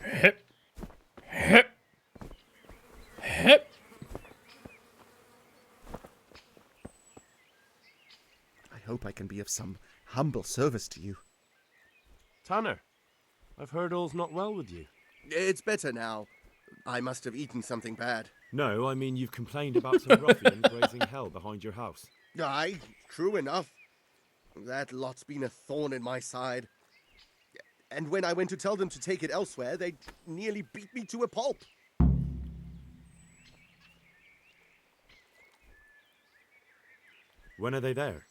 Hip. Hip. Hip. I hope I can be of some humble service to you. Tanner, I've heard all's not well with you. It's better now. I must have eaten something bad. No, I mean you've complained about some ruffians raising hell behind your house. Aye, true enough. That lot's been a thorn in my side. And when I went to tell them to take it elsewhere, they nearly beat me to a pulp. When are they there?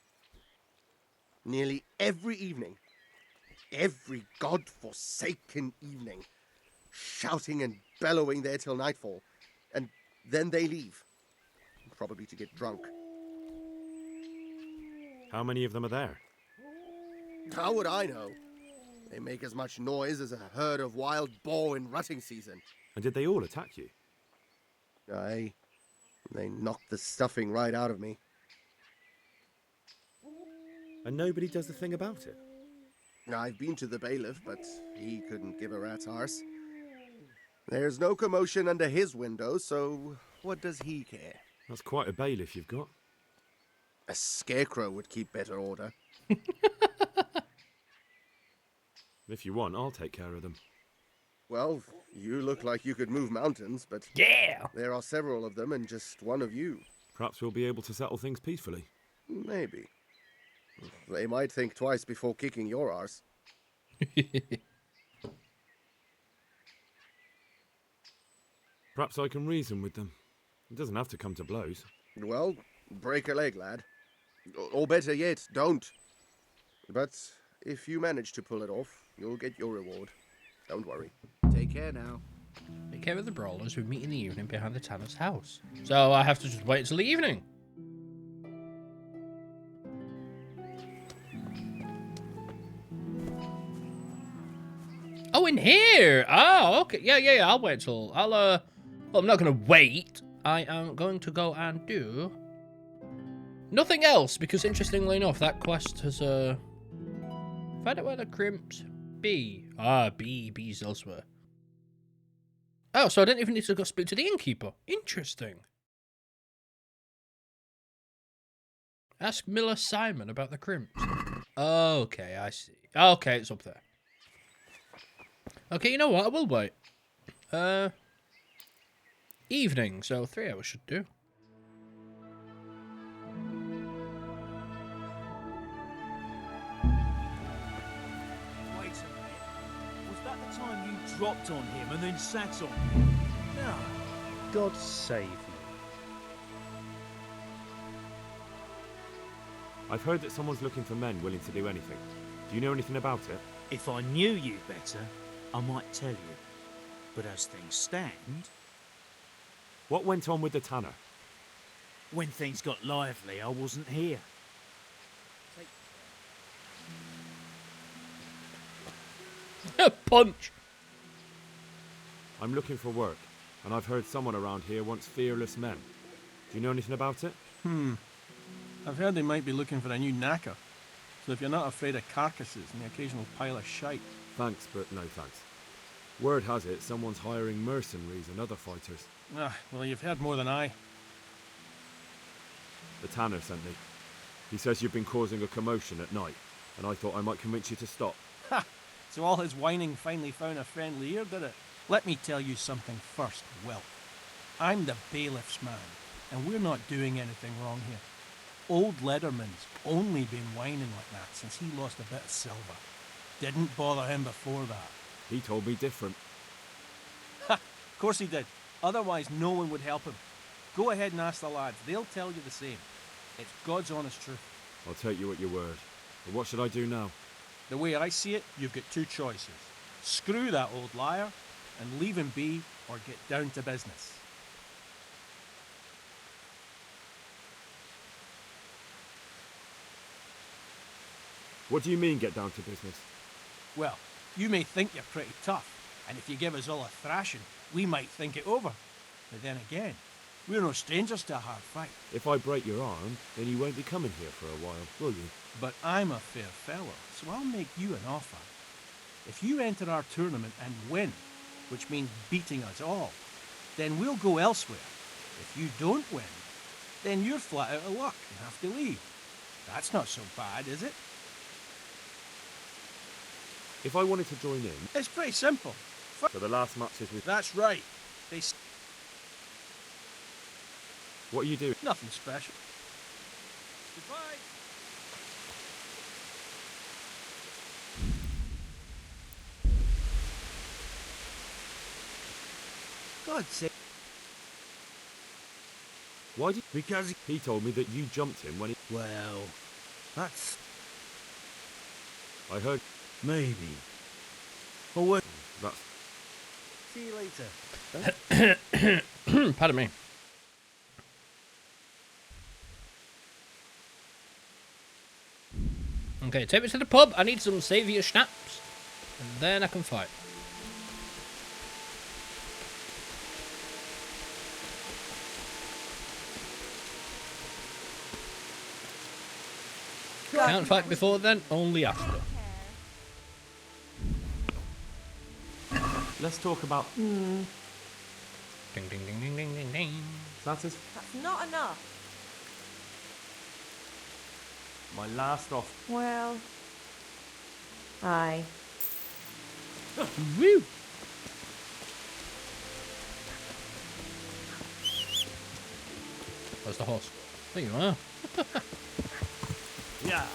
Nearly every evening. Every god-forsaken evening. Shouting and bellowing there till nightfall. And then they leave. Probably to get drunk. How many of them are there? How would I know? They make as much noise as a herd of wild boar in rutting season. And did they all attack you? Aye. They knocked the stuffing right out of me. And nobody does a thing about it? I've been to the bailiff, but he couldn't give a rat's arse. There's no commotion under his window, so what does he care? That's quite a bailiff you've got. A scarecrow would keep better order. If you want, I'll take care of them. Well, you look like you could move mountains, but yeah, there are several of them and just one of you. Perhaps we'll be able to settle things peacefully. Maybe. They might think twice before kicking your arse. Perhaps I can reason with them. It doesn't have to come to blows. Well, break a leg, lad. Or better yet, don't. But if you manage to pull it off, you'll get your reward. Don't worry. Take care now. Take care of the brawlers. We meet in the evening behind the tanner's house. So I have to just wait until the evening. Oh, in here! Oh, okay. Yeah. I'll wait till... well, I'm not going to wait. I am going to go and do... nothing else, because interestingly enough, that quest has, find out where the crimps be. Ah, B's elsewhere. Oh, so I didn't even need to go speak to the innkeeper. Interesting. Ask Miller Simon about the crimps. Okay, I see. Okay, it's up there. Okay, you know what? I will wait. Evening, so 3 hours should do. Wait a minute. Was that the time you dropped on him and then sat on him? No. God save you. I've heard that someone's looking for men willing to do anything. Do you know anything about it? If I knew you better, I might tell you. But as things stand... What went on with the tanner? When things got lively, I wasn't here. Punch! I'm looking for work, and I've heard someone around here wants fearless men. Do you know anything about it? I've heard they might be looking for a new knacker. So if you're not afraid of carcasses and the occasional pile of shite... Thanks, but no thanks. Word has it someone's hiring mercenaries and other fighters. Ah, well, you've heard more than I. The tanner sent me. He says you've been causing a commotion at night, and I thought I might convince you to stop. Ha! So all his whining finally found a friendly ear, did it? Let me tell you something first, Will. I'm the bailiff's man, and we're not doing anything wrong here. Old Lederman's only been whining like that since he lost a bit of silver. Didn't bother him before that. He told me different. Ha! Of course he did. Otherwise, no one would help him. Go ahead and ask the lads. They'll tell you the same. It's God's honest truth. I'll take you at your word. But what should I do now? The way I see it, you've got two choices. Screw that old liar and leave him be, or get down to business. What do you mean, get down to business? Well, you may think you're pretty tough, and if you give us all a thrashing, we might think it over. But then again, we're no strangers to a hard fight. If I break your arm, then you won't be coming here for a while, will you? But I'm a fair fellow, so I'll make you an offer. If you enter our tournament and win, which means beating us all, then we'll go elsewhere. If you don't win, then you're flat out of luck and have to leave. That's not so bad, is it? If I wanted to join in... It's pretty simple. So the last match is with... That's right. What are you doing? Nothing special. Goodbye. God's sake. Why did... Because he told me that you jumped him when he... Well, that's... I heard... Maybe. But what... That's... See you later. Pardon me. Okay, take me to the pub. I need some saviour schnapps. And then I can fight. Can't fight before then, only after. Let's talk about... Ding ding ding ding ding ding ding. That is... That's not enough. my last off... Well... Aye. Woo! Where's the horse? There you are. Yeah.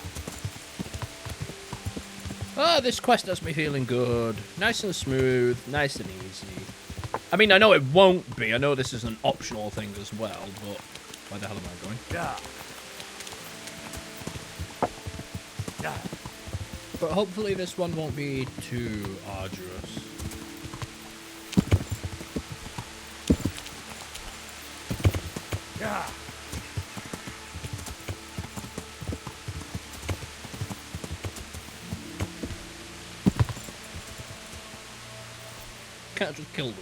Ah, this quest has me feeling good. Nice and smooth, nice and easy. I mean, I know it won't be. I know this is an optional thing as well, but where the hell am I going? Yeah. Yeah. But hopefully this one won't be too arduous. Yeah. Can't just kill them.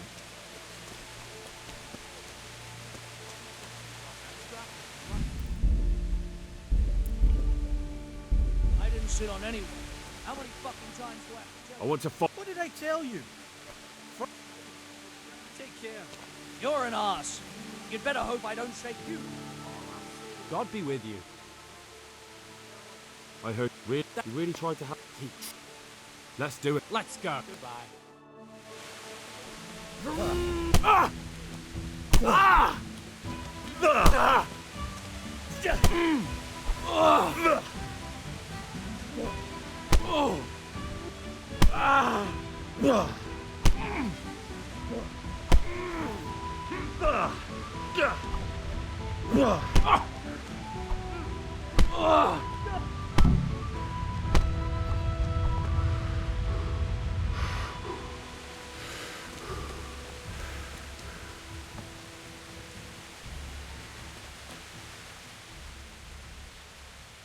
I didn't sit on anyone. How many fucking times do I have to tell I want to fight. What did I tell you? Take care. You're an ass. You'd better hope I don't shake you. God be with you. I heard you really tried to have heat. Let's do it. Let's go. Goodbye. Ah! Ah! Ah! Oh! Ah!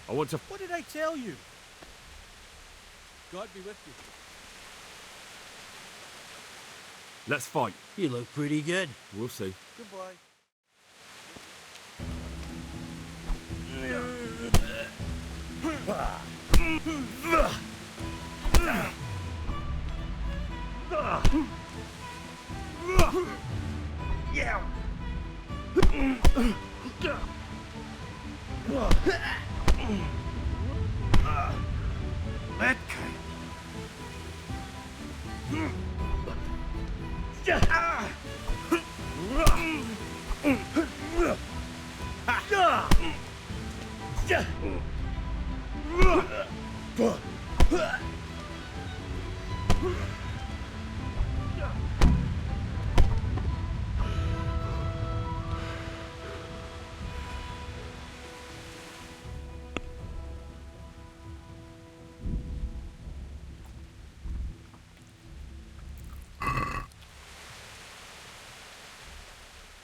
I want to... What did I tell you? God be with you. Let's fight. You look pretty good. We'll see. Goodbye. Yeah.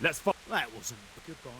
Let's fight. That wasn't goodbye.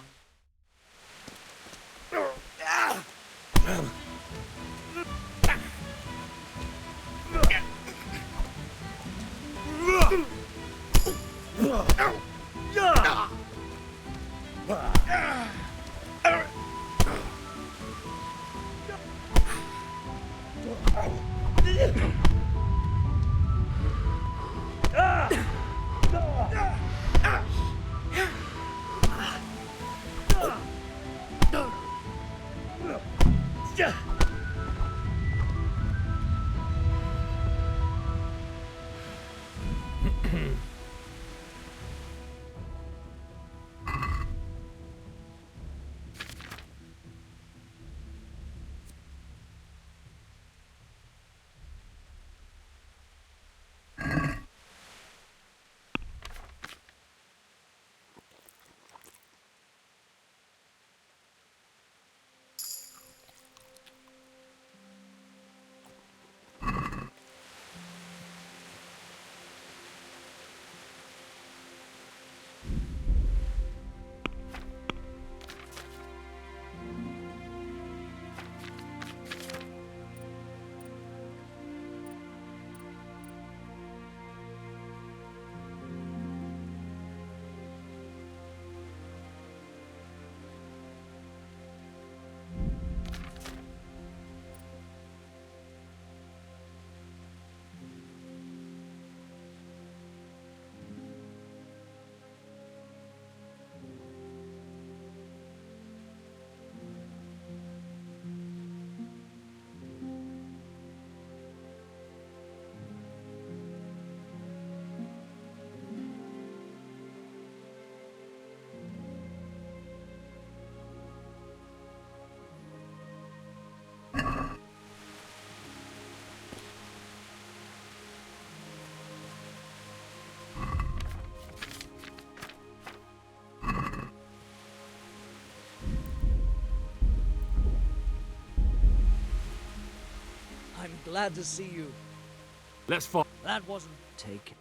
I'm glad to see you. Let's fight. That wasn't taken.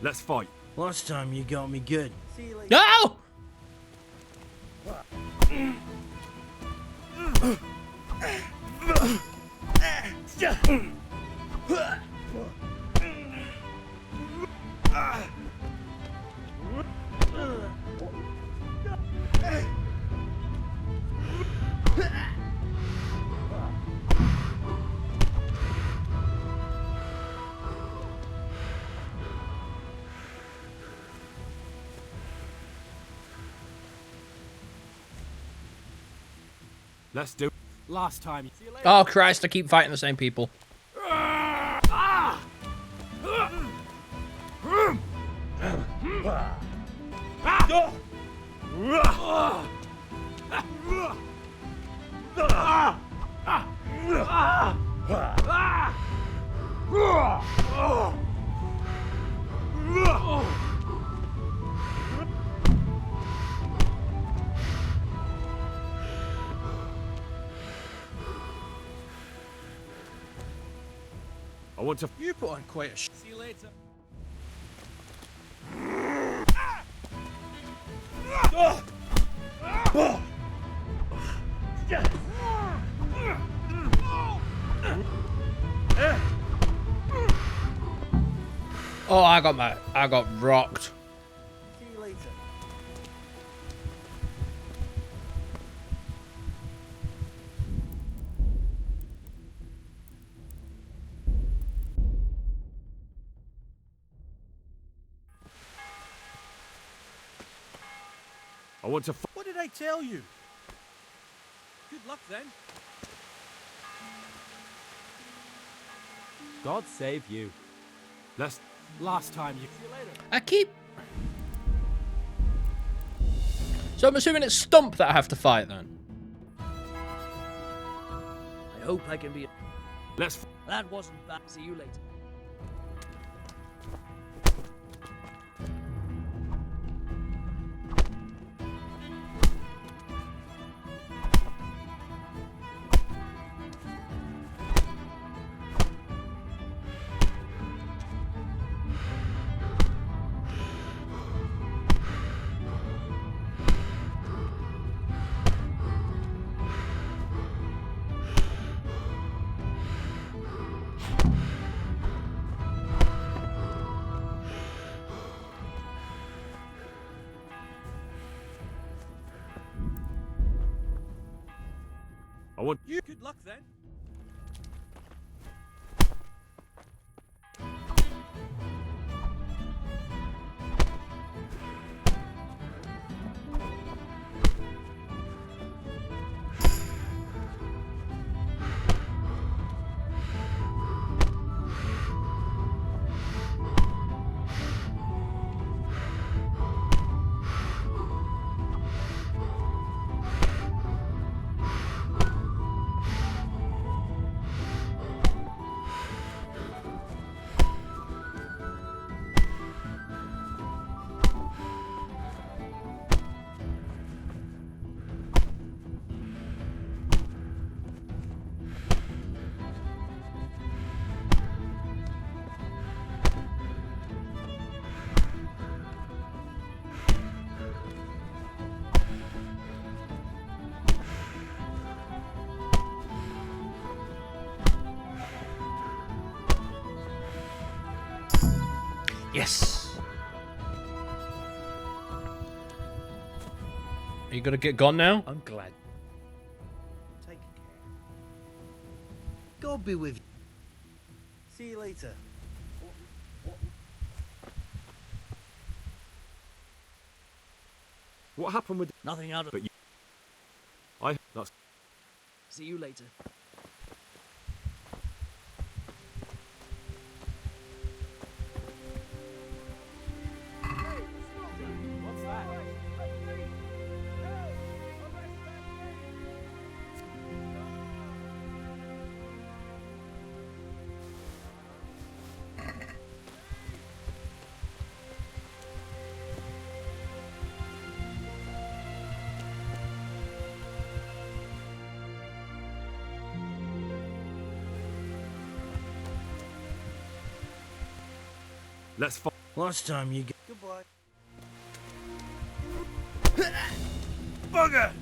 Let's fight. Last time you got me good. No! Let's do. Last time. Oh Christ, I keep fighting the same people. I want to. You put on quite a See you later. Oh, I got rocked. See you later. I want to. What did I tell you? Good luck then. God save you. Last time you. I keep. So I'm assuming it's Stump that I have to fight then. I hope I can be. That wasn't bad. See you later. I want. You good luck then. Yes. Are you gonna get gone now? I'm glad. Take care. God be with you. See you later. What happened with? Nothing out of. But you. That's. See you later. What's that? Let's. Last time you get. Goodbye. Bugger!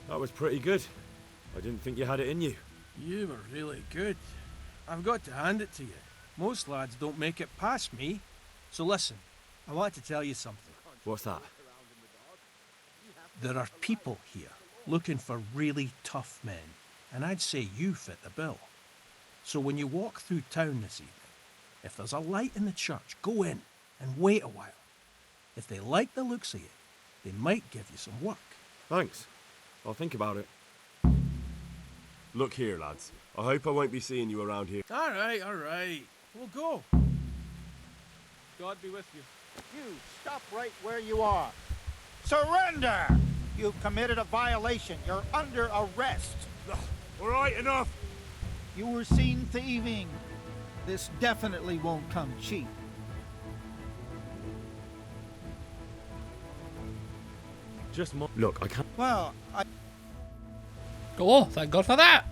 That was pretty good. I didn't think you had it in you. You were really good. I've got to hand it to you. Most lads don't make it past me. So listen, I want to tell you something. What's that? There are people here looking for really tough men, and I'd say you fit the bill. So when you walk through town this evening, if there's a light in the church, go in and wait a while. If they like the looks of you, they might give you some work. Thanks. I'll think about it. Look here, lads. I hope I won't be seeing you around here. All right. We'll go. God be with you. You stop right where you are. Surrender! You've committed a violation. You're under arrest. All right, enough. You were seen thieving. This definitely won't come cheap. Just look, I can't. Well, I Oh, thank God for that.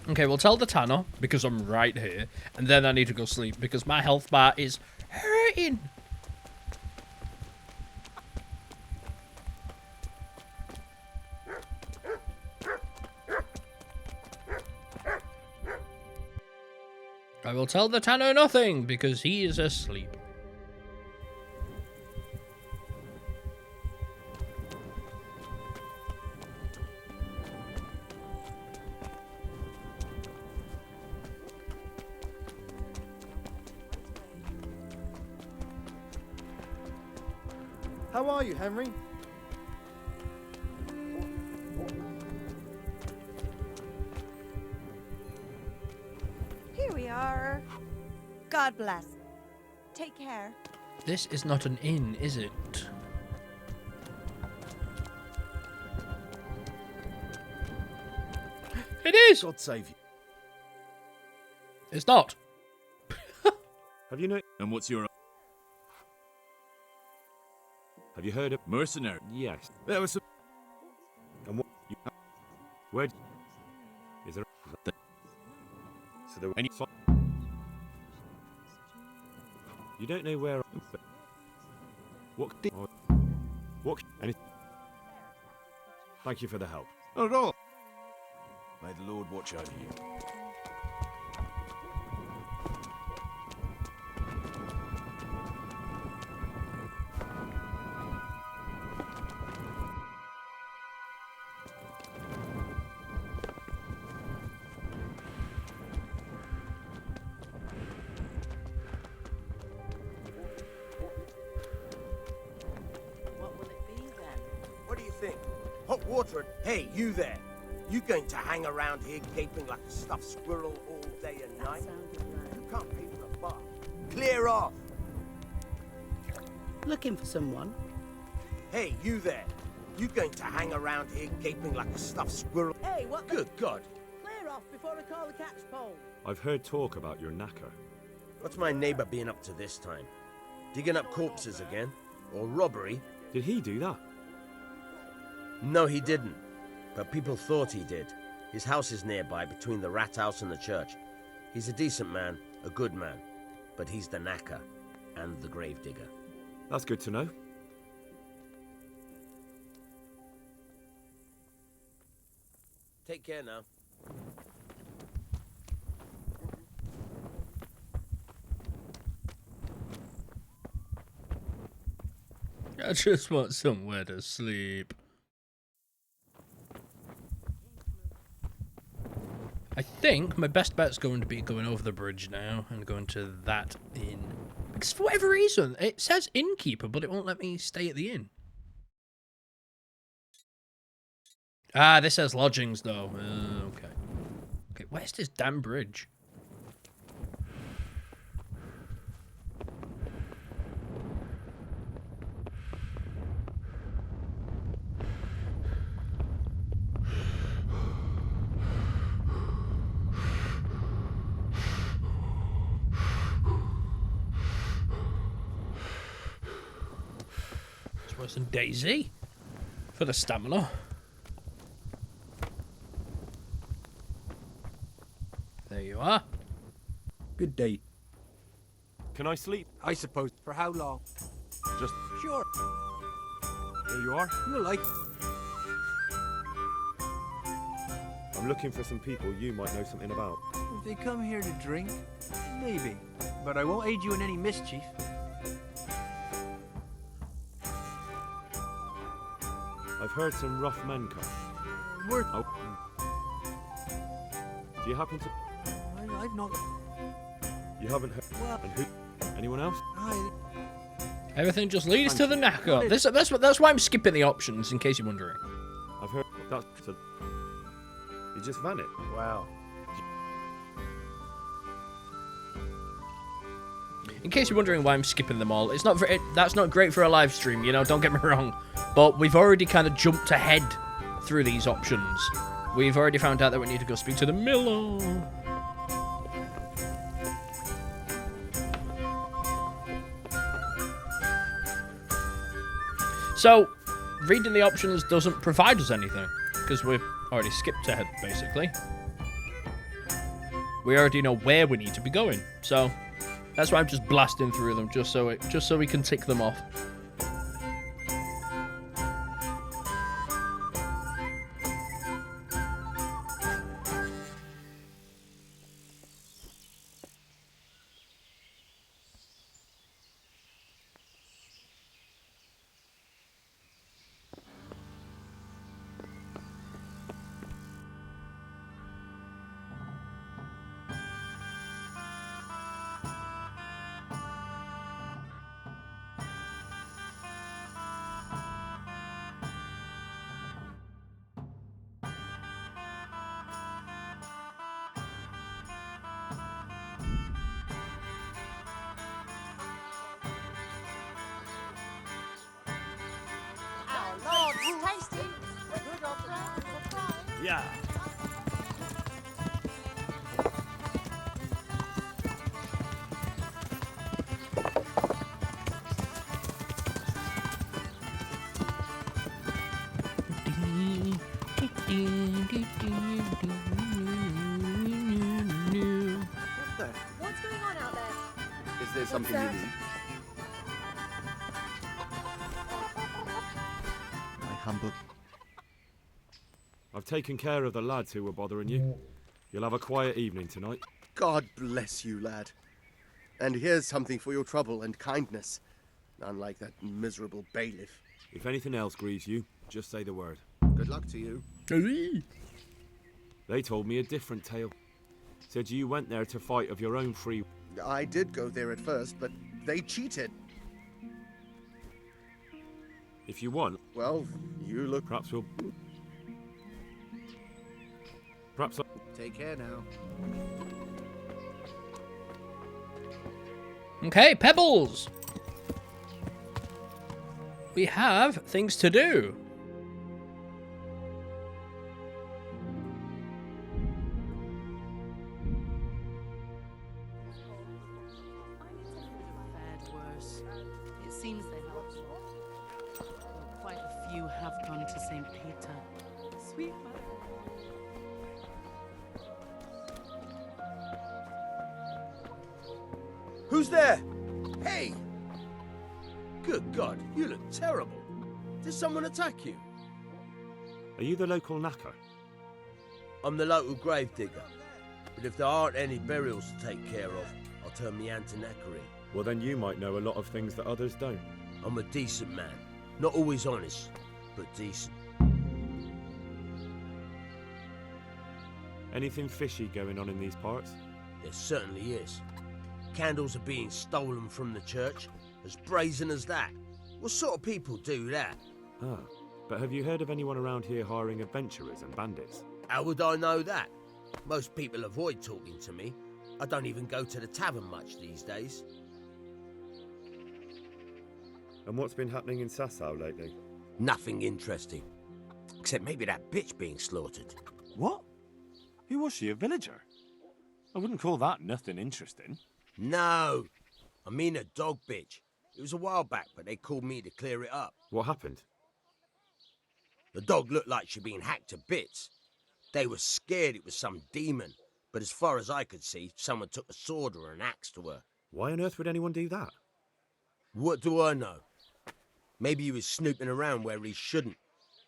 Okay, we'll tell the tanner because I'm right here, and then I need to go sleep because my health bar is hurting. I will tell the tanner nothing because he is asleep. How are you, Henry? Here we are. God bless. Take care. This is not an inn, is it? It is! God save you. It's not. Have you know? And what's your... Have you heard of mercenary? Yes. There was some... And what? Where? Is there? So there any? You don't know where? What? What? Any? Thank you for the help. Not at all. May the Lord watch over you. What will it be then? What do you think? Hot water? Hey, you there! You going to hang around here gaping like a stuffed squirrel all day and night? You can't pay for a bath. Clear off! Looking for someone? Hey, you there! You going to hang around here gaping like a stuffed squirrel? Hey, what the... Good God! Clear off before I call the catch pole. I've heard talk about your knacker. What's my neighbor been up to this time? Digging up corpses again? Or robbery? Did he do that? No, he didn't. But people thought he did. His house is nearby, between the rat house and the church. He's a decent man, a good man. But he's the knacker and the gravedigger. That's good to know. Take care now. I just want somewhere to sleep. I think my best bet's going to be going over the bridge now and going to that inn. Because for whatever reason, it says innkeeper, but it won't let me stay at the inn. Ah, this says lodgings, though. Okay. Okay, where's this damn bridge? It's worse than Daisy for the stamina. There you are. Good day. Can I sleep? I suppose. For how long? Just Sure. there you are. You like. I'm looking for some people you might know something about. If they come here to drink, maybe. But I won't aid you in any mischief. I've heard some rough men come. Worth. Oh. Do you happen to? I've not. You haven't heard? Well, And who? Anyone else? Everything just leads to the knacker. That's why I'm skipping the options, in case you're wondering. I've heard that. He just vanished. Wow. In case you're wondering why I'm skipping them all, it's not that's not great for a live stream, you know, don't get me wrong. But we've already kind of jumped ahead through these options. We've already found out that we need to go speak to the miller. So, reading the options doesn't provide us anything, because we've already skipped ahead, basically. We already know where we need to be going, so that's why I'm just blasting through them, just so we can tick them off. Yeah. What's going on out there? Is there something you that? need? My humble... I've taken care of the lads who were bothering you. You'll have a quiet evening tonight. God bless you, lad. And here's something for your trouble and kindness. Unlike that miserable bailiff. If anything else grieves you, just say the word. Good luck to you. They told me a different tale. Said you went there to fight of your own free... I did go there at first, but they cheated. If you want... Well, you look... Perhaps we'll... Perhaps I'll... Take care now. Okay, Pebbles! We have things to do. Fared worse. It seems they helped. Quite a few have gone to St. Peter. Sweet mother. Who's there? Hey! Good God, you look terrible. Did someone attack you? Are you the local knacker? I'm the local gravedigger. But if there aren't any burials to take care of, I'll turn me hand to knackery. Well, then you might know a lot of things that others don't. I'm a decent man. Not always honest, but decent. Anything fishy going on in these parts? There certainly is. Candles are being stolen from the church, as brazen as that. What sort of people do that? Ah, but have you heard of anyone around here hiring adventurers and bandits? How would I know that? Most people avoid talking to me. I don't even go to the tavern much these days. And what's been happening in Sassau lately? Nothing interesting. Except maybe that bitch being slaughtered. What? Who was she, a villager? I wouldn't call that nothing interesting. No, I mean a dog bitch. It was a while back, but they called me to clear it up. What happened? The dog looked like she'd been hacked to bits. They were scared it was some demon, but as far as I could see, someone took a sword or an axe to her. Why on earth would anyone do that? What do I know? Maybe he was snooping around where he shouldn't,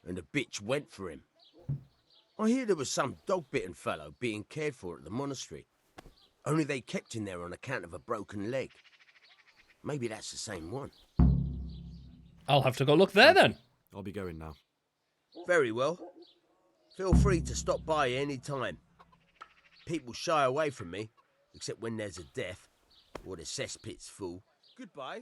and the bitch went for him. I hear there was some dog-bitten fellow being cared for at the monastery. Only they kept him there on account of a broken leg. Maybe that's the same one. I'll have to go look there then. I'll be going now. Very well. Feel free to stop by any time. People shy away from me, except when there's a death, or the cesspit's full. Goodbye.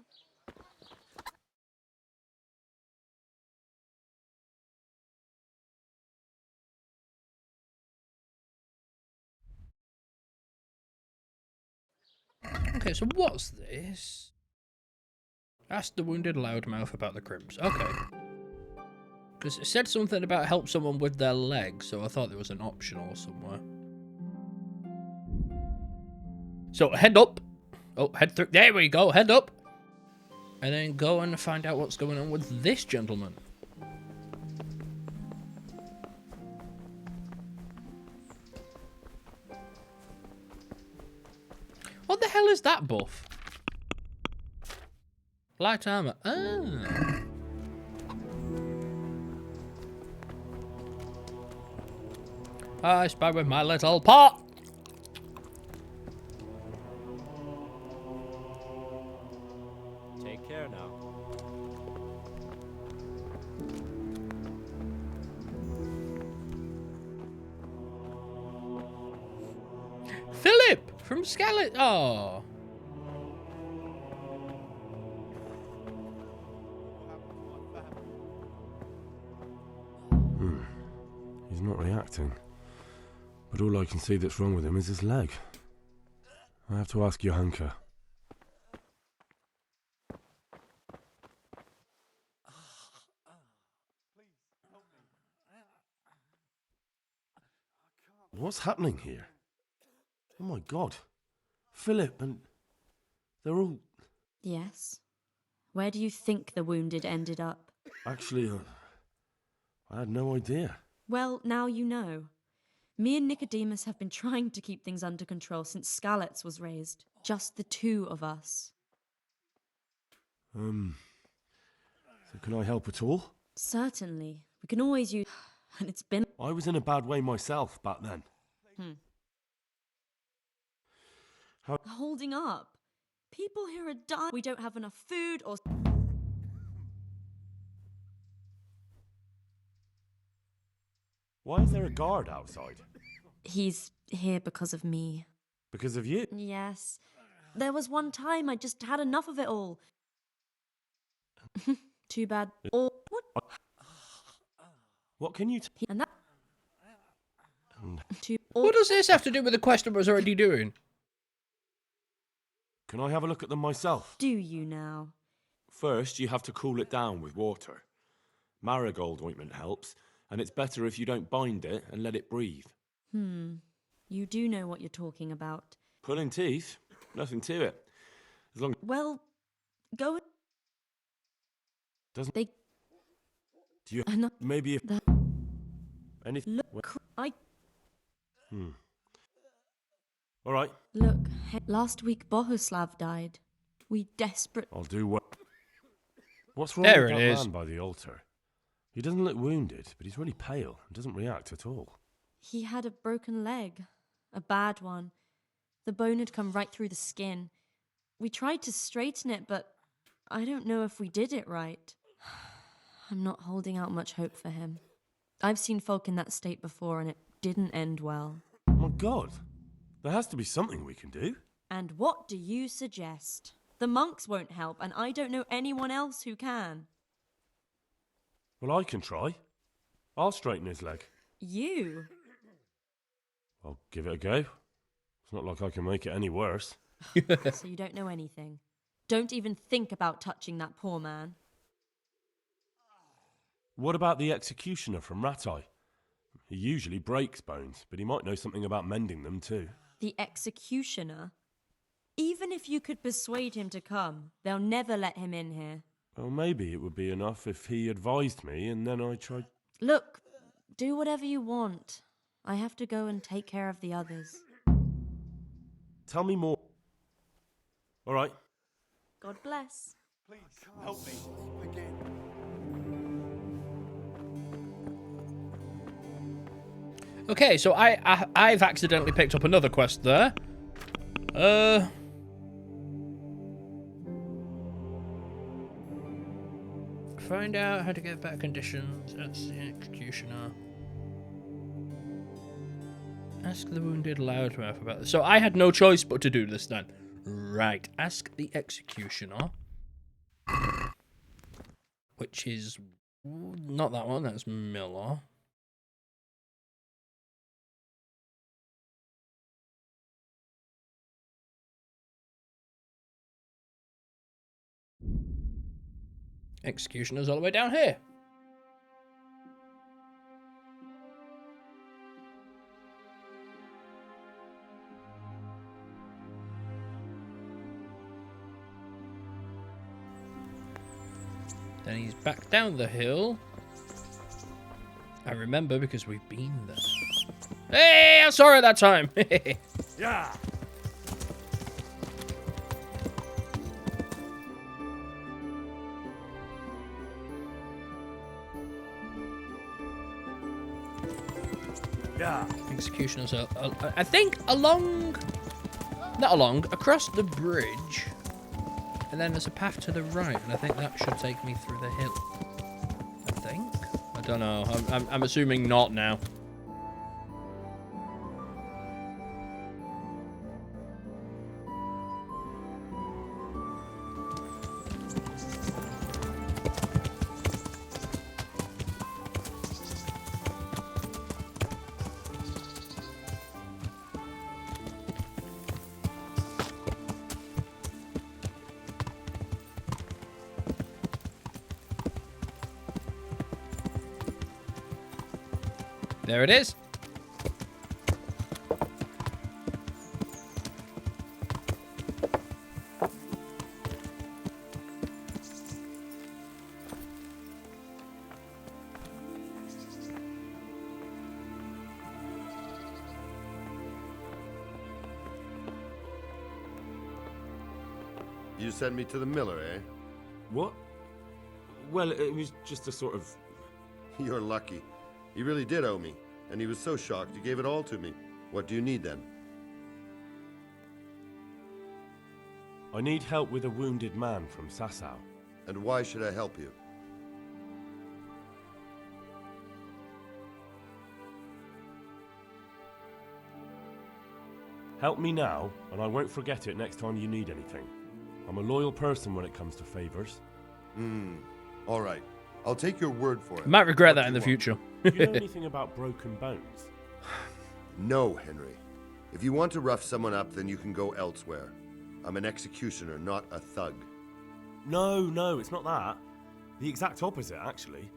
Okay, so what's this? Ask the wounded loudmouth about the crimps. Okay. Because it said something about help someone with their leg, so I thought there was an optional somewhere. So head up. Oh, head through. There we go. Head up. And then go and find out what's going on with this gentleman. What the hell is that buff? Light armor. Ah. I spy with my little pot. Take care now. Philip from Scarlet. Oh. He's not reacting. But all I can see that's wrong with him is his leg. I have to ask Johanka. What's happening here? Oh my god. Philip and... they're all... Yes. Where do you think the wounded ended up? Actually, I had no idea. Well, now you know. Me and Nicodemus have been trying to keep things under control since Skalitz was raised. Just the two of us. So can I help at all? Certainly. We can always use... And it's been... I was in a bad way myself back then. Holding up. People here are dying. We don't have enough food or... Why is there a guard outside? He's here because of me. Because of you? Yes. There was one time I just had enough of it all. Too bad. Or what? What can you... And that... What does this have to do with the quest I was already doing? Can I have a look at them myself? Do you now? First, you have to cool it down with water. Marigold ointment helps, and it's better if you don't bind it and let it breathe. You do know what you're talking about. Pulling teeth? Nothing to it. As long... Well, go... Doesn't... They... Do you... Not Maybe if... Anything... Look, I... All right. Look, last week Bohuslav died. We desperate... I'll do what... What's wrong There with it that is. man by the altar? He doesn't look wounded, but he's really pale and doesn't react at all. He had a broken leg. A bad one. The bone had come right through the skin. We tried to straighten it, but I don't know if we did it right. I'm not holding out much hope for him. I've seen folk in that state before, and it didn't end well. Oh my god. There has to be something we can do. And what do you suggest? The monks won't help, and I don't know anyone else who can. Well, I can try. I'll straighten his leg. You? I'll give it a go. It's not like I can make it any worse. So you don't know anything. Don't even think about touching that poor man. What about the executioner from Ratai? He usually breaks bones, but he might know something about mending them too. The executioner? Even if you could persuade him to come, they'll never let him in here. Well, maybe it would be enough if he advised me and then I tried... Look, do whatever you want. I have to go and take care of the others. Tell me more. All right. God bless. Please, help me. Again. Okay, so I've accidentally picked up another quest there. Find out how to get better conditions. That's the executioner. Ask the wounded loudmouth about this. So I had no choice but to do this then. Right. Ask the executioner. Which is not that one, that's Miller. Executioner's all the way down here. Then he's back down the hill. I remember because we've been there. Hey, I saw it that time. Yeah. Yeah. Executioners are, I think, across the bridge. And then there's a path to the right, and I think that should take me through the hill. I think. I don't know. I'm assuming not now. There it is. You sent me to the miller, eh? What? Well, it was just a sort of... You're lucky. He really did owe me, and he was so shocked he gave it all to me. What do you need then? I need help with a wounded man from Sassau. And why should I help you? Help me now, and I won't forget it next time you need anything. I'm a loyal person when it comes to favors. All right. I'll take your word for it. Might regret that in the future. Do you know anything about broken bones? No, Henry. If you want to rough someone up, then you can go elsewhere. I'm an executioner, not a thug. No, it's not that. The exact opposite, actually.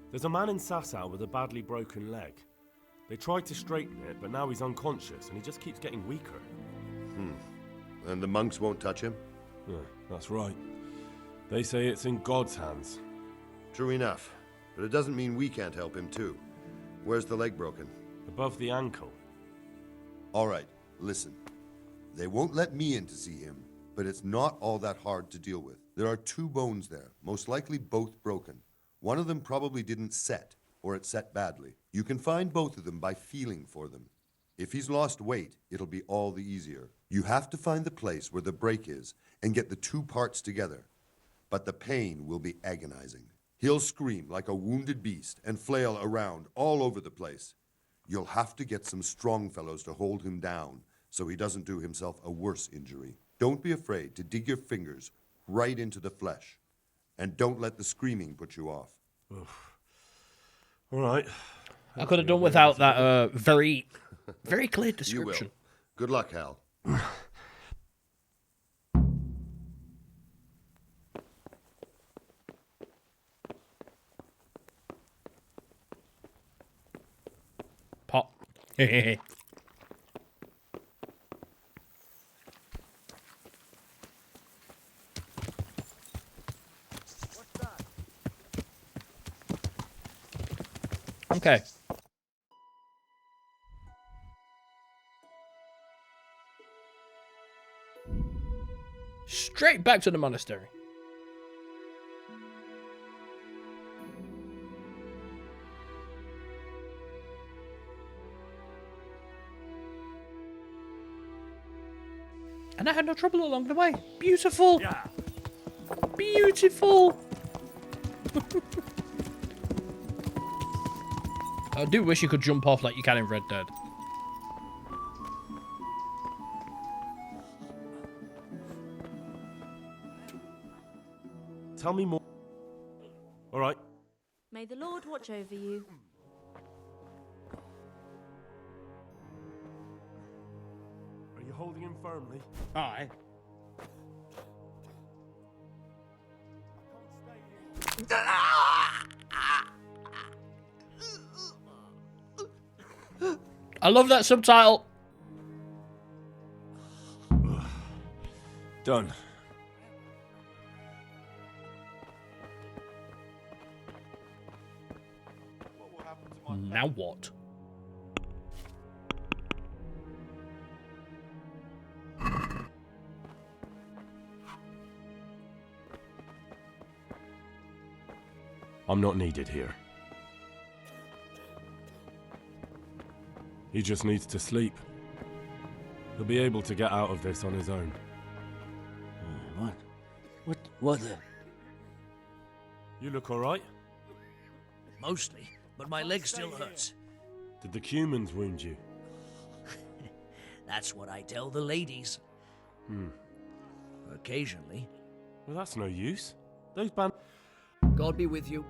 There's a man in Sassau with a badly broken leg. They tried to straighten it, but now he's unconscious and he just keeps getting weaker. And the monks won't touch him? Yeah, that's right. They say it's in God's hands. True enough. But it doesn't mean we can't help him, too. Where's the leg broken? Above the ankle. All right, listen. They won't let me in to see him, but it's not all that hard to deal with. There are 2 bones there, most likely both broken. One of them probably didn't set, or it set badly. You can find both of them by feeling for them. If he's lost weight, it'll be all the easier. You have to find the place where the break is and get the 2 parts together. But the pain will be agonizing. He'll scream like a wounded beast and flail around all over the place. You'll have to get some strong fellows to hold him down so he doesn't do himself a worse injury. Don't be afraid to dig your fingers right into the flesh. And don't let the screaming put you off. All right. I could have done without that very clear description. You will. Good luck, Hal. Pop. Okay. Straight back to the monastery. And I had no trouble along the way. Beautiful. Yeah. Beautiful. I do wish you could jump off like you can in Red Dead. Tell me more. All right. May the Lord watch over you. Are you holding him firmly? Aye. I love that subtitle. Done. Now what? I'm not needed here. He just needs to sleep. He'll be able to get out of this on his own. What the? You look alright? Mostly, but my leg still hurts. Did the humans wound you? That's what I tell the ladies. Occasionally. Well, that's no use. Those band... God be with you.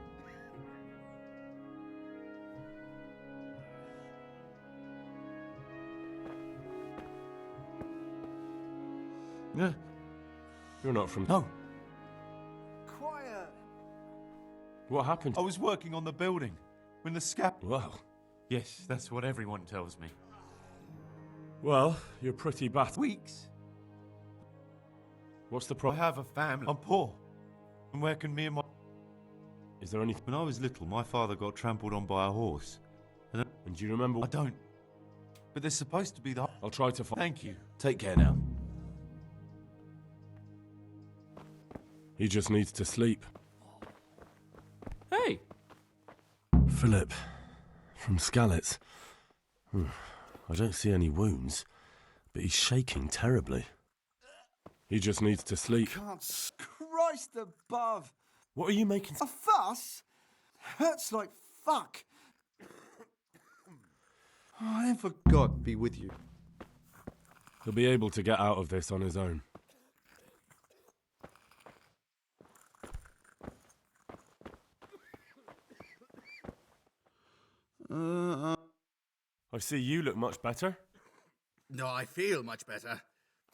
Yeah. You're not from... No. Quiet! What happened? I was working on the building when the scab... Well... Yes, that's what everyone tells me. Well, you're pretty bad. Weeks. What's the I problem? have a family. I'm poor. And where can me and my... Is there anything... When I was little, my father got trampled on by a horse. And do you remember... I don't. But there's supposed to be the... I'll try to find... Thank you. Take care now. He just needs to sleep. Hey! Philip, from Skalitz. I don't see any wounds, but he's shaking terribly. He just needs to sleep. Can't Christ above! What are you making? A fuss? Hurts like fuck. Oh, and for God be with you. He'll be able to get out of this on his own. I see you look much better. No, I feel much better.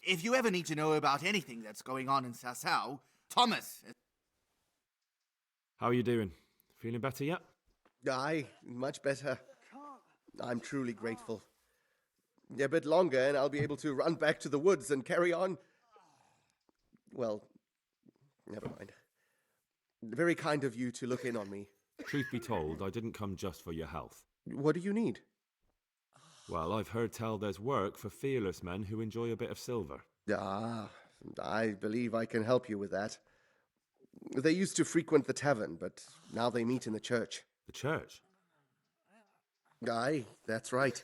If you ever need to know about anything that's going on in Sassau, Thomas... How are you doing? Feeling better yet? Aye, much better. I'm truly grateful. A bit longer and I'll be able to run back to the woods and carry on. Well, never mind. Very kind of you to look in on me. Truth be told, I didn't come just for your health. What do you need? Well, I've heard tell there's work for fearless men who enjoy a bit of silver. Ah, I believe I can help you with that. They used to frequent the tavern, but now they meet in the church. The church? Aye, that's right.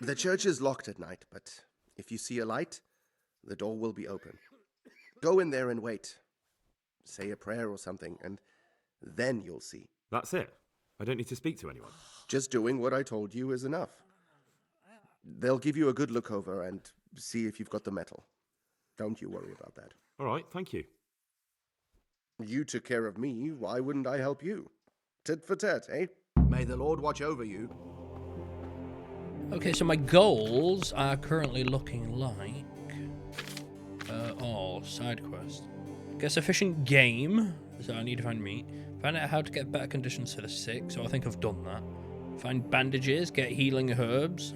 The church is locked at night, but if you see a light, the door will be open. Go in there and wait. Say a prayer or something, and then you'll see. That's it? I don't need to speak to anyone? Just doing what I told you is enough. They'll give you a good look over and see if you've got the metal. Don't you worry about that. All right, thank you. You took care of me, why wouldn't I help you? Tit for tat, eh? May the Lord watch over you. Okay, so my goals are currently looking like... side quest. Get sufficient game, so I need to find meat. Find out how to get better conditions for the sick, so I think I've done that. Find bandages, get healing herbs.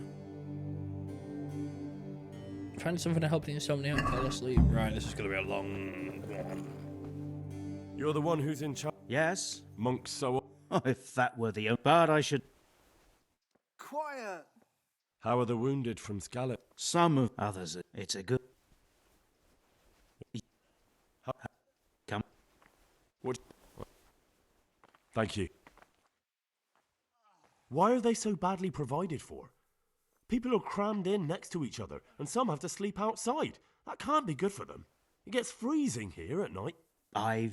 Find something to help the insomnia and fall asleep. Right, this is going to be a long one. You're the one who's in charge. Yes? Monks, so... Oh, if that were the... But I should... Quiet! How are the wounded from Skalitz? Some of others. It's a good... Come. What? Thank you. Why are they so badly provided for? People are crammed in next to each other, and some have to sleep outside. That can't be good for them. It gets freezing here at night. I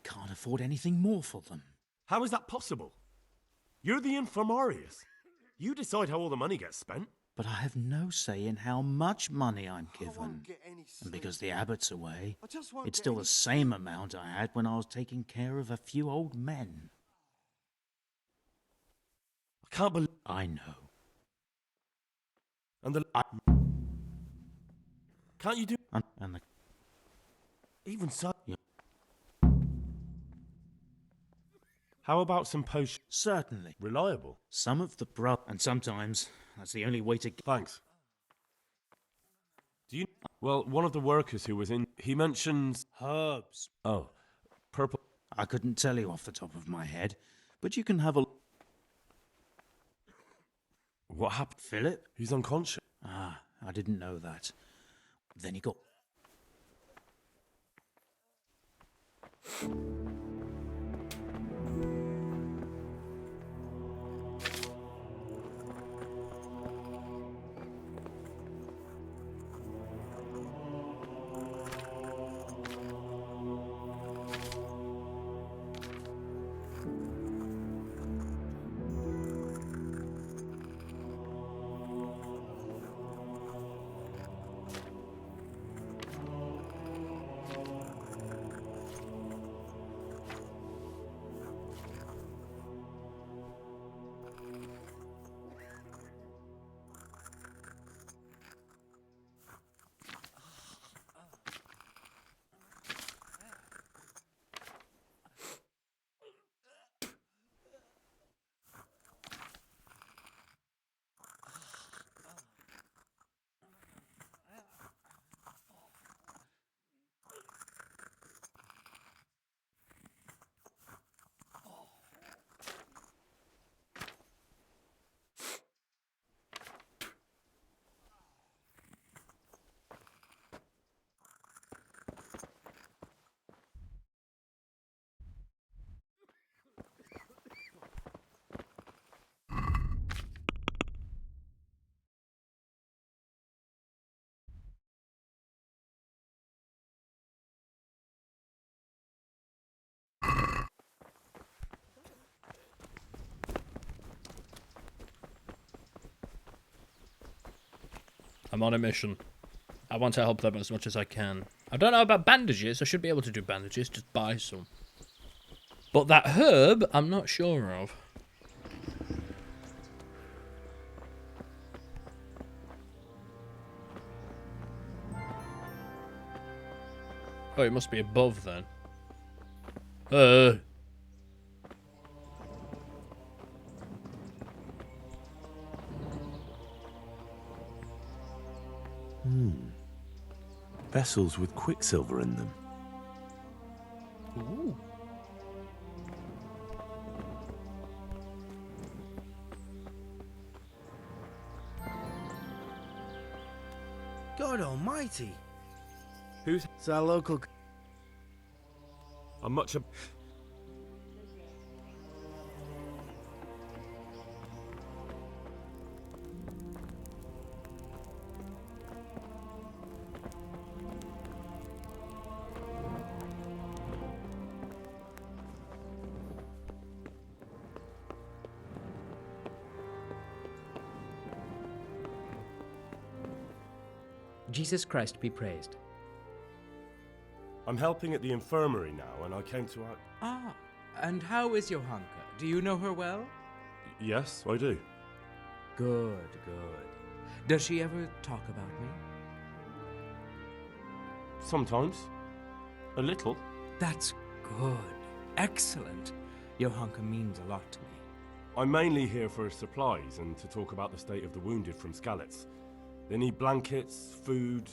can't afford anything more for them. How is that possible? You're the infirmarius. You decide how all the money gets spent. But I have no say in how much money I'm given. And because the abbot's away, it's still the same amount I had when I was taking care of a few old men. I can't believe... I know. And the... Can't you do... And the... Even so... Yeah. How about some potions? Certainly. Reliable? Some of the and sometimes that's the only way to... Thanks. Do you... Well, one of the workers who was in... He mentions... Herbs. Oh. Purple... I couldn't tell you off the top of my head, but you can have a... What happened? Philip? He's unconscious. Ah, I didn't know that. Then he got... I'm on a mission. I want to help them as much as I can. I don't know about bandages. I should be able to do bandages. Just buy some. But that herb, I'm not sure of. Oh, it must be above then. Vessels with quicksilver in them. Ooh. God almighty. Who's... It's our local... I'm much a... Jesus Christ be praised. I'm helping at the infirmary now, and I came to... Ah, and how is Johanka? Do you know her well? Yes, I do. Good, good. Does she ever talk about me? Sometimes. A little. That's good. Excellent. Johanka means a lot to me. I'm mainly here for supplies and to talk about the state of the wounded from Skalitz. They need blankets, food...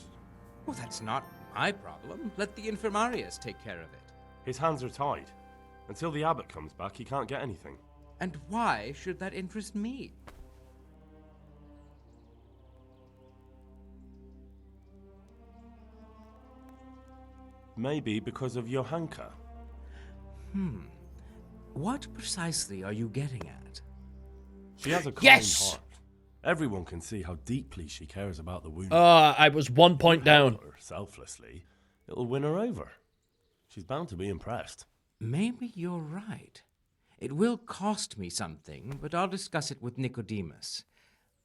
Well, that's not my problem. Let the infirmarius take care of it. His hands are tied. Until the abbot comes back, he can't get anything. And why should that interest me? Maybe because of Johanka. What precisely are you getting at? She has a kind Yes! heart. Everyone can see how deeply she cares about the wounded. I was 1 point down. Help her selflessly. It'll win her over. She's bound to be impressed. Maybe you're right. It will cost me something, but I'll discuss it with Nicodemus.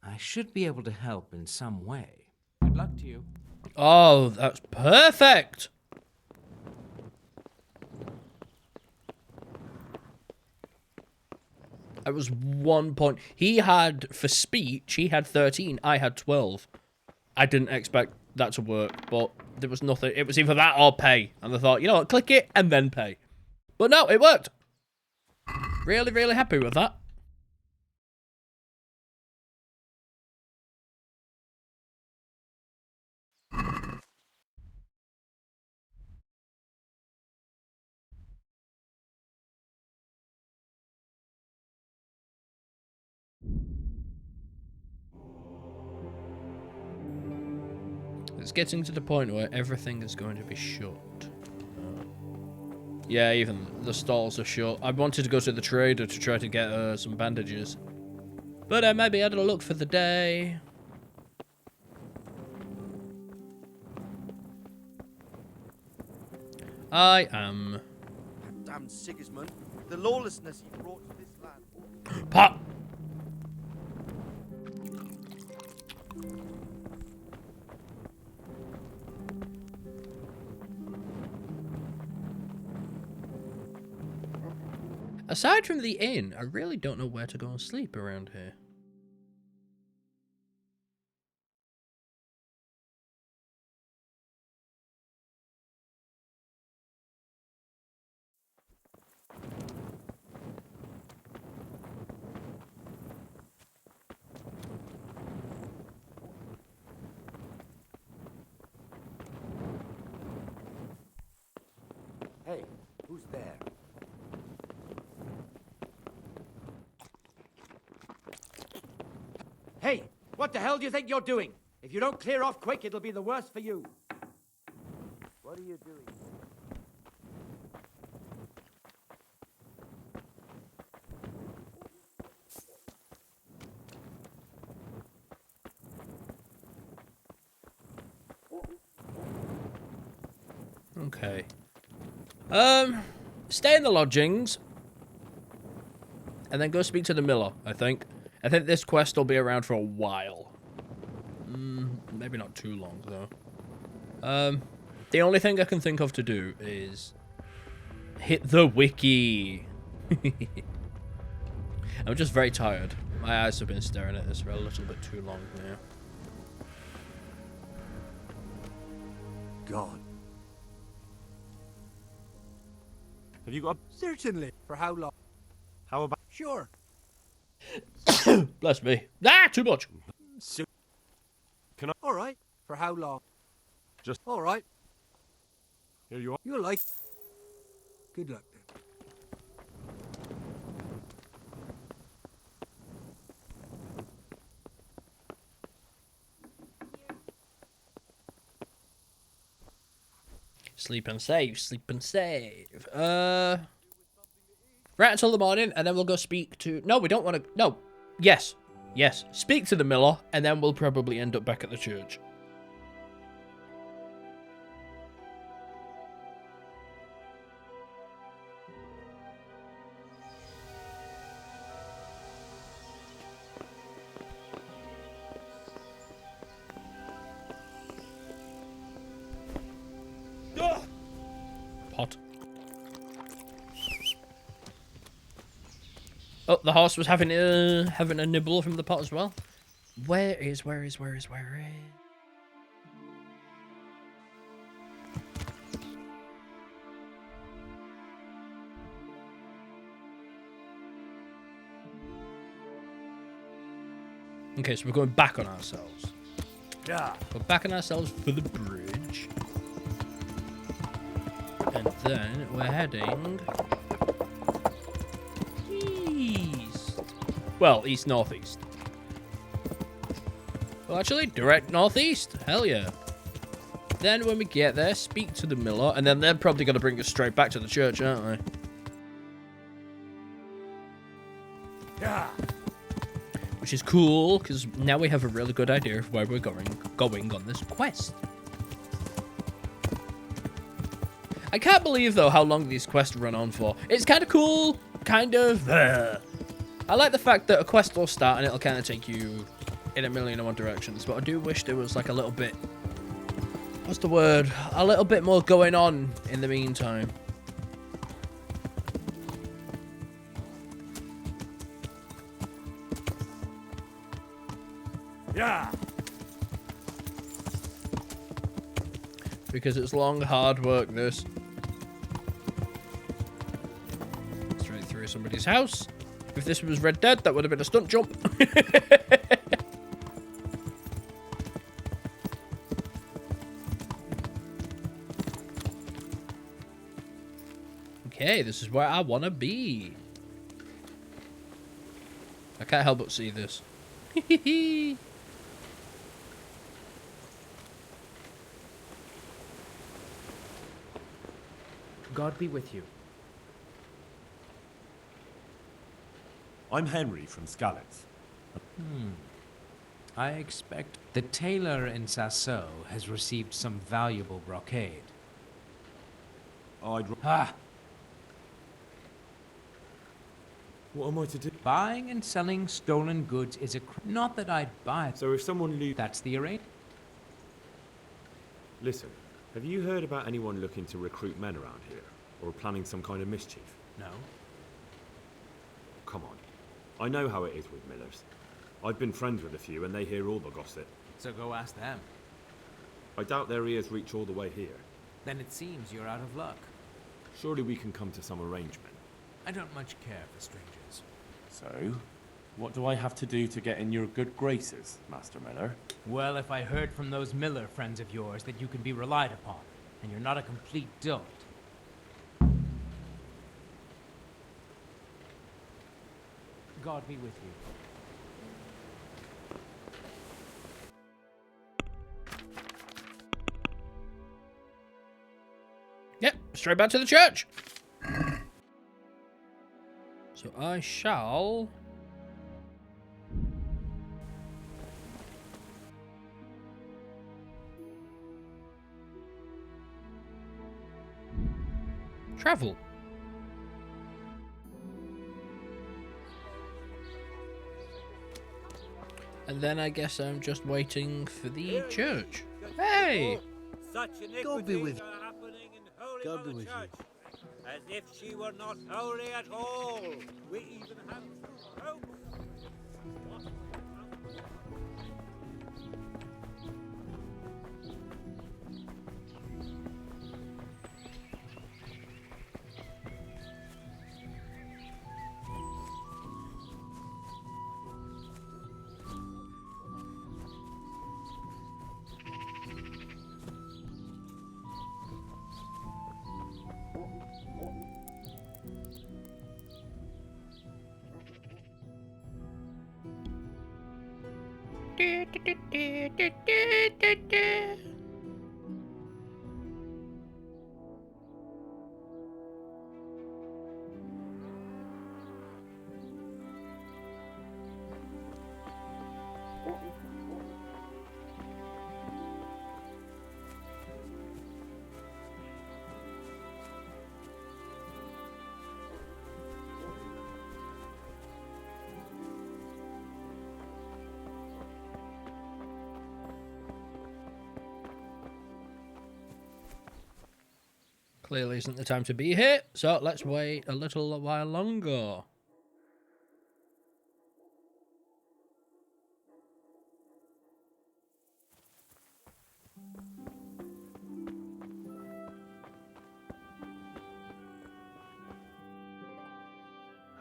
I should be able to help in some way. Good luck to you. Oh, that's perfect. I was 1 point. He had, for speech, he had 13. I had 12. I didn't expect that to work, but there was nothing. It was either that or pay. And I thought, you know what, click it and then pay. But no, it worked. Really, really happy with that. It's getting to the point where everything is going to be shut. Yeah, even the stalls are shut. I wanted to go to the trader to try to get some bandages. But I might be able to look for the day. I am. Damn Sigismund. The lawlessness he brought to this land. Pop! Aside from the inn, I really don't know where to go and sleep around here. Hey, who's there? Hey, what the hell do you think you're doing? If you don't clear off quick, it'll be the worse for you. What are you doing? Okay. Stay in the lodgings. And then go speak to the miller, I think. I think this quest will be around for a while. Maybe not too long, though. The only thing I can think of to do is hit the wiki. I'm just very tired. My eyes have been staring at this for a little bit too long now. God. Have you got Certainly. For how long? How about... Sure. Bless me. Ah, too much. Can I... All right. For how long? Just... All right. Here you are. You'll like... Good luck then. Sleep and save, sleep and save. Right until the morning, and then we'll go speak to... No, we don't want to... No. Yes. Yes. Speak to the miller, and then we'll probably end up back at the church. Pot. Oh, the horse was having a nibble from the pot as well. Where is? Okay, so we're going back on ourselves. Yeah. We're backing ourselves for the bridge. And then we're heading east. Well, east-northeast. Well, actually, direct northeast. Hell yeah. Then when we get there, speak to the miller, and then they're probably going to bring us straight back to the church, aren't they? Yeah. Which is cool, because now we have a really good idea of where we're going on this quest. I can't believe, though, how long these quests run on for. It's kind of cool, kind of... I like the fact that a quest will start and it'll kind of take you in a million and one directions, but I do wish there was, like, a little bit... What's the word? A little bit more going on in the meantime. Yeah. Because it's long, hard work, this. Straight through somebody's house. If this was Red Dead, that would have been a stunt jump. Okay, this is where I want to be. I can't help but see this. God be with you. I'm Henry from Skalitz. I expect the tailor in Sassau has received some valuable brocade. Ah! What am I to do? Buying and selling stolen goods is a not that I'd buy it. So if someone That's the arrangement. Listen, have you heard about anyone looking to recruit men around here? Or planning some kind of mischief? No. Come on. I know how it is with millers. I've been friends with a few and they hear all the gossip. So go ask them. I doubt their ears reach all the way here. Then it seems you're out of luck. Surely we can come to some arrangement. I don't much care for strangers. So, what do I have to do to get in your good graces, Master Miller? Well, if I heard from those Miller friends of yours that you can be relied upon, and you're not a complete dolt. God be with you. Yep, straight back to the church. So I shall... travel. And then I guess I'm just waiting for the church. Hey! God be with you. God be with you. As if she were not holy at all. We even have two popes. Clearly isn't the time to be here, so let's wait a little while longer.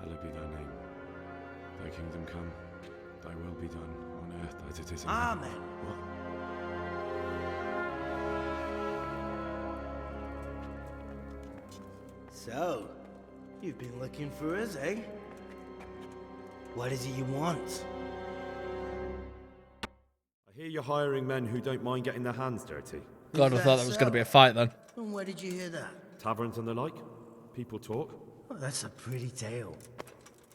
Hallowed be thy name. Thy kingdom come. Thy will be done on earth as it is in Amen. heaven. What? So, you've been looking for us, eh? What is it you want? I hear you're hiring men who don't mind getting their hands dirty. God, I thought that was going to be a fight then. And where did you hear that? Taverns and the like. People talk. Well, that's a pretty tale.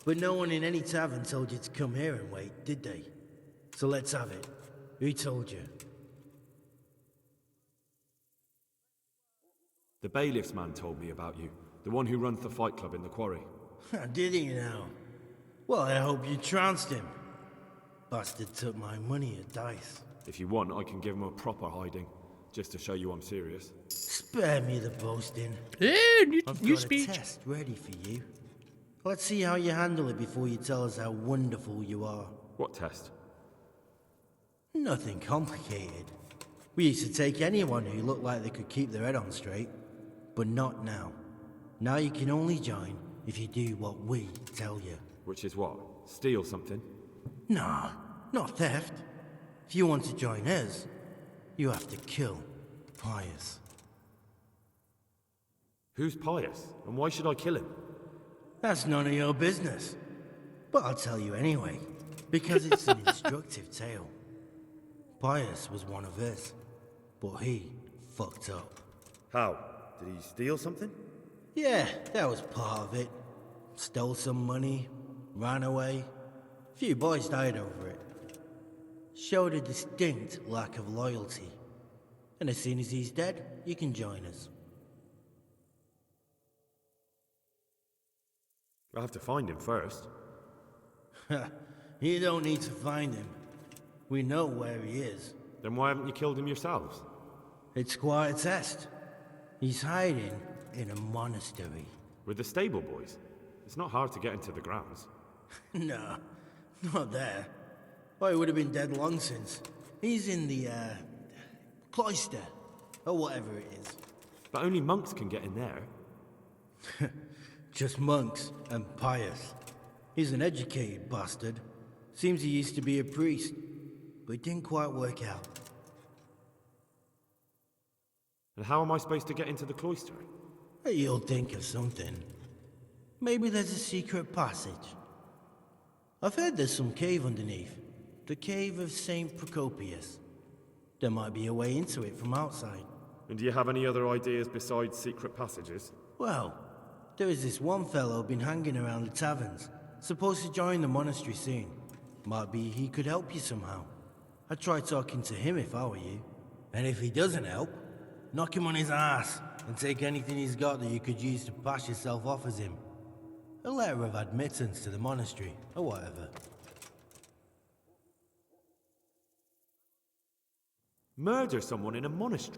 But no one in any tavern told you to come here and wait, did they? So let's have it. Who told you? The bailiff's man told me about you. The one who runs the fight club in the quarry. Did he now? Well, I hope you trounced him. Bastard took my money at dice. If you want, I can give him a proper hiding, just to show you I'm serious. Spare me the boasting. Yeah, I've new got speech. a test ready for you. Let's see how you handle it before you tell us how wonderful you are. What test? Nothing complicated. We used to take anyone who looked like they could keep their head on straight, but not now. Now you can only join if you do what we tell you. Which is what? Steal something? Nah, not theft. If you want to join us, you have to kill Pius. Who's Pius? And why should I kill him? That's none of your business. But I'll tell you anyway, because it's an instructive tale. Pius was one of us, but he fucked up. How? Did he steal something? Yeah, that was part of it. Stole some money, ran away. A few boys died over it. Showed a distinct lack of loyalty. And as soon as he's dead, you can join us. I'll have to find him first. You don't need to find him. We know where he is. Then why haven't you killed him yourselves? It's quite a test. He's hiding in a monastery. With the stable boys? It's not hard to get into the grounds. No, not there. Well, he would have been dead long since. He's in the, cloister, or whatever it is. But only monks can get in there. Just monks and pious. He's an educated bastard. Seems he used to be a priest, but it didn't quite work out. And how am I supposed to get into the cloister? You'll think of something. Maybe there's a secret passage. I've heard there's some cave underneath. The cave of St. Procopius. There might be a way into it from outside. And do you have any other ideas besides secret passages? Well, there is this one fellow been hanging around the taverns. Supposed to join the monastery soon. Might be he could help you somehow. I'd try talking to him if I were you. And if he doesn't help, knock him on his ass and take anything he's got that you could use to pass yourself off as him. A letter of admittance to the monastery, or whatever. Murder someone in a monastery?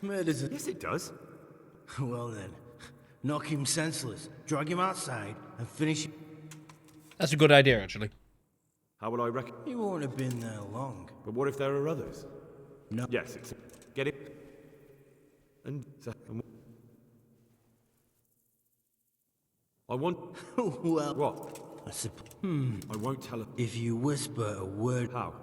Murder's a... Yes, it does. Well then, knock him senseless, drag him outside, and finish him. That's a good idea, actually. How will I reckon? He won't have been there long. But what if there are others? No. Yes, it's... Get it? And... I want... Well... What? I won't tell her. If you whisper a word... How?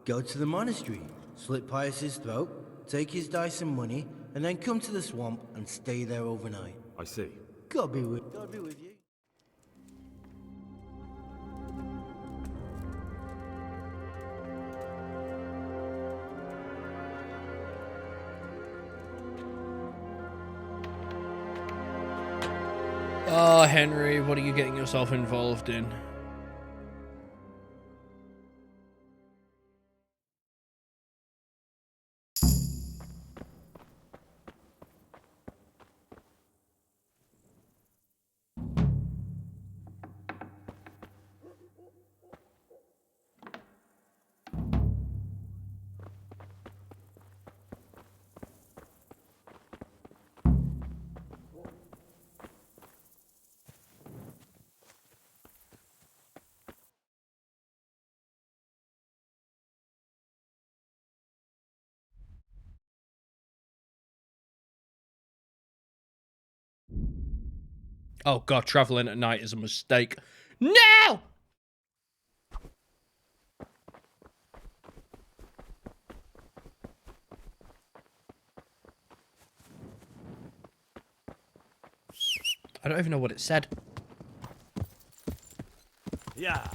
Go to the monastery, slit Pius's throat, take his dice and money, and then come to the swamp and stay there overnight. I see. God be with you. Oh, Henry, what are you getting yourself involved in? Oh god, traveling at night is a mistake. No! I don't even know what it said. Yeah.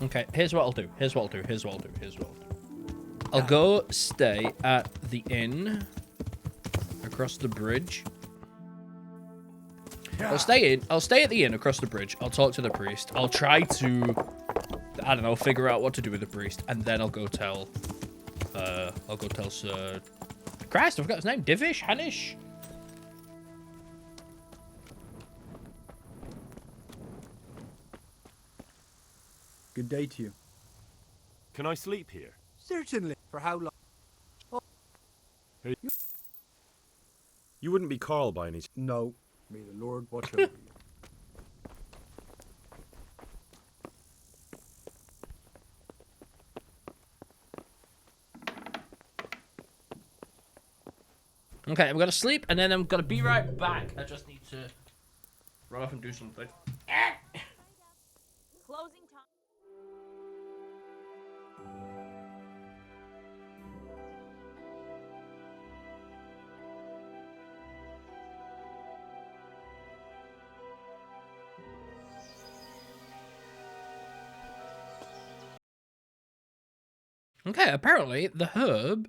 Okay, here's what I'll do. I'll go stay at the inn across the bridge. I'll stay at the inn across the bridge. I'll talk to the priest. I'll try to, I don't know, figure out what to do with the priest, and then I'll go tell Sir... Christ, I forgot his name. Divish? Hanish? Good day to you. Can I sleep here? Certainly. For how long? Hey. You wouldn't be Carl by any chance? No. May the Lord watch over you. Okay, I'm gonna sleep, and then I'm gonna be right back. I just need to run off and do something. Closing time. Okay, apparently the herb,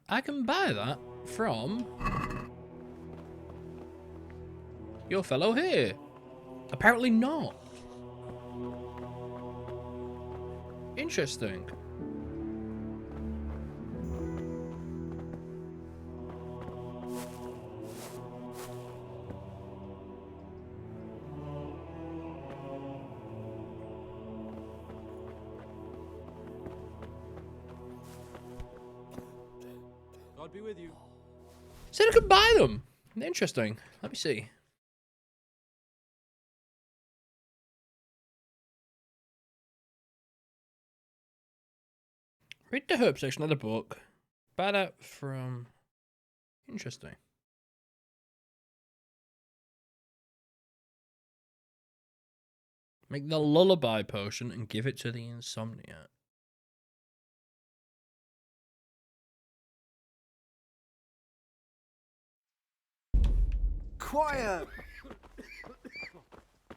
I can buy that from your fellow here. Apparently not. Interesting. God be with you. Said I could buy them. Interesting. Let me see. Read the herb section of the book. Buy that from... Interesting. Make the lullaby potion and give it to the insomniac. Quiet!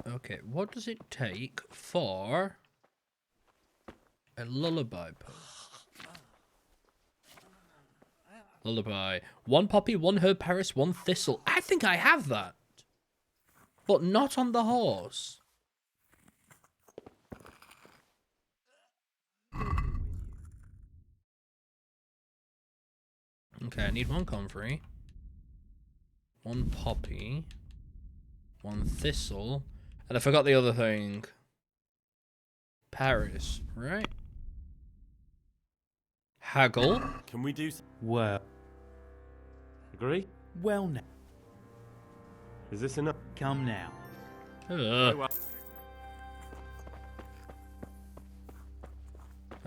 Okay, what does it take for a lullaby potion? Lullaby. 1 poppy, 1 herb paris, 1 thistle. I think I have that. But not on the horse. Okay, I need 1 comfrey. 1 poppy. 1 thistle. And I forgot the other thing. Paris, right? Haggle. Can we do... Well. Agree? Well now. Is this enough? Come now.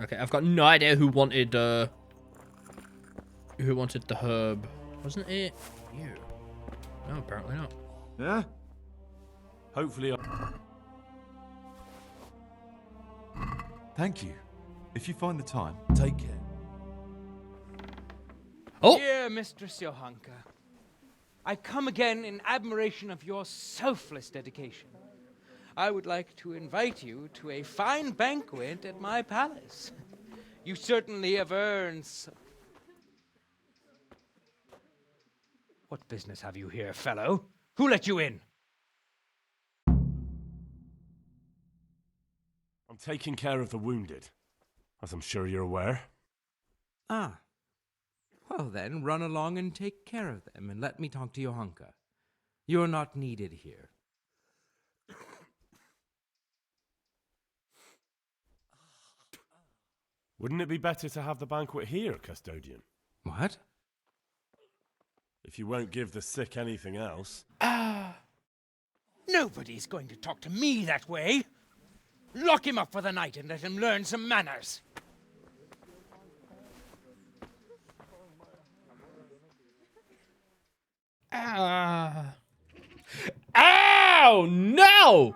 Okay, I've got no idea who wanted the herb. Wasn't it you? No, apparently not. Yeah? Hopefully Thank you. If you find the time, take care. Oh! Dear Mistress Johanka, I come again in admiration of your selfless dedication. I would like to invite you to a fine banquet at my palace. You certainly have earned What business have you here, fellow? Who let you in? I'm taking care of the wounded, as I'm sure you're aware. Ah. Well then, run along and take care of them, and let me talk to Johanka. You're not needed here. Wouldn't it be better to have the banquet here, custodian? What? If you won't give the sick anything else. Nobody's going to talk to me that way. Lock him up for the night and let him learn some manners. Ow! No!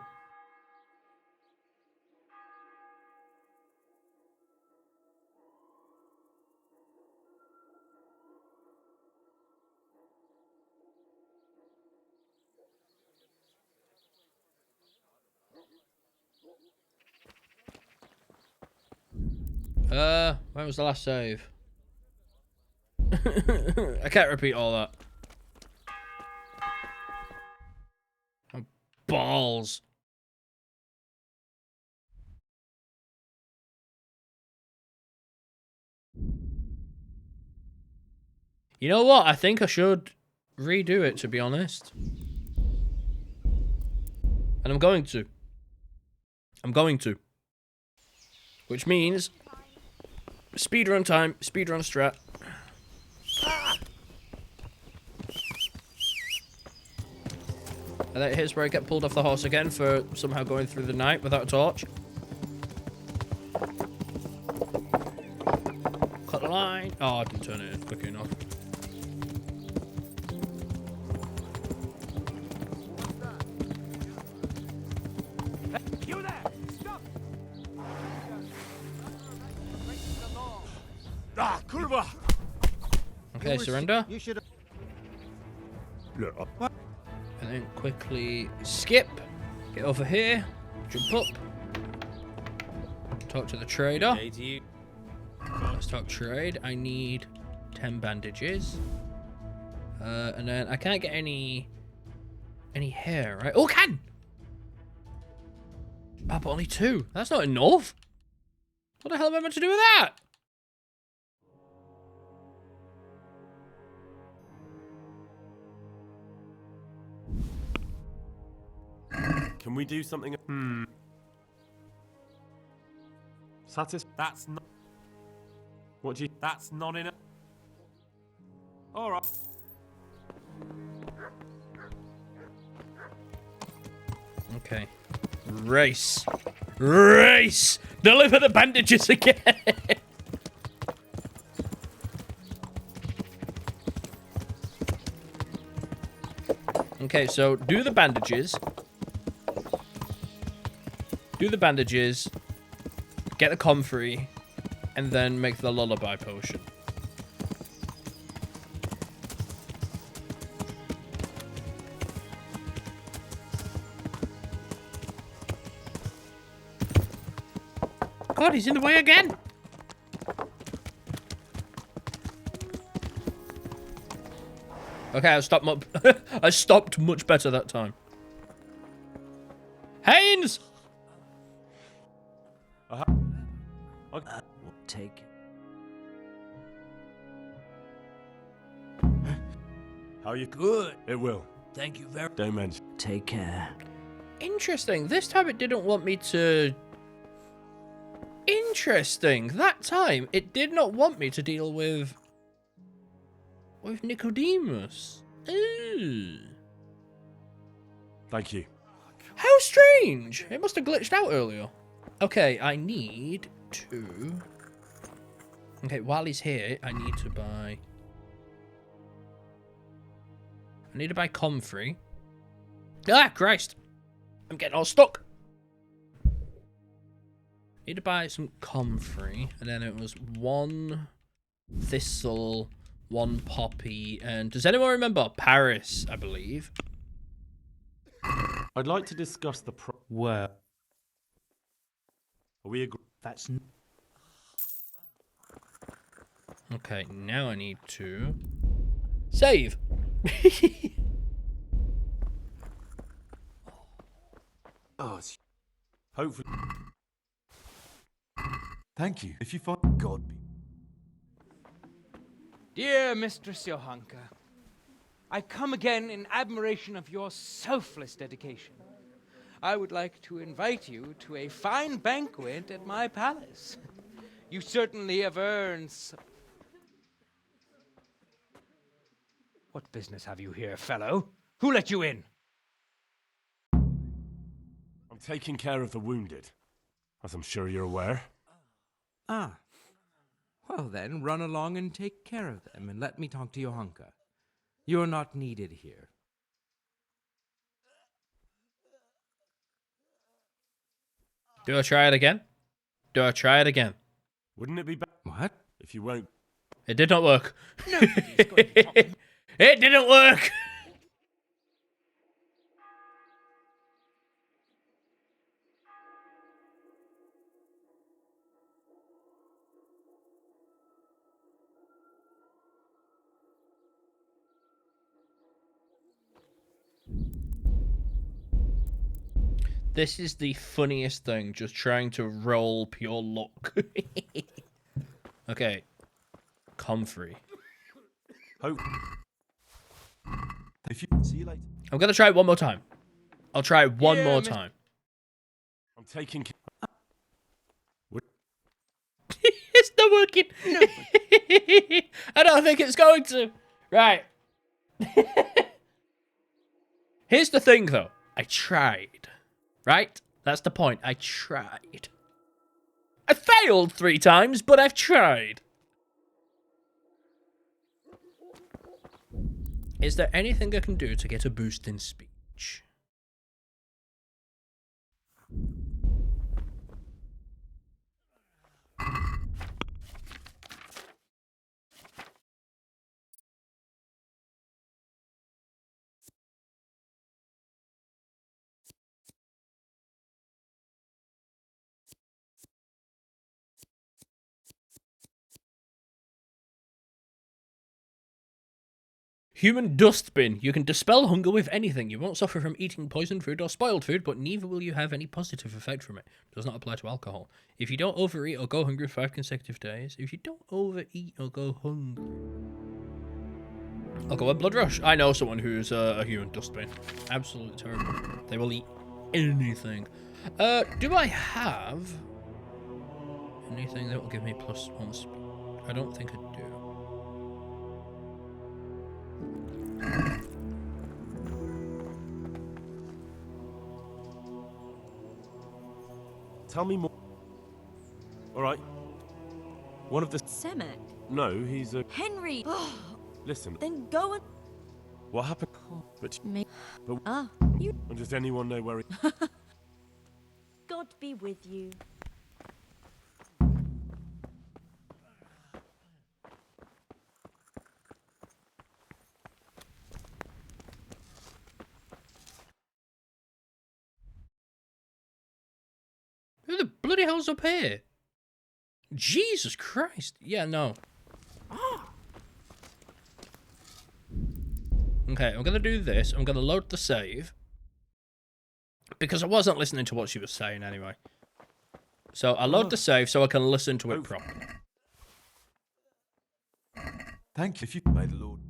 When was the last save? I can't repeat all that. Oh, balls. You know what? I think I should redo it, to be honest. And I'm going to. Which means speedrun time, speedrun strat. And then here's where I get pulled off the horse again for somehow going through the night without a torch. Cut the line. Oh, I didn't turn it in quick enough. You there! Stop! Ah, kurva! Okay, surrender. You should. Look, And then quickly skip. Get over here. Jump up. Talk to the trader. Stock trade. I need 10 bandages. And then I can't get any hair, right? Oh, can! Oh, but only 2. That's not enough. What the hell am I meant to do with that? Can we do something? That's not. What do you? That's not enough. All right. Okay. Race. Race! Deliver the bandages again! Okay, so do the bandages. Do the bandages. Get the comfrey. And then make the lullaby potion. God, he's in the way again. Okay, I stopped much better that time. Haynes! We'll take How you? Good. It will. Thank you very. Don't mention. Take care. Interesting. This time it didn't want me to... Interesting. That time it did not want me to deal with Nicodemus. Ooh. Thank you. How strange. It must have glitched out earlier. Okay, I need to... Okay, while he's here, I need to buy... I need to buy comfrey. Ah, Christ. I'm getting all stuck. Need to buy some comfrey. And then it was 1 thistle, 1 poppy, and... Does anyone remember? Paris, I believe. I'd like to discuss the where. Are we agree? That's... Okay, now I need to... Save! Oh, hopefully. Thank you. If you find God be. Dear Mistress Johanka, I come again in admiration of your selfless dedication. I would like to invite you to a fine banquet at my palace. You certainly have earned What business have you here, fellow? Who let you in? I'm taking care of the wounded, as I'm sure you're aware. Ah. Well then, run along and take care of them, and let me talk to Johanka. You're not needed here. Do I try it again? Do I try it again? Wouldn't it be better? What? If you won't. It did not work. It didn't work. This is the funniest thing, just trying to roll pure luck. Okay. Comfrey. Hope. If you see you later. I'm gonna try it one more time. I'll try it one more time. I'm taking care. It's not working. No. I don't think it's going to. Right. Here's the thing, though. I tried. Right? That's the point. I tried. I failed 3 times, but I've tried. Is there anything I can do to get a boost in speech? Human dustbin. You can dispel hunger with anything. You won't suffer from eating poisoned food or spoiled food, but neither will you have any positive effect from it. Does not apply to alcohol. If you don't overeat or go hungry for 5 consecutive days. If you don't overeat or go hungry. I'll go with Blood Rush. I know someone who's a human dustbin. Absolutely terrible. They will eat anything. Do I have anything that will give me +1 speed? I don't think I do. Tell me more. All right. One of the... Semek? No, he's a... Henry! Listen. Then go and... What happened? But... you... And does anyone know where he... God be with you. Who the bloody hell's up here? Jesus Christ. Yeah, no. Okay, I'm going to do this. I'm going to load the save. Because I wasn't listening to what she was saying anyway. So I load the save so I can listen to it properly. Thank you. If you... May the Lord...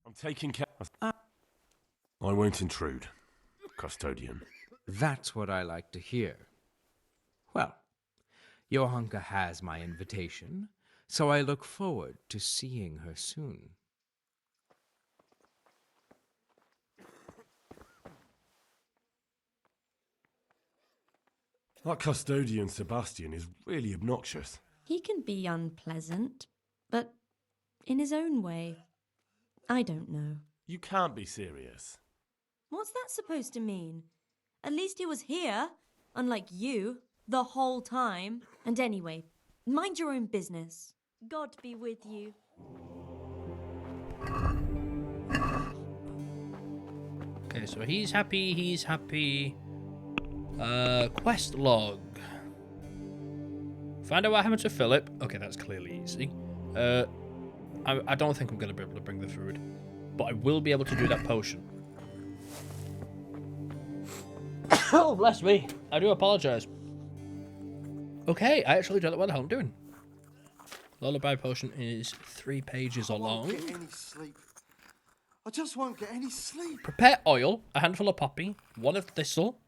I'm taking care... I won't intrude, custodian. That's what I like to hear. Well, Johanka has my invitation, so I look forward to seeing her soon. That custodian Sebastian is really obnoxious. He can be unpleasant, but in his own way. I don't know. You can't be serious. What's that supposed to mean? At least he was here, unlike you, the whole time. And anyway, mind your own business. God be with you. Okay, so he's happy, he's happy. Quest log. Find out what happened to Philip. Okay, that's clearly easy. I don't think I'm going to be able to bring the food, but I will be able to do that potion. Oh, bless me. I do apologize. Okay, I actually don't know what the hell I'm doing. Lullaby potion is 3 pages long. Get any sleep. I just won't get any sleep. Prepare oil, a handful of poppy, 1 of thistle,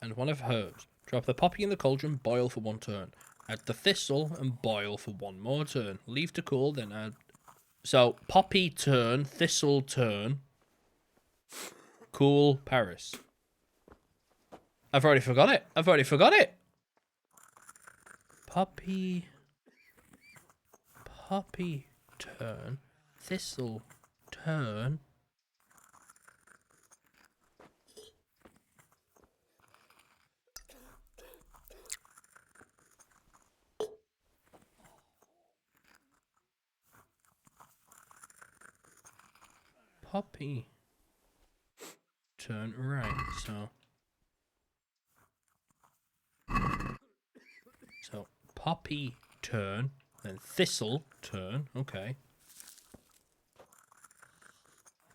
and 1 of herbs. Drop the poppy in the cauldron, boil for 1 turn. Add the thistle and boil for 1 more turn. Leave to cool, then add... So, poppy turn, thistle turn, cool Paris. I've already forgot it. I've already forgot it. Poppy turn, thistle turn. Poppy turn, right, so poppy turn, then thistle turn, okay.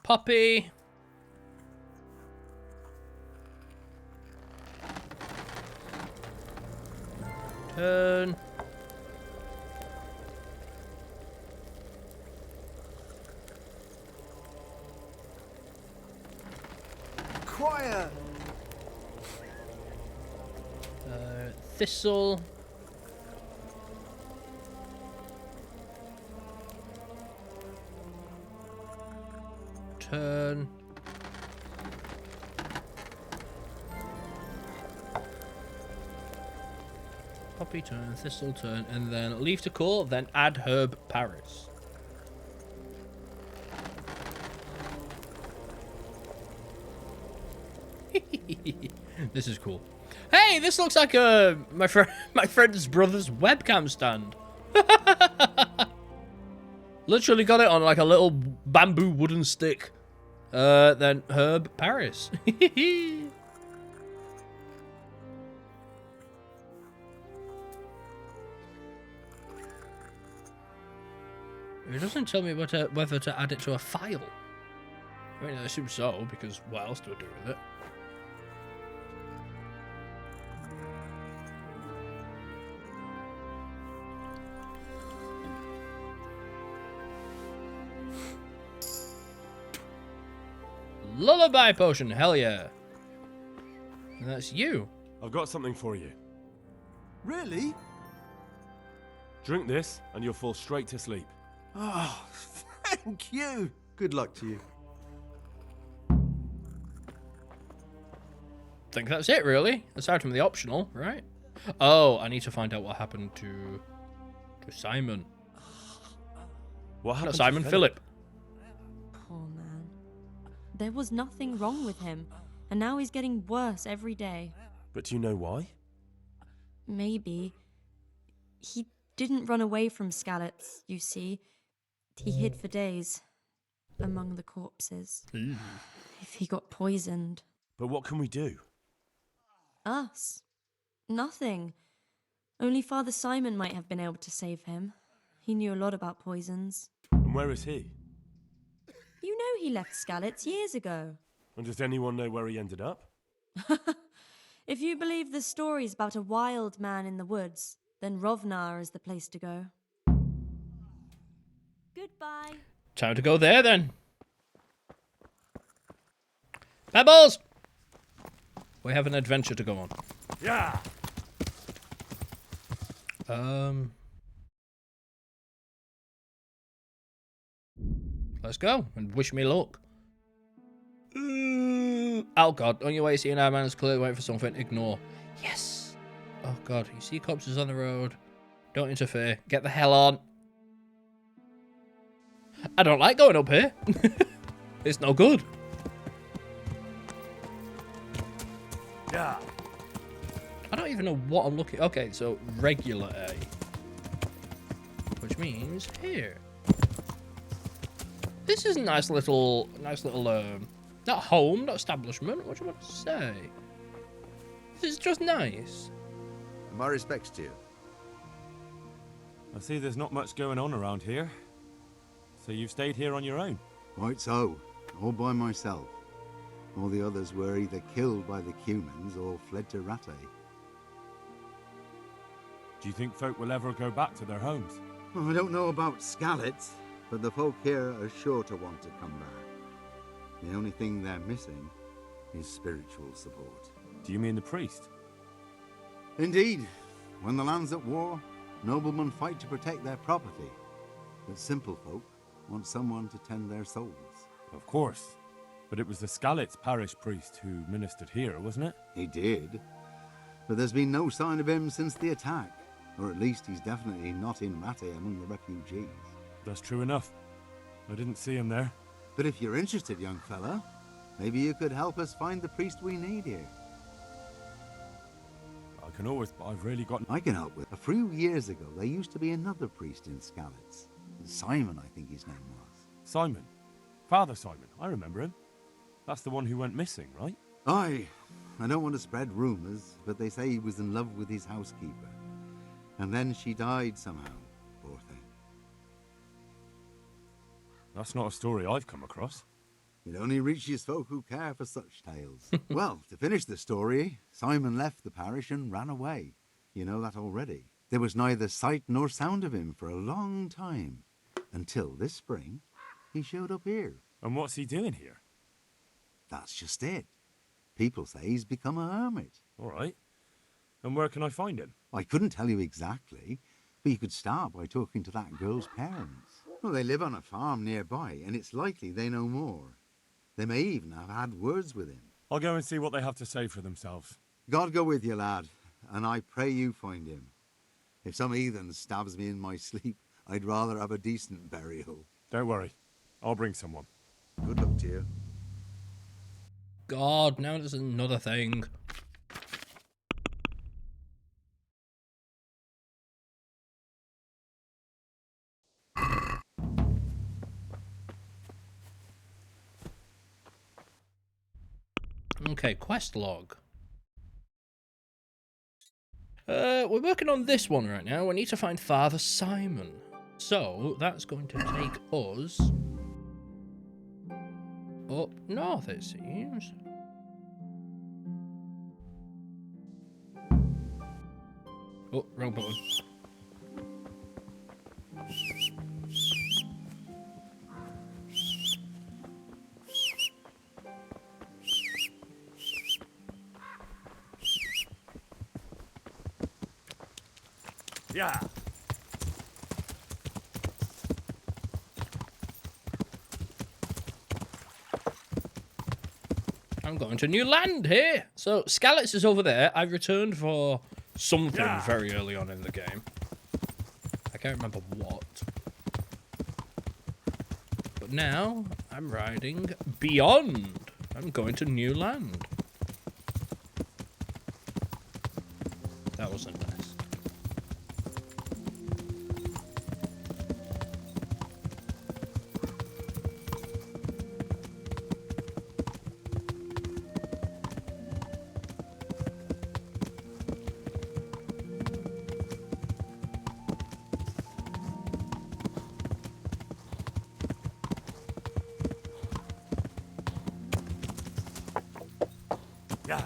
Poppy! Turn. Quiet! Thistle. Turn. Poppy turn, thistle turn, and then leave to cool, then add herb Paris. This is cool. Hey, this looks like my friend's brother's webcam stand. Literally got it on like a little bamboo wooden stick. Then herb Paris. It doesn't tell me whether to add it to a file. I mean, I assume so, because what else do I do with it? Lullaby potion, hell yeah. And that's you. I've got something for you. Really? Drink this, and you'll fall straight to sleep. Oh, thank you. Good luck to you. Think that's it, really. Aside from the optional, right? Oh, I need to find out what happened to Simon. What happened Not Simon, to Philip. Poor man. There was nothing wrong with him, and now he's getting worse every day. But do you know why? Maybe. He didn't run away from Skalitz, you see. He hid for days among the corpses. If he got poisoned. But what can we do? Us? Nothing. Only Father Simon might have been able to save him. He knew a lot about poisons. And where is he? You know he left Skalitz years ago. And does anyone know where he ended up? If you believe the stories about a wild man in the woods, then Rovnar is the place to go. Goodbye. Time to go there, then. Pebbles! We have an adventure to go on. Yeah! Let's go, and wish me luck. Oh god, on your way seeing our man is clearly waiting for something, ignore. Yes! Oh god, you see corpses on the road. Don't interfere. Get the hell on. I don't like going up here. It's no good. Yeah. I don't even know what I'm looking... Okay, so regular A. Which means here. This is a nice little, not home, not establishment. What do you want to say? This is just nice. My respects to you. I see there's not much going on around here. So you've stayed here on your own? Quite so. All by myself. All the others were either killed by the Cumans or fled to Rattay. Do you think folk will ever go back to their homes? Well, I don't know about Skalitz, but the folk here are sure to want to come back. The only thing they're missing is spiritual support. Do you mean the priest? Indeed. When the land's at war, noblemen fight to protect their property. But simple folk want someone to tend their souls. Of course. But it was the Skalitz parish priest who ministered here, wasn't it? He did. But there's been no sign of him since the attack. Or at least he's definitely not in Rattay among the refugees. That's true enough. I didn't see him there. But if you're interested, young fella, maybe you could help us find the priest we need here. I can always, but I've really got... I can help with. A few years ago, there used to be another priest in Skalitz. Simon, I think his name was. Simon? Father Simon, I remember him. That's the one who went missing, right? Aye. I don't want to spread rumours, but they say he was in love with his housekeeper. And then she died somehow, poor thing. That's not a story I've come across. It only reaches folk who care for such tales. Well, to finish the story, Simon left the parish and ran away. You know that already. There was neither sight nor sound of him for a long time. Until this spring, he showed up here. And what's he doing here? That's just it. People say he's become a hermit. All right. And where can I find him? I couldn't tell you exactly, but you could start by talking to that girl's parents. Well, they live on a farm nearby, and it's likely they know more. They may even have had words with him. I'll go and see what they have to say for themselves. God go with you, lad, and I pray you find him. If some heathen stabs me in my sleep, I'd rather have a decent burial. Don't worry. I'll bring someone. Good luck to you. God, now there's another thing. Okay, quest log. We're working on this one right now. We need to find Father Simon. So that's going to take us up north, it seems. Oh, wrong button. Yeah. I'm going to new land here. So Skalitz is over there. I returned for something very early on in the game. I can't remember what. But now I'm riding beyond. I'm going to new land. That wasn't nice. Yeah.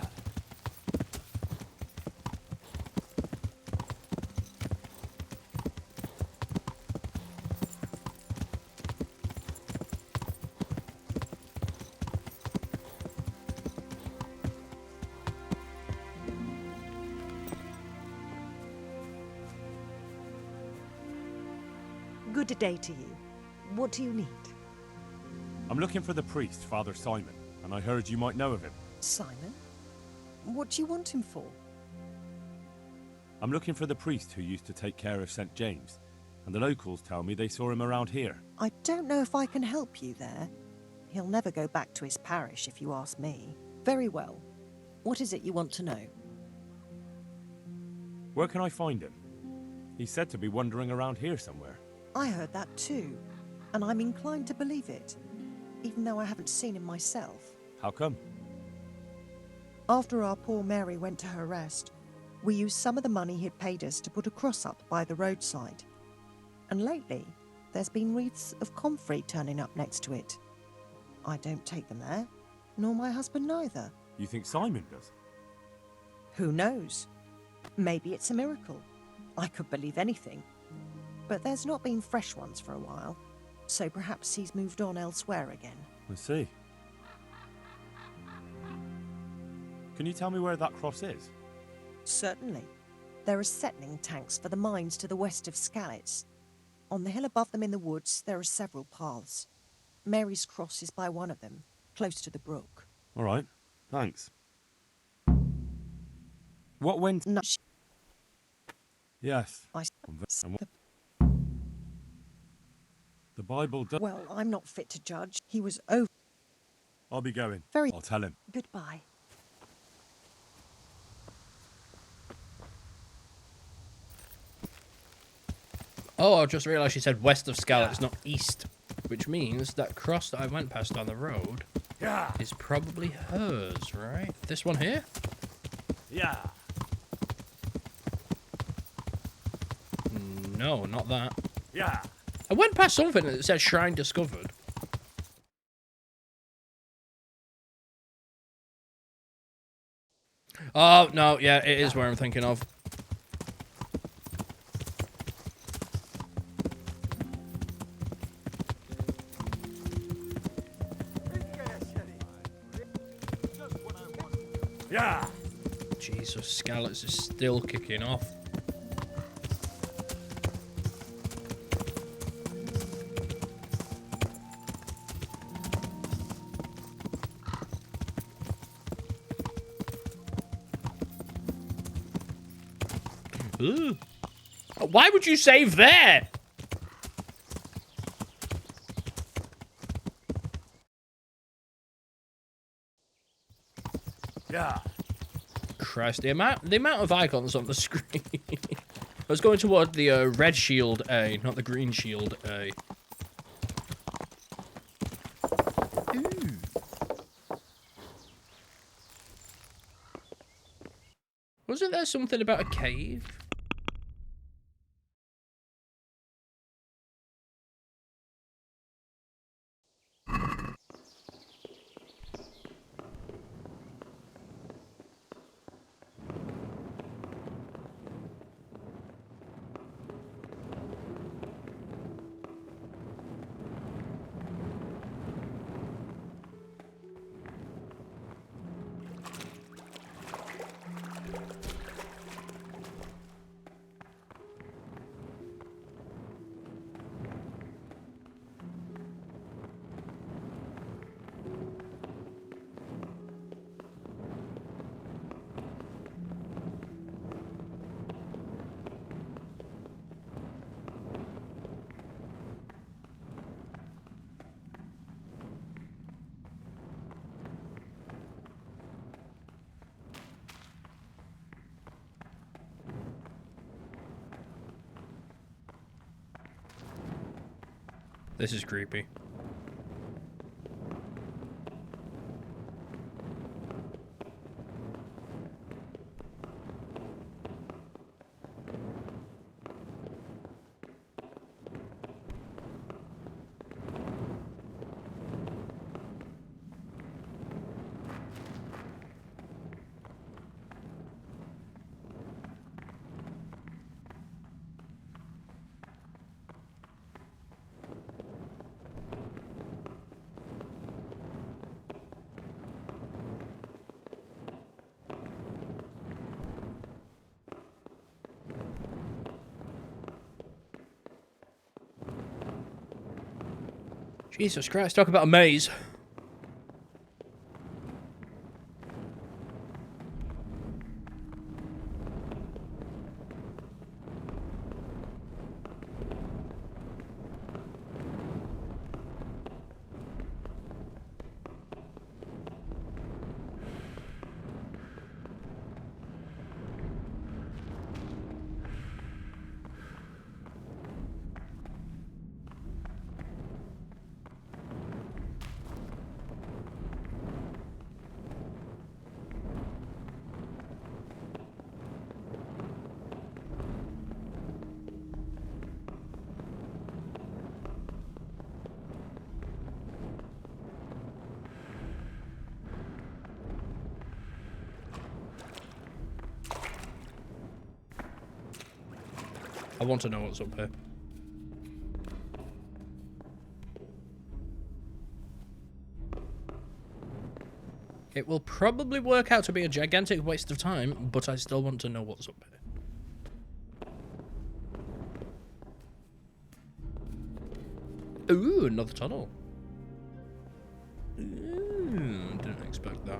Good day to you. What do you need? I'm looking for the priest, Father Simon, and I heard you might know of him. Simon? What do you want him for? I'm looking for the priest who used to take care of St. James, and the locals tell me they saw him around here. I don't know if I can help you there. He'll never go back to his parish if you ask me. Very well. What is it you want to know? Where can I find him? He's said to be wandering around here somewhere. I heard that too, and I'm inclined to believe it, even though I haven't seen him myself. How come? After our poor Mary went to her rest, we used some of the money he'd paid us to put a cross up by the roadside. And lately, there's been wreaths of comfrey turning up next to it. I don't take them there, nor my husband neither. You think Simon does? Who knows? Maybe it's a miracle. I could believe anything. But there's not been fresh ones for a while, so perhaps he's moved on elsewhere again. I see. Can you tell me where that cross is? Certainly. There are settling tanks for the mines to the west of Skalitz. On the hill above them in the woods, there are several paths. Mary's cross is by one of them, close to the brook. All right, thanks. What went... No. Yes. The Bible does... Well, I'm not fit to judge. He was over... I'll be going. Very... I'll tell him. Goodbye. Oh, I just realised she said west of Skalitz, not east. Which means that cross that I went past on the road is probably hers, right? This one here? Yeah. No, not that. Yeah. I went past something that said Shrine Discovered. Oh, no, yeah, it is where I'm thinking of. Yeah. Jesus, Skalitz is still kicking off. Ooh. Why would you save there? Yeah. Christ, the amount of icons on the screen. I was going toward the red shield A, not the green shield A. Ooh. Wasn't there something about a cave? This is creepy. Jesus Christ, talk about a maze. I want to know what's up here. It will probably work out to be a gigantic waste of time, but I still want to know what's up here. Ooh, another tunnel. Ooh, didn't expect that.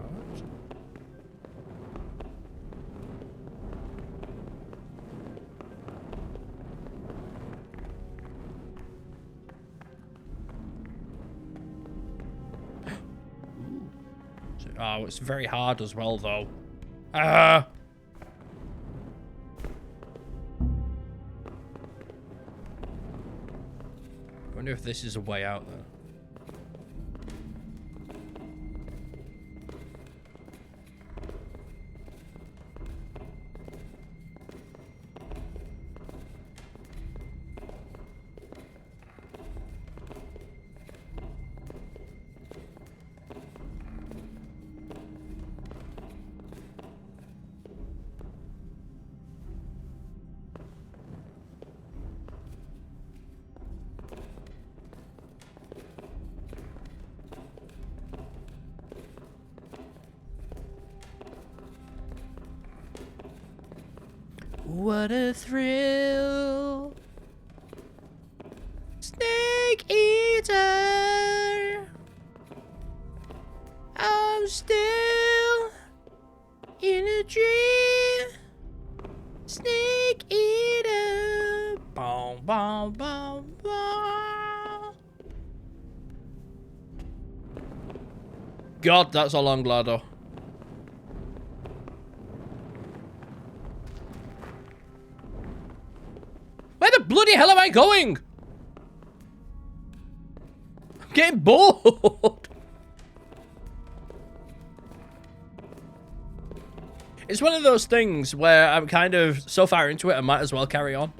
Oh, it's very hard as well, though. Ah! I wonder if this is a way out there. What a thrill. Snake eater. I'm still in a dream. Snake eater. Boom, boom, boom, boom. God, that's a long ladder. Where the bloody hell am I going? I'm getting bored. It's one of those things where I'm kind of so far into it, I might as well carry on.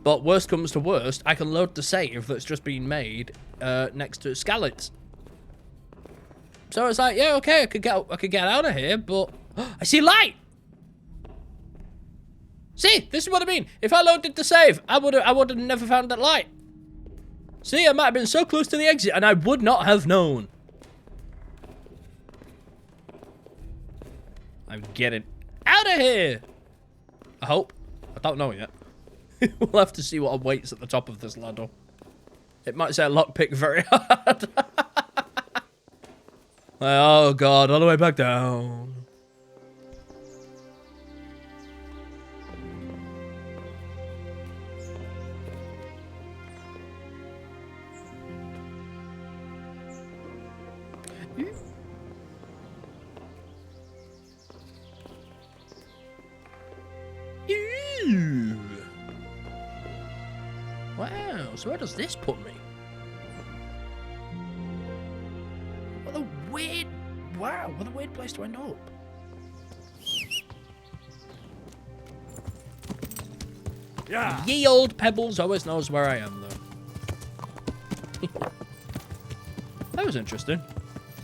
But worst comes to worst, I can load the save that's just been made next to Skalitz. So it's like, yeah, okay, I could get out of here, but I see light. See, this is what I mean. If I loaded the save, I would have never found that light. See, I might have been so close to the exit, and I would not have known. I'm getting out of here. I hope. I don't know yet. We'll have to see what awaits at the top of this ladder. It might say lockpick very hard. Oh God, all the way back down. Wow, so where does this put me? weird... Wow, what a weird place to end up. Yeah. Ye old Pebbles always knows where I am, though. That was interesting.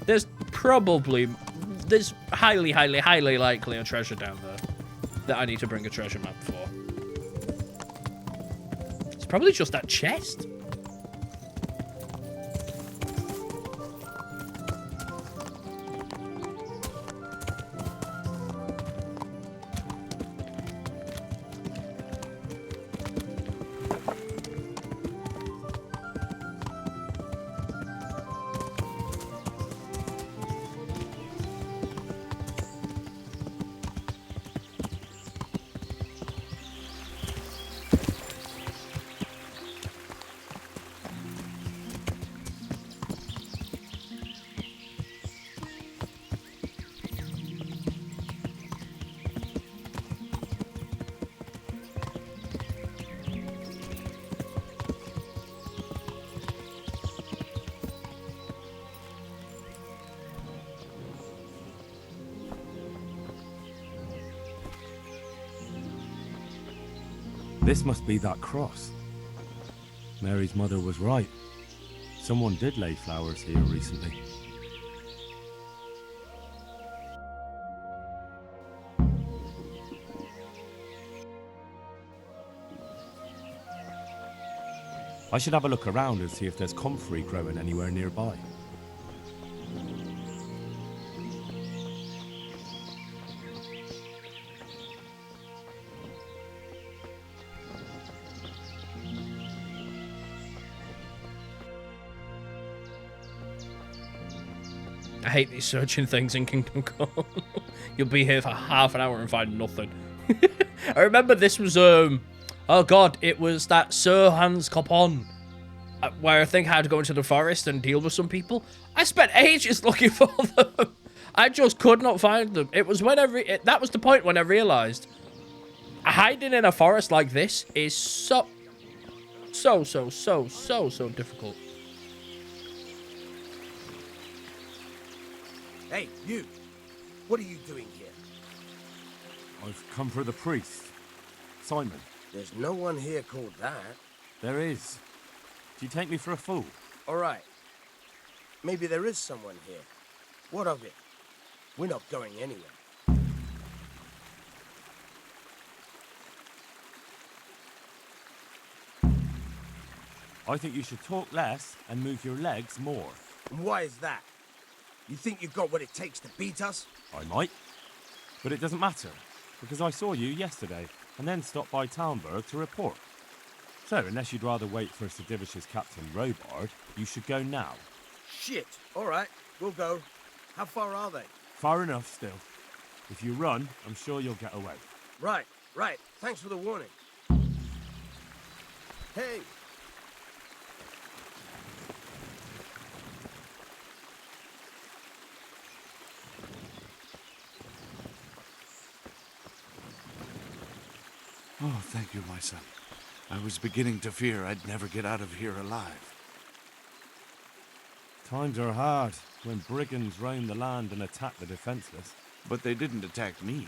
There's highly, highly, highly likely a treasure down there that I need to bring a treasure map for. It's probably just that chest. This must be that cross. Mary's mother was right. Someone did lay flowers here recently. I should have a look around and see if there's comfrey growing anywhere nearby. I hate these searching things in Kingdom Come. You'll be here for half an hour and find nothing. I remember this was, oh god, it was that Sir Hans Copon, where I think I had to go into the forest and deal with some people. I spent ages looking for them. I just could not find them. It was when that was the point when I realized hiding in a forest like this is so difficult. Hey, you! What are you doing here? I've come for the priest. Simon. There's no one here called that. There is. Do you take me for a fool? All right. Maybe there is someone here. What of it? We're not going anywhere. I think you should talk less and move your legs more. And why is that? You think you've got what it takes to beat us? I might. But it doesn't matter, because I saw you yesterday, and then stopped by Talmberg to report. So, unless you'd rather wait for Sir Divish's Captain Robard, you should go now. Shit! All right, we'll go. How far are they? Far enough, still. If you run, I'm sure you'll get away. Right. Thanks for the warning. Hey! Oh, thank you, my son. I was beginning to fear I'd never get out of here alive. Times are hard when brigands roam the land and attack the defenseless. But they didn't attack me.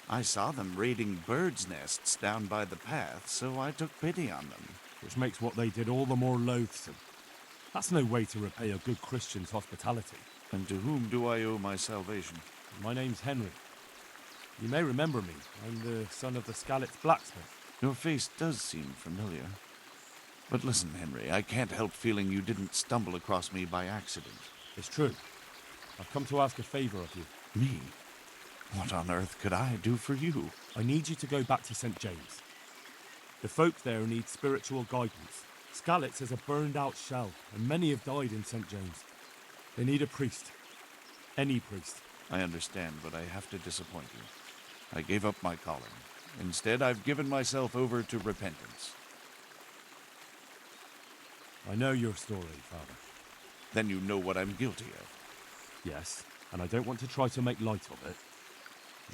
I saw them raiding birds' nests down by the path, so I took pity on them. Which makes what they did all the more loathsome. That's no way to repay a good Christian's hospitality. And to whom do I owe my salvation? My name's Henry. You may remember me. I'm the son of the Skalitz blacksmith. Your face does seem familiar. But listen, Henry, I can't help feeling you didn't stumble across me by accident. It's true. I've come to ask a favor of you. Me? What on earth could I do for you? I need you to go back to St. James. The folk there need spiritual guidance. Skalitz is a burned-out shell, and many have died in St. James. They need a priest. Any priest. I understand, but I have to disappoint you. I gave up my calling. Instead, I've given myself over to repentance. I know your story, Father. Then you know what I'm guilty of. Yes, and I don't want to try to make light of it.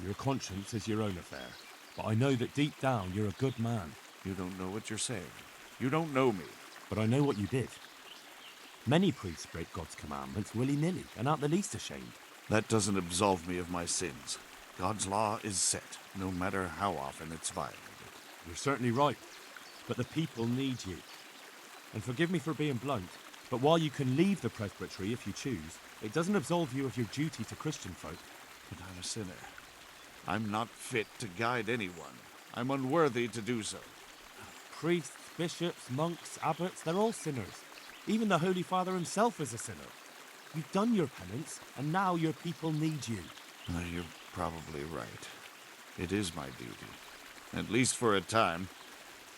Your conscience is your own affair, but I know that deep down you're a good man. You don't know what you're saying. You don't know me. But I know what you did. Many priests break God's commandments willy-nilly and aren't the least ashamed. That doesn't absolve me of my sins. God's law is set, no matter how often it's violated. You're certainly right, but the people need you. And forgive me for being blunt, but while you can leave the presbytery if you choose, it doesn't absolve you of your duty to Christian folk. But I'm a sinner. I'm not fit to guide anyone. I'm unworthy to do so. Priests, bishops, monks, abbots, they're all sinners. Even the Holy Father himself is a sinner. You've done your penance, and now your people need you. You're probably right. It is my duty. At least for a time,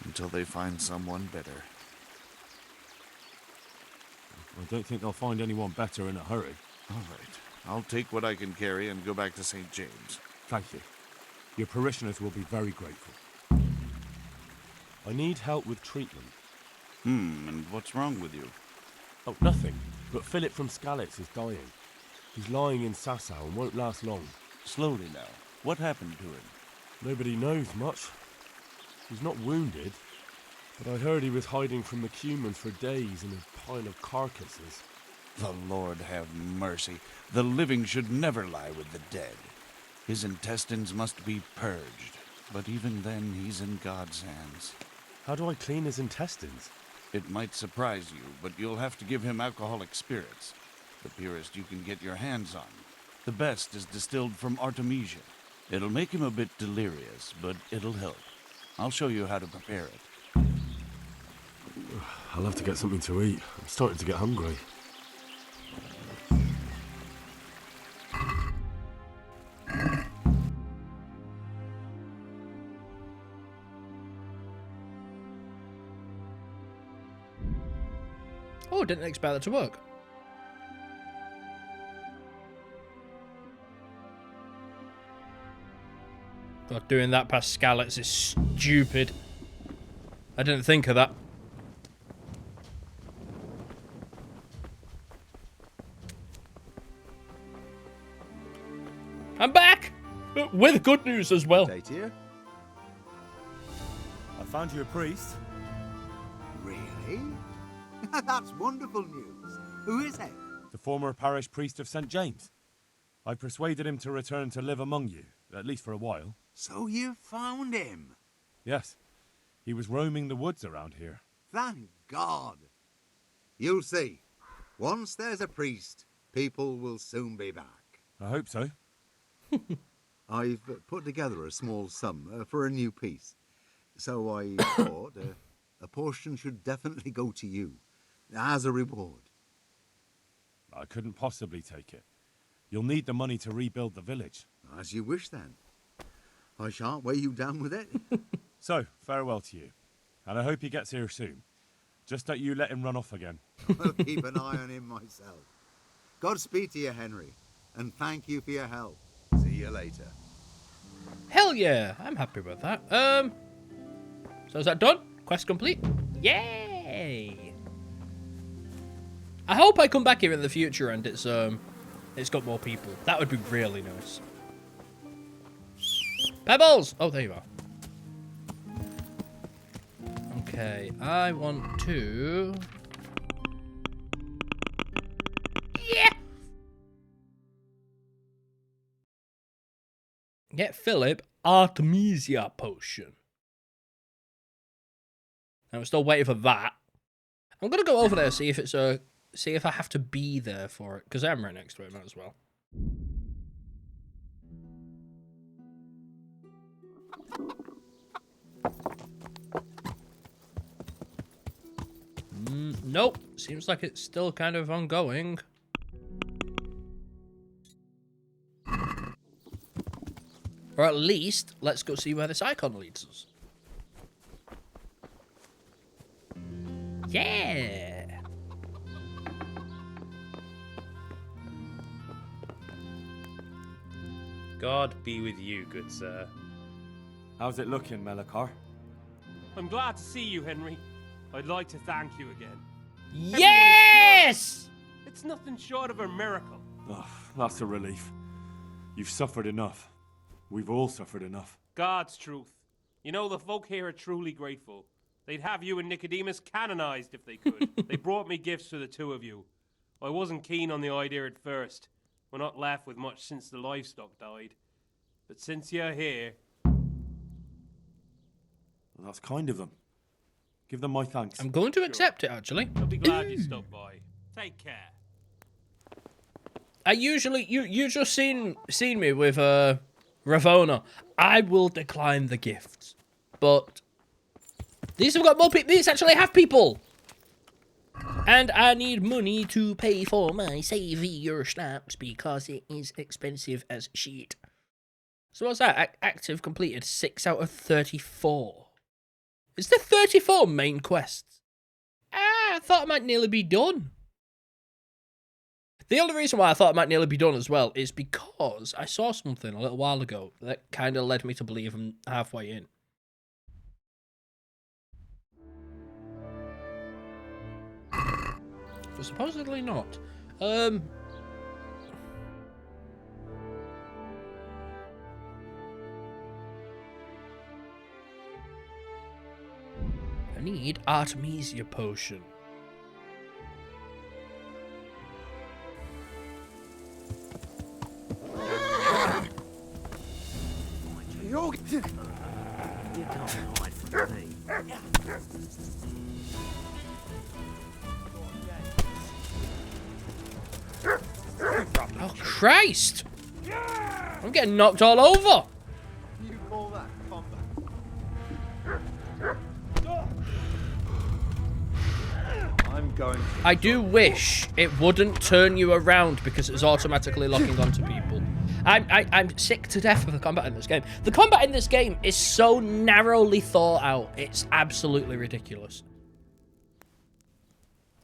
until they find someone better. I don't think they'll find anyone better in a hurry. All right. I'll take what I can carry and go back to St. James. Thank you. Your parishioners will be very grateful. I need help with treatment. And what's wrong with you? Oh, nothing. But Philip from Skalitz is dying. He's lying in Sassau and won't last long. Slowly now. What happened to him? Nobody knows much. He's not wounded, but I heard he was hiding from the Cumans for days in a pile of carcasses. The Lord have mercy. The living should never lie with the dead. His intestines must be purged, but even then he's in God's hands. How do I clean his intestines? It might surprise you, but you'll have to give him alcoholic spirits. The purest you can get your hands on. The best is distilled from Artemisia. It'll make him a bit delirious, but it'll help. I'll show you how to prepare it. I'll have to get something to eat. I'm starting to get hungry. Oh, didn't expect that to work. God, doing that past Skalitz is stupid. I didn't think of that. I'm back! With good news as well. Date here? I found you a priest. Really? That's wonderful news. Who is it? The former parish priest of St. James. I persuaded him to return to live among you, at least for a while. So you found him? Yes. He was roaming the woods around here. Thank God. You'll see. Once there's a priest, people will soon be back. I hope so. I've put together a small sum for a new piece. So I thought a portion should definitely go to you, as a reward. I couldn't possibly take it. You'll need the money to rebuild the village. As you wish, then. I shan't weigh you down with it. So, farewell to you. And I hope he gets here soon. Just don't you let him run off again. I'll keep an eye on him myself. Godspeed to you, Henry. And thank you for your help. See you later. Hell yeah, I'm happy with that. So is that done? Quest complete? Yay! I hope I come back here in the future and it's got more people. That would be really nice. Pebbles! Oh, there you are. Okay, I want to... Yeah! Get Philip Artemisia potion. I'm still waiting for that. I'm gonna go over there see if it's see if I have to be there for it because I'm right next to it as well. Nope. Seems like it's still kind of ongoing. Or at least, let's go see where this icon leads us. Yeah! God be with you, good sir. How's it looking, Melikar? I'm glad to see you, Henry. I'd like to thank you again. Yes! It's nothing short of a miracle. Oh, that's a relief. You've suffered enough. We've all suffered enough. God's truth. You know, the folk here are truly grateful. They'd have you and Nicodemus canonized if they could. They brought me gifts for the two of you. I wasn't keen on the idea at first. We're not left with much since the livestock died. But since you're here... Well, that's kind of them. Give them my thanks. I'm going to accept it, actually. I'll be glad you stopped by. Take care. I usually... You just seen me with Ravona. I will decline the gifts. But... These have got more people. These actually have people. And I need money to pay for my savior snaps because it is expensive as shit. So what's that? Active completed 6 out of 34. Is there 34 main quests? I thought it might nearly be done. The only reason why I thought it might nearly be done as well is because I saw something a little while ago that kind of led me to believe I'm halfway in. But supposedly not. I need Artemisia potion. You don't hide from me. Oh, Christ! I'm getting knocked all over! You call that combat? I'm going to... I do wish it wouldn't turn you around because it's automatically locking onto people. I'm sick to death of the combat in this game. The combat in this game is so narrowly thought out. It's absolutely ridiculous.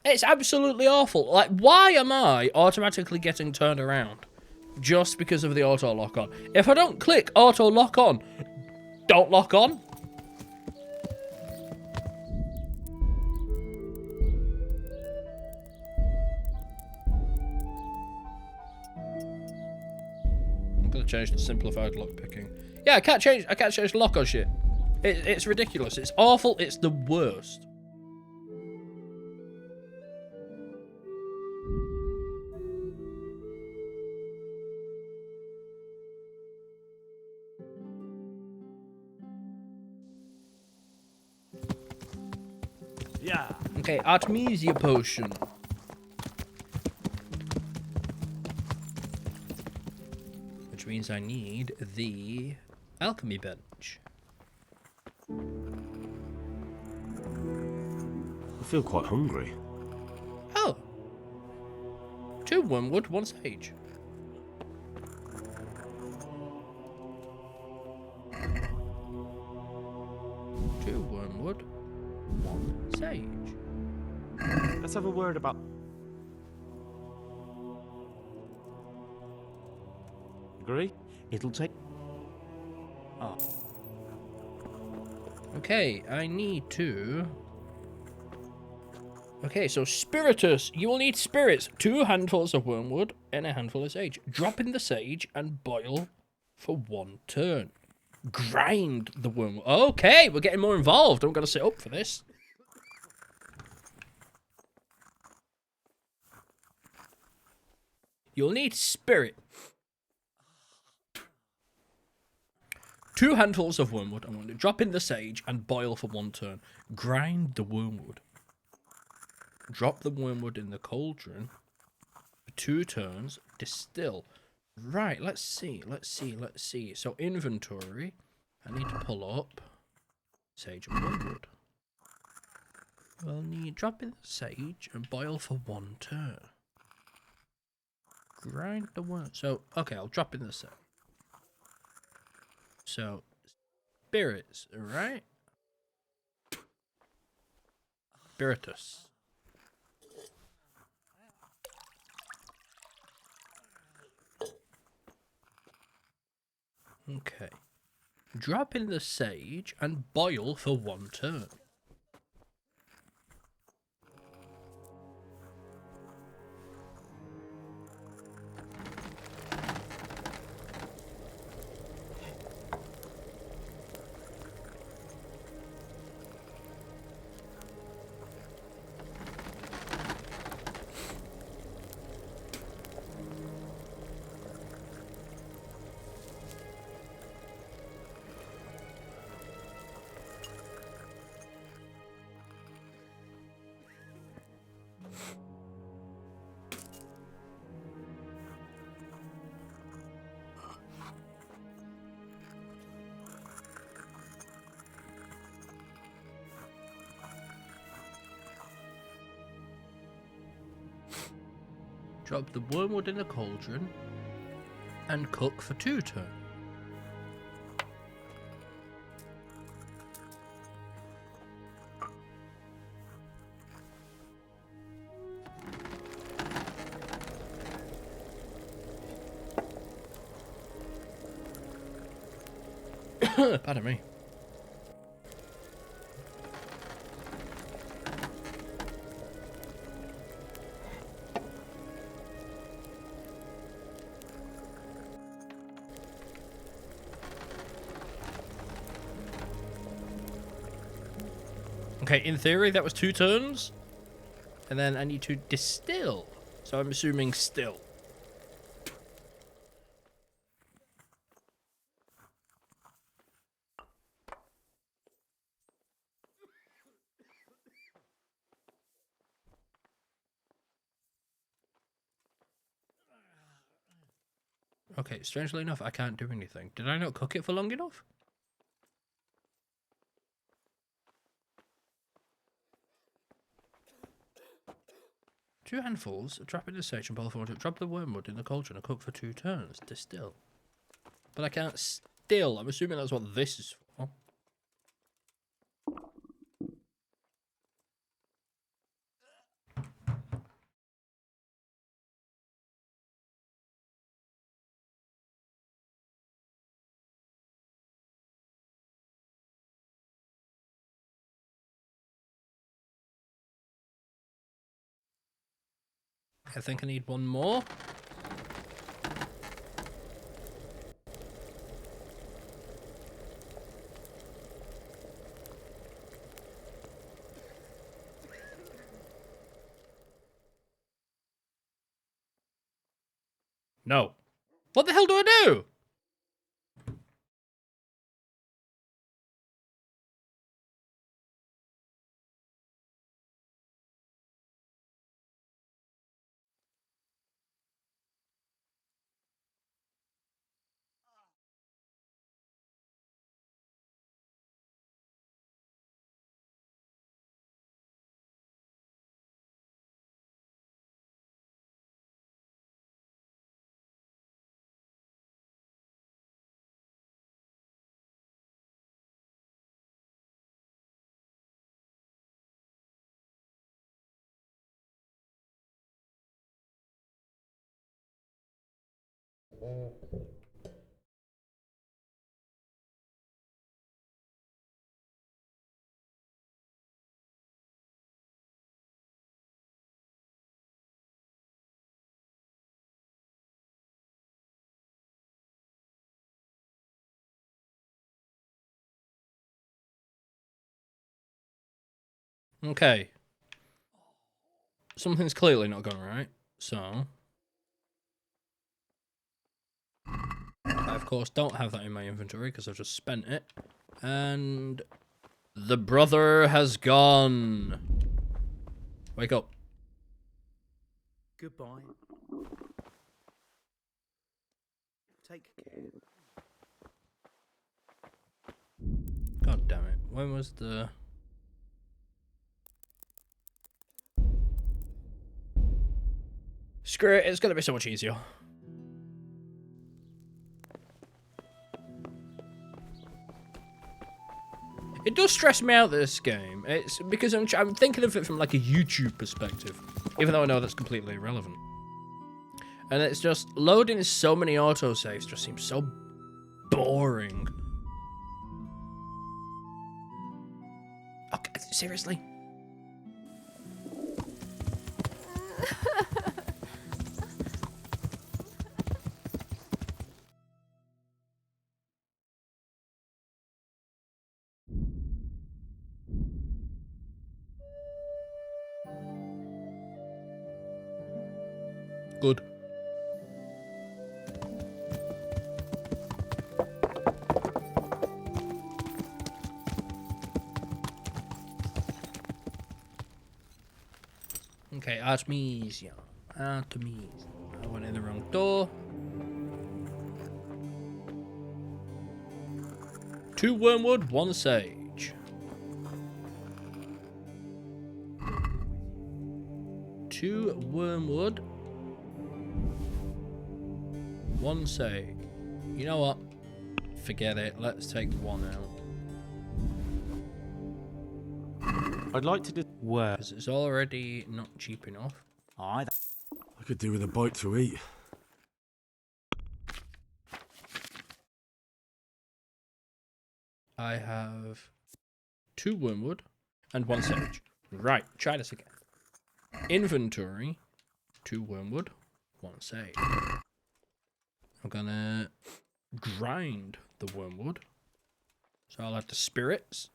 It's absolutely awful. Like, why am I automatically getting turned around? Just because of the auto lock on. If I don't click auto lock on, don't lock on. I'm gonna change to simplified lock picking. Yeah, I can't change the lock on shit. It's ridiculous. It's awful. It's the worst. Yeah. Okay, Artemisia potion. Which means I need the alchemy bench. I feel quite hungry. Oh. 2 wormwood, 1 sage. Two wormwood, 1 sage. Let's have a word about... Agree? It'll take... Oh. Okay, I need to... Okay, so Spiritus. You will need spirits. 2 handfuls of wormwood and a handful of sage. Drop in the sage and boil for 1 turn. Grind the wormwood. Okay, we're getting more involved. I'm going to sit up for this. You'll need spirit. 2 handfuls of wormwood. I'm going to drop in the sage and boil for 1 turn. Grind the wormwood. Drop the wormwood in the cauldron for 2 turns. Distill. Right, let's see. So inventory. I need to pull up sage and wormwood. We'll need drop in the sage and boil for 1 turn. Grind the worm. So, okay, I'll drop in the sage. So, spirits, right? Spiritus. Okay. Drop in the sage and boil for 1 turn. Drop the wormwood in the cauldron and cook for 2 turns. Pardon me. Okay, in theory that was 2 turns. And then I need to distill. So I'm assuming still. Okay, strangely enough, I can't do anything. Did I not cook it for long enough? Two handfuls, drop in the sage and boil for water. Drop the wormwood in the cauldron and cook for 2 turns. Distill. But I can't still. I'm assuming that's what this is for. I think I need one more. No. What the hell do I do? Okay. Something's clearly not gone right. So I, of course, don't have that in my inventory because I've just spent it. And the brother has gone. Wake up. Goodbye. Take care. God damn it. When was the... Screw it, it's gonna be so much easier. It does stress me out, this game. It's because I'm thinking of it from like a YouTube perspective, even though I know that's completely irrelevant. And it's just loading so many autosaves just seems so boring. Okay, seriously? Good. Okay, Artemisia. Artemisia. I went in the wrong door. 2 wormwood, 1 sage. 2 wormwood, One save. You know what? Forget it. Let's take one out. I'd like to do where? Because it's already not cheap enough. I could do with a bite to eat. I have 2 wormwood and 1 sage. Right, try this again. Inventory, 2 wormwood, 1 sage. I'm gonna grind the wormwood. So I'll add the spirits.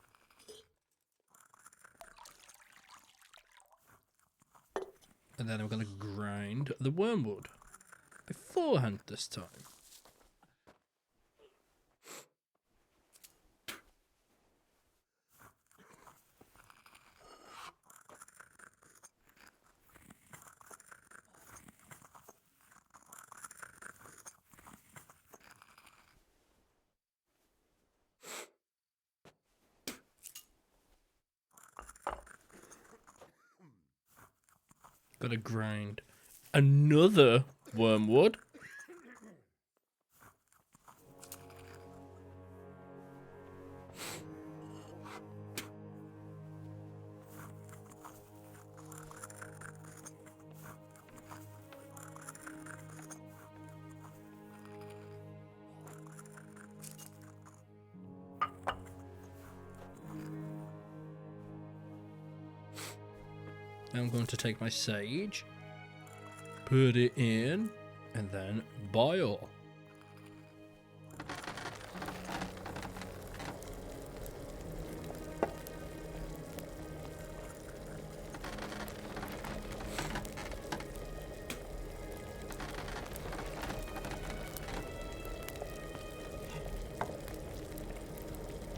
And then I'm gonna grind the wormwood beforehand this time. Gotta grind another wormwood. I'm going to take my sage, put it in, and then boil.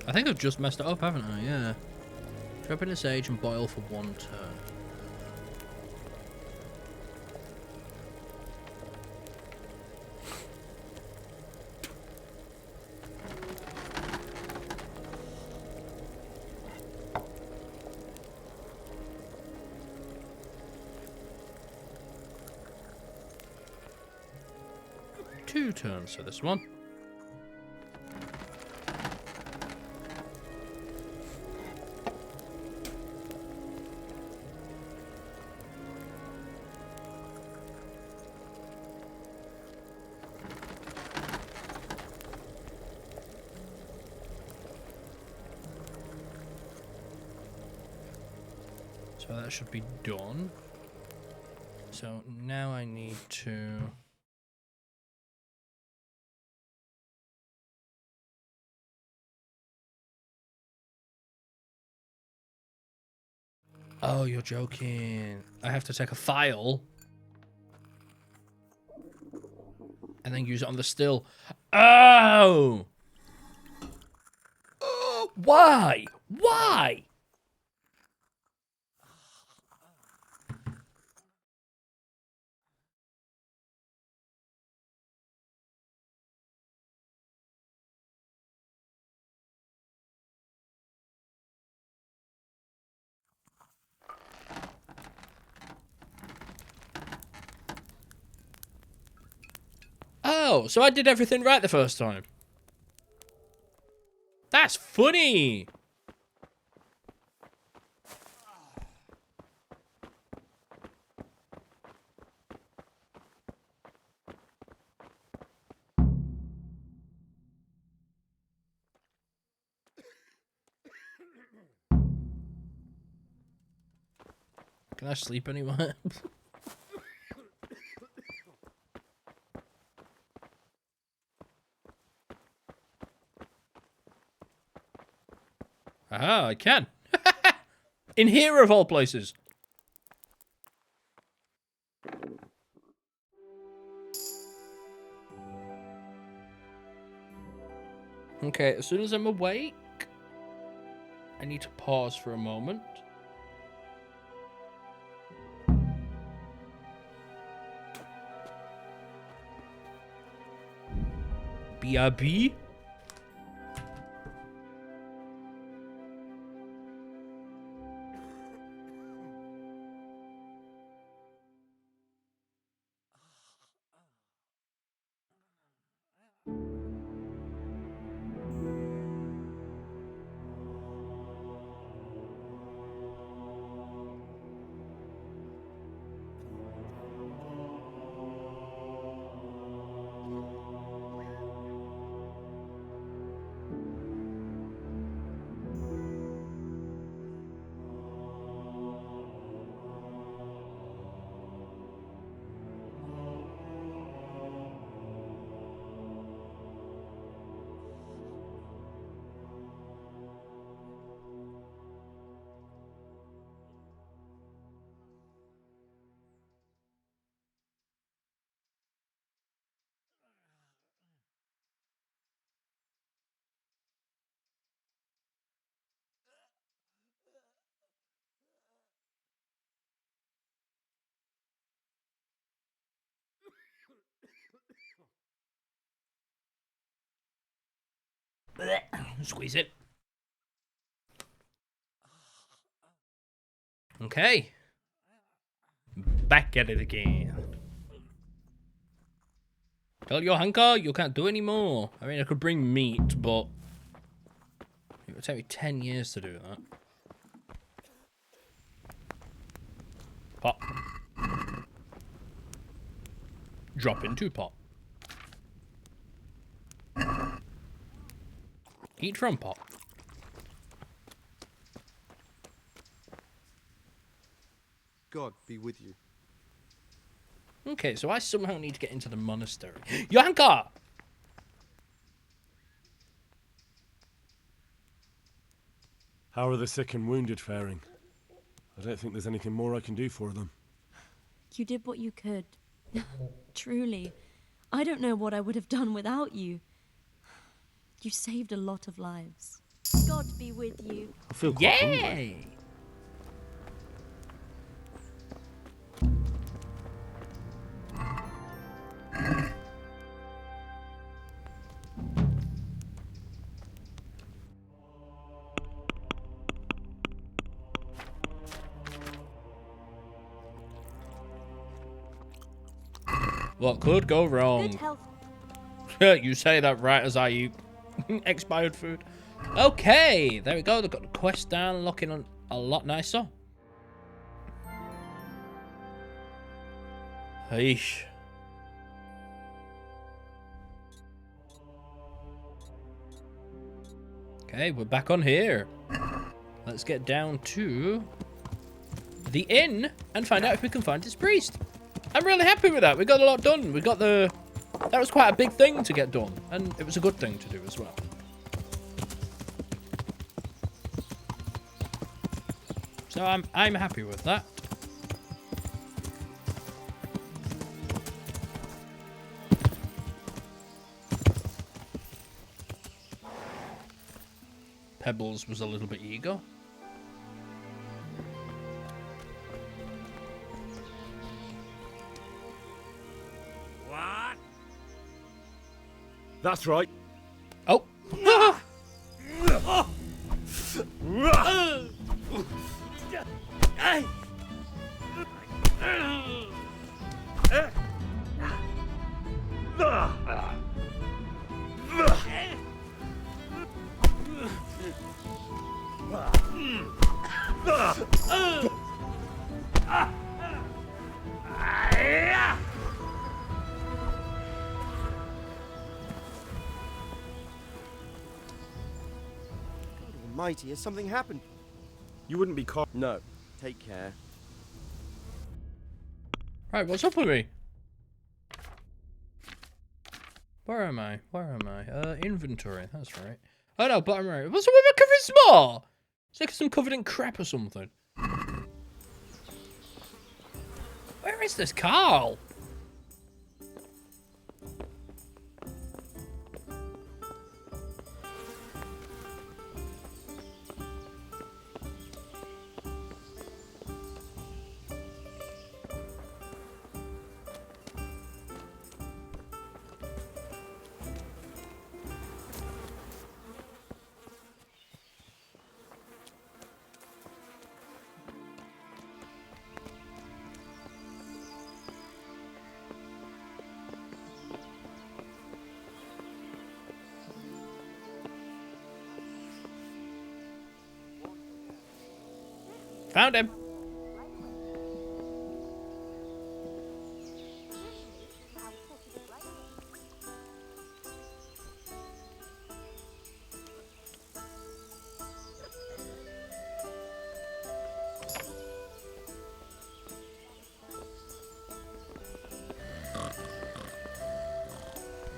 I think I've just messed it up, haven't I? Yeah. Drop in a sage and boil for 1 turn. Two turns for this one. So that should be done. So now I need to... Oh, you're joking. I have to take a file and then use it on the still. Oh! Oh, why? Why? Oh, so I did everything right the first time. That's funny. Can I sleep anywhere? Ah, I can. In here of all places. Okay, as soon as I'm awake, I need to pause for a moment. BRB. Squeeze it. Okay. Back at it again. Tell your hunker you can't do any more. I mean, I could bring meat, but it would take me 10 years to do that. Pot. Drop into pot. Eat from pot. God be with you. Okay, so I somehow need to get into the monastery. Yanka! How are the sick and wounded faring? I don't think there's anything more I can do for them. You did what you could. Truly. I don't know what I would have done without you. You saved a lot of lives. God be with you. I feel quite hungry. Yay! What could go wrong? You say that right as I eat expired food. Okay, there we go. They've got the quest down, looking on a lot nicer. Eesh. Okay, we're back on here. Let's get down to the inn and find out if we can find this priest. I'm really happy with that. We got a lot done. We got the... That was quite a big thing to get done. And it was a good thing to do as well. So I'm happy with that. Pebbles was a little bit eager. What? That's right. Oh. Almighty, has something happened? You wouldn't be caught. No. Take care. Right, what's up with me? Where am I? Where am I? Inventory, that's right. Oh no, bottom right. What's up with my charisma? It's like I'm covered in crap or something. Where is this Carl? Found him.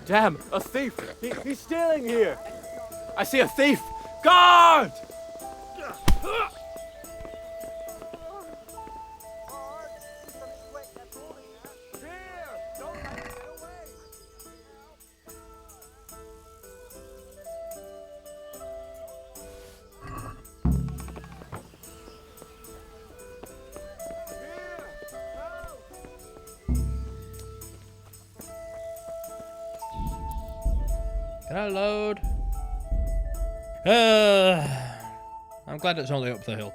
Damn, a thief! He's stealing here! I see a thief! Guard! Can I load? I'm glad it's only up the hill.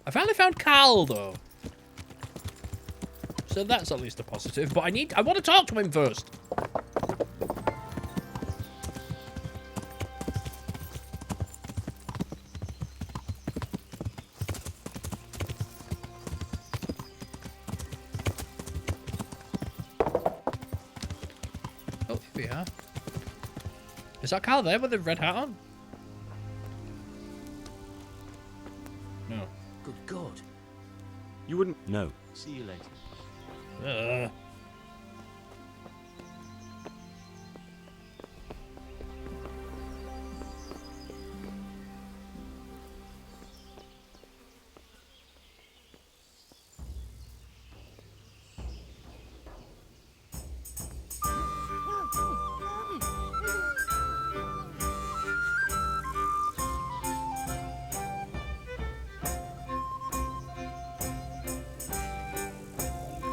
I finally found Carl, though. So that's at least a positive, but I want to talk to him first. Oh, here we are. Is that Carl there with the red hat on? No. Good God. You wouldn't... No. See you later.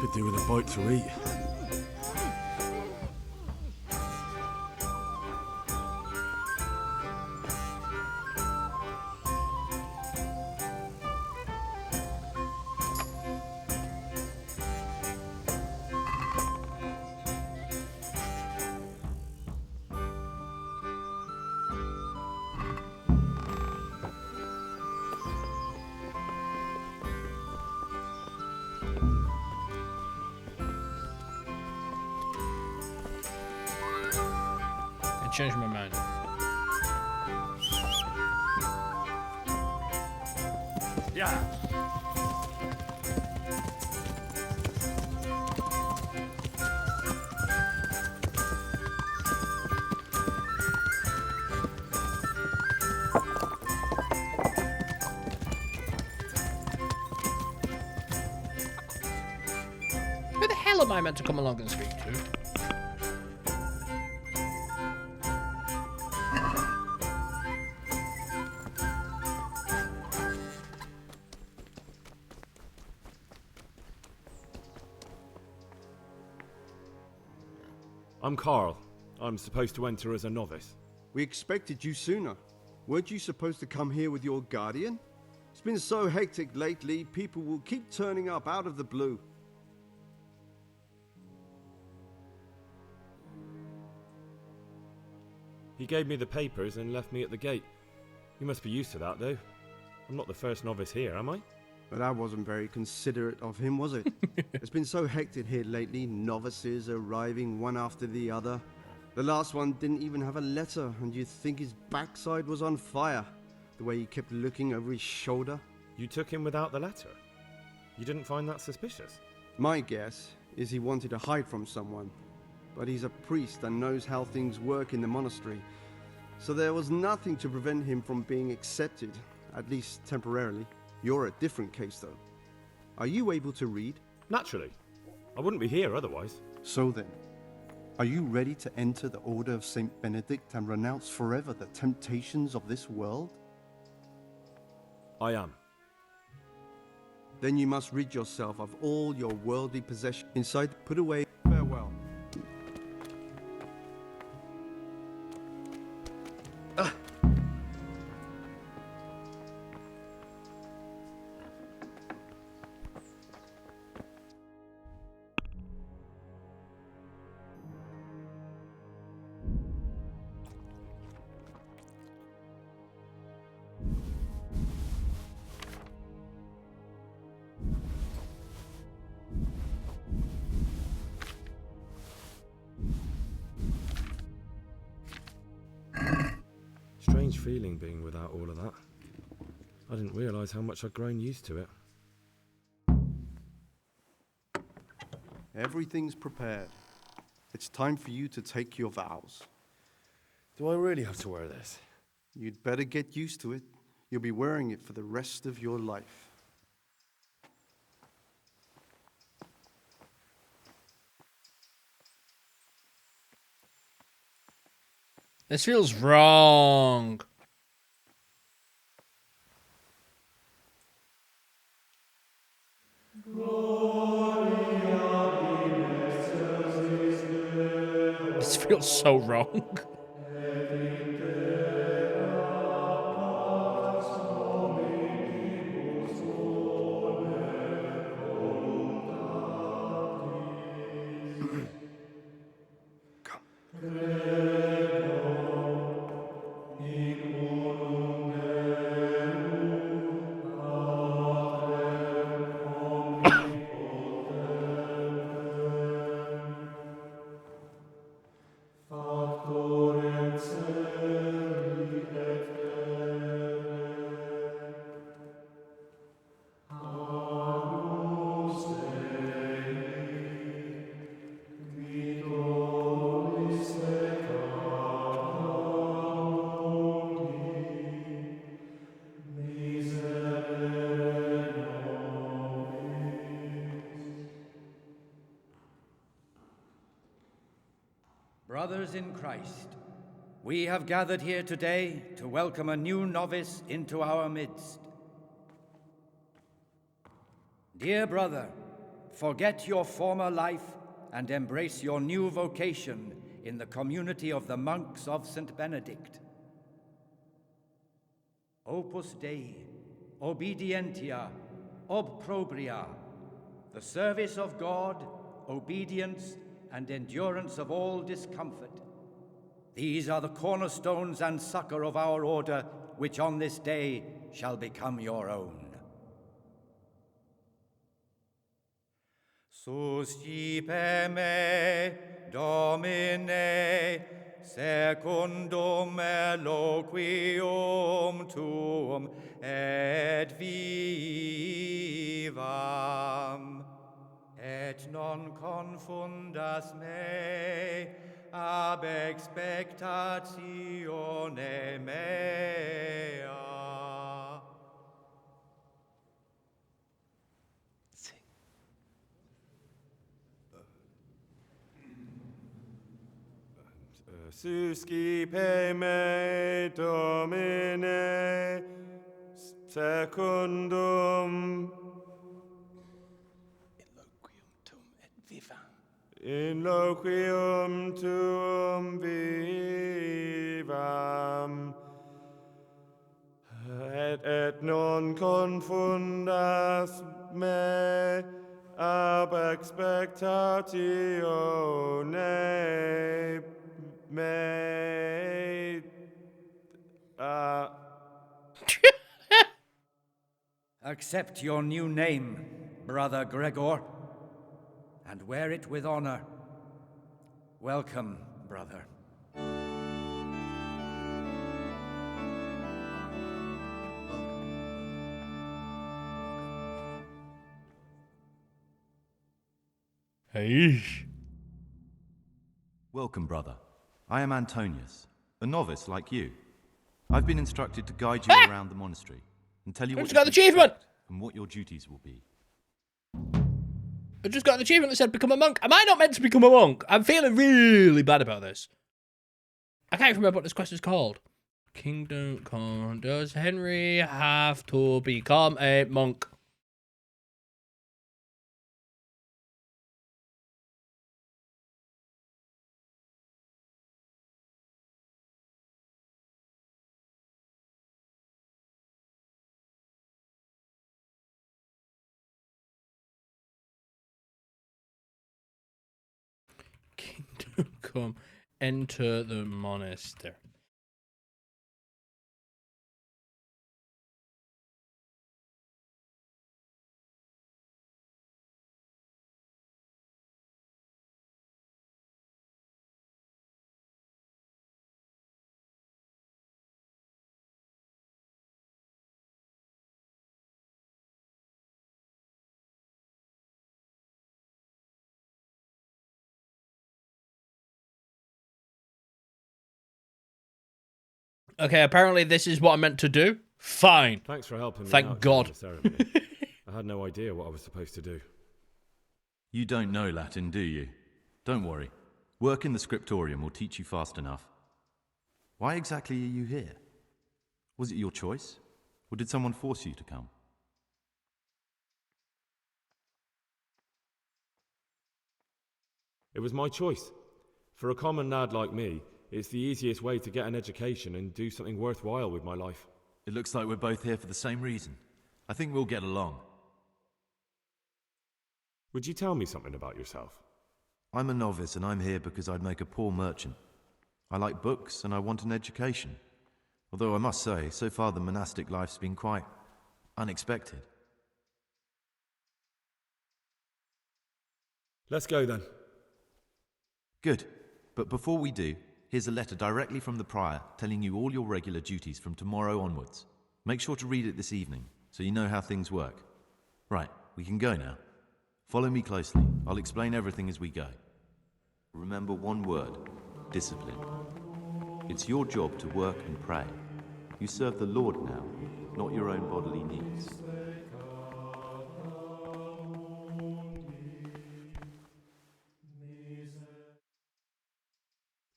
Could do with a bite to eat. I changed my mind. Yeah. Who the hell am I meant to come along and speak to? I'm Carl. I'm supposed to enter as a novice. We expected you sooner. Weren't you supposed to come here with your guardian? It's been so hectic lately, people will keep turning up out of the blue. He gave me the papers and left me at the gate. You must be used to that, though. I'm not the first novice here, am I? But that wasn't very considerate of him, was it? It's been so hectic here lately, novices arriving one after the other. The last one didn't even have a letter, and you'd think his backside was on fire, the way he kept looking over his shoulder. You took him without the letter? You didn't find that suspicious? My guess is he wanted to hide from someone, but he's a priest and knows how things work in the monastery, so there was nothing to prevent him from being accepted, at least temporarily. You're a different case, though. Are you able to read? Naturally. I wouldn't be here otherwise. So then, are you ready to enter the Order of Saint Benedict and renounce forever the temptations of this world? I am. Then you must rid yourself of all your worldly possessions. Inside, put away. Farewell. Strange feeling being without all of that. I didn't realise how much I'd grown used to it. Everything's prepared. It's time for you to take your vows. Do I really have to wear this? You'd better get used to it. You'll be wearing it for the rest of your life. This feels wrong. This feels so wrong. Brothers in Christ, we have gathered here today to welcome a new novice into our midst. Dear brother, forget your former life and embrace your new vocation in the community of the monks of St. Benedict. Opus Dei, obedientia, obprobria, the service of God, obedience, and endurance of all discomfort. These are the cornerstones and succor of our order, which on this day shall become your own. Suscipe me, Domine, secundum eloquium tuum, et vivam. Et non confundas me ab expectatione mea. Suscipe me, Domine, secundum in loquium tuum vivam, et non confundas me ab expectatione mea. Accept your new name, Brother Gregor, and wear it with honor. Welcome, brother. Hey. Welcome, brother. I am Antonius, a novice like you. I've been instructed to guide you around the monastery and tell you I what just you got the can achievement! expect and what your duties will be. I just got an achievement that said become a monk. Am I not meant to become a monk? I'm feeling really bad about this. I can't even remember what this quest is called. Kingdom Come. Does Henry have to become a monk? Kingdom Come. Enter the monastery. Okay, apparently this is what I'm meant to do. Fine. Thanks for helping me Thank out God. during the ceremony. I had no idea what I was supposed to do. You don't know Latin, do you? Don't worry. Work in the scriptorium will teach you fast enough. Why exactly are you here? Was it your choice? Or did someone force you to come? It was my choice. For a common lad like me, it's the easiest way to get an education and do something worthwhile with my life. It looks like we're both here for the same reason. I think we'll get along. Would you tell me something about yourself? I'm a novice and I'm here because I'd make a poor merchant. I like books and I want an education. Although I must say, so far the monastic life's been quite unexpected. Let's go then. Good. But before we do, here's a letter directly from the prior telling you all your regular duties from tomorrow onwards. Make sure to read it this evening so you know how things work. Right, we can go now. Follow me closely. I'll explain everything as we go. Remember one word: discipline. It's your job to work and pray. You serve the Lord now, not your own bodily needs.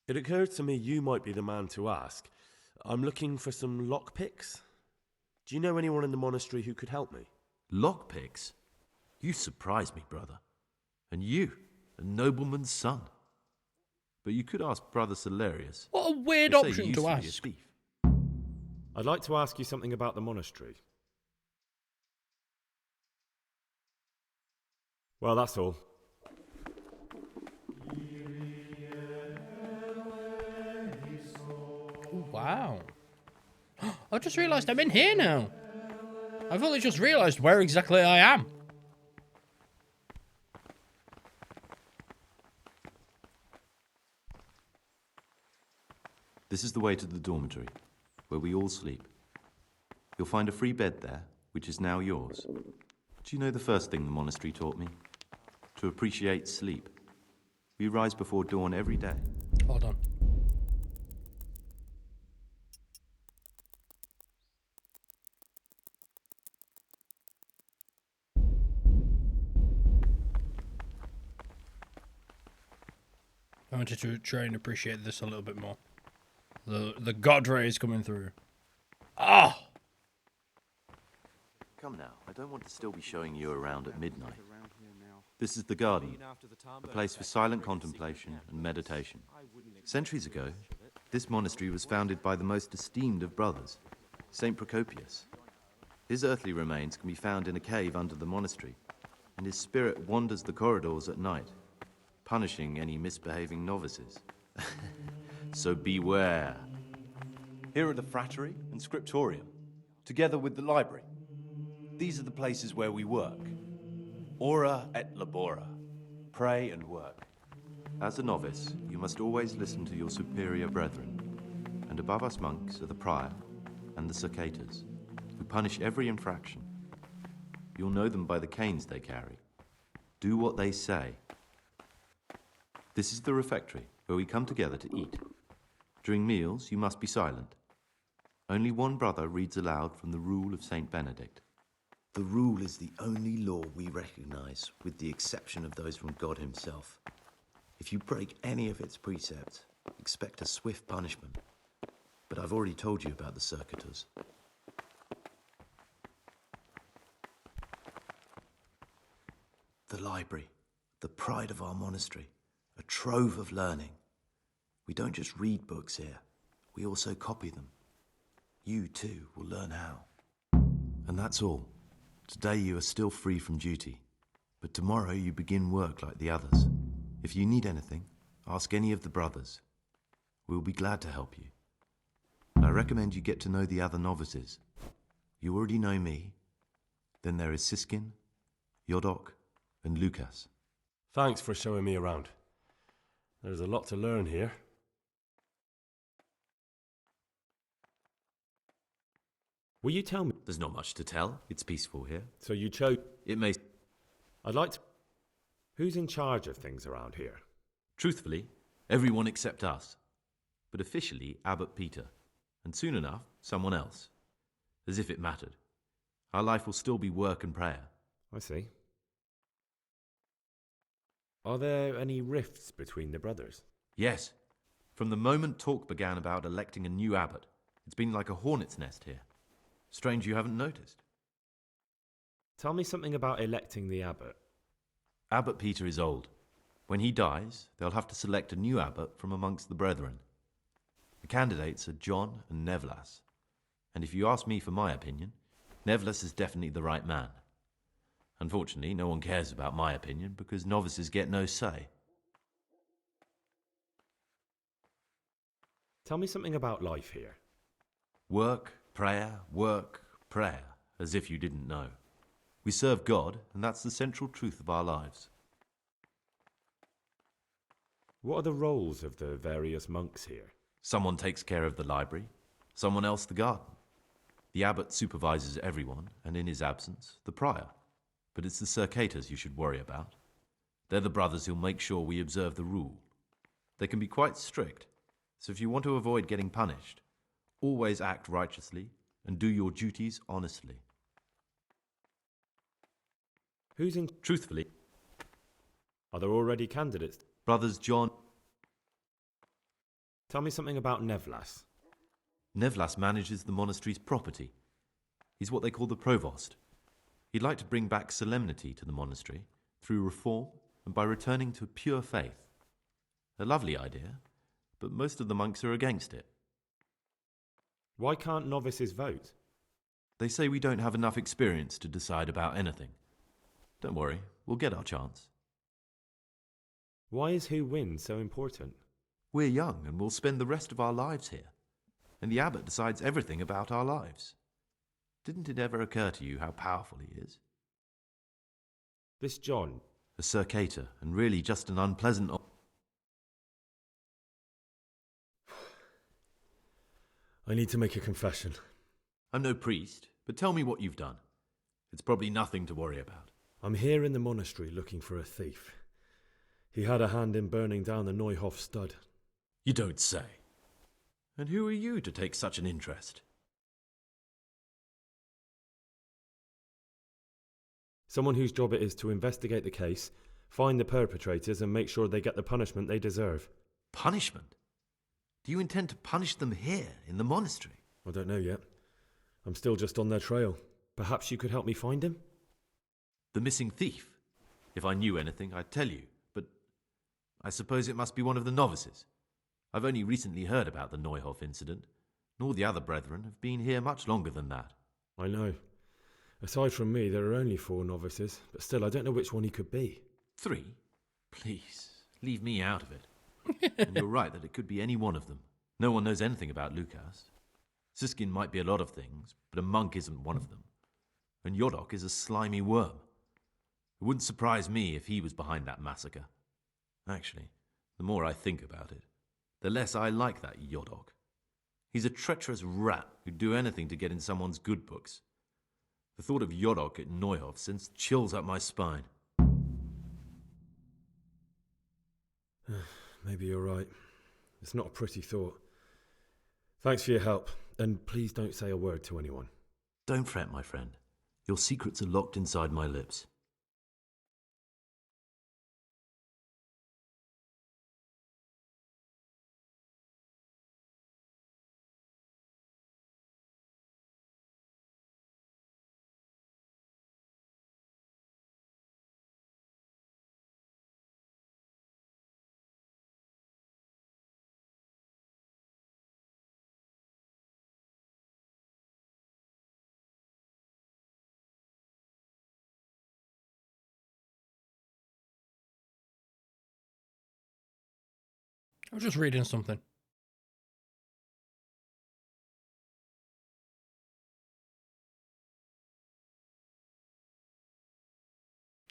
It occurred to me you might be the man to ask. I'm looking for some lockpicks. Do you know anyone in the monastery who could help me? Lockpicks? You surprise me, brother. And you, a nobleman's son. But you could ask Brother Celerius. What a weird They say he option used to be a ask. thief. I'd like to ask you something about the monastery. Well, that's all. Ooh, wow. I just realised I'm in here now. I've only just realised where exactly I am. This is the way to the dormitory, where we all sleep. You'll find a free bed there, which is now yours. Do you know the first thing the monastery taught me? To appreciate sleep. We rise before dawn every day. Hold on. I wanted to try and appreciate this a little bit more. The god ray is coming through. Ah! Come now, I don't want to still be showing you around at midnight. This is the garden, a place for silent contemplation and meditation. Centuries ago, this monastery was founded by the most esteemed of brothers, Saint Procopius. His earthly remains can be found in a cave under the monastery, and his spirit wanders the corridors at night, punishing any misbehaving novices. So beware. Here are the frattery and scriptorium, together with the library. These are the places where we work. Ora et labora. Pray and work. As a novice, you must always listen to your superior brethren. And above us monks are the prior and the cicatas, who punish every infraction. You'll know them by the canes they carry. Do what they say. This is the refectory, where we come together to eat. During meals, you must be silent. Only one brother reads aloud from the Rule of Saint Benedict. The rule is the only law we recognize, with the exception of those from God himself. If you break any of its precepts, expect a swift punishment. But I've already told you about the circuitors. The library, the pride of our monastery, a trove of learning. We don't just read books here, we also copy them. You too will learn how. And that's all. Today you are still free from duty, but tomorrow you begin work like the others. If you need anything, ask any of the brothers. We'll be glad to help you. I recommend you get to know the other novices. You already know me. Then there is Siskin, Yodok, and Lucas. Thanks for showing me around. There's a lot to learn here. Will you tell me? There's not much to tell. It's peaceful here. So you chose... It may... I'd like to... Who's in charge of things around here? Truthfully, everyone except us. But officially, Abbot Peter. And soon enough, someone else. As if it mattered. Our life will still be work and prayer. I see. Are there any rifts between the brothers? Yes. From the moment talk began about electing a new abbot, it's been like a hornet's nest here. Strange you haven't noticed. Tell me something about electing the abbot. Abbot Peter is old. When he dies, they'll have to select a new abbot from amongst the brethren. The candidates are John and Nevlas. And if you ask me for my opinion, Nevlas is definitely the right man. Unfortunately, no one cares about my opinion because novices get no say. Tell me something about life here. Work, prayer, as if you didn't know. We serve God, and that's the central truth of our lives. What are the roles of the various monks here? Someone takes care of the library, someone else the garden. The abbot supervises everyone, and in his absence, the prior. But it's the circators you should worry about. They're the brothers who'll make sure we observe the rule. They can be quite strict, so if you want to avoid getting punished, always act righteously and do your duties honestly. Who's in... Truthfully, Are there already candidates? Brothers John... Tell me something about Nevlas. Nevlas manages the monastery's property. He's what they call the provost. He'd like to bring back solemnity to the monastery through reform and by returning to pure faith. A lovely idea, but most of the monks are against it. Why can't novices vote? They say we don't have enough experience to decide about anything. Don't worry, we'll get our chance. Why is who wins so important? We're young and we'll spend the rest of our lives here. And the abbot decides everything about our lives. Didn't it ever occur to you how powerful he is? This John... A circator, and really just an unpleasant... I need to make a confession. I'm no priest, but tell me what you've done. It's probably nothing to worry about. I'm here in the monastery looking for a thief. He had a hand in burning down the Neuhof stud. You don't say. And who are you to take such an interest? Someone whose job it is to investigate the case, find the perpetrators and make sure they get the punishment they deserve. Punishment? Do you intend to punish them here, in the monastery? I don't know yet. I'm still just on their trail. Perhaps you could help me find him? The missing thief? If I knew anything, I'd tell you, but I suppose it must be one of the novices. I've only recently heard about the Neuhof incident, nor the other brethren have been here much longer than that. I know. Aside from me, there are only 4 novices, but still, I don't know which one he could be. 3? Please, leave me out of it. And you're right that it could be any one of them. No one knows anything about Lukas. Siskin might be a lot of things, but a monk isn't one of them. And Yodok is a slimy worm. It wouldn't surprise me if he was behind that massacre. Actually, the more I think about it, the less I like that Yodok. He's a treacherous rat who'd do anything to get in someone's good books. The thought of Yodok at Neuhof sends chills up my spine. Maybe you're right. It's not a pretty thought. Thanks for your help, and please don't say a word to anyone. Don't fret, my friend. Your secrets are locked inside my lips. I was just reading something.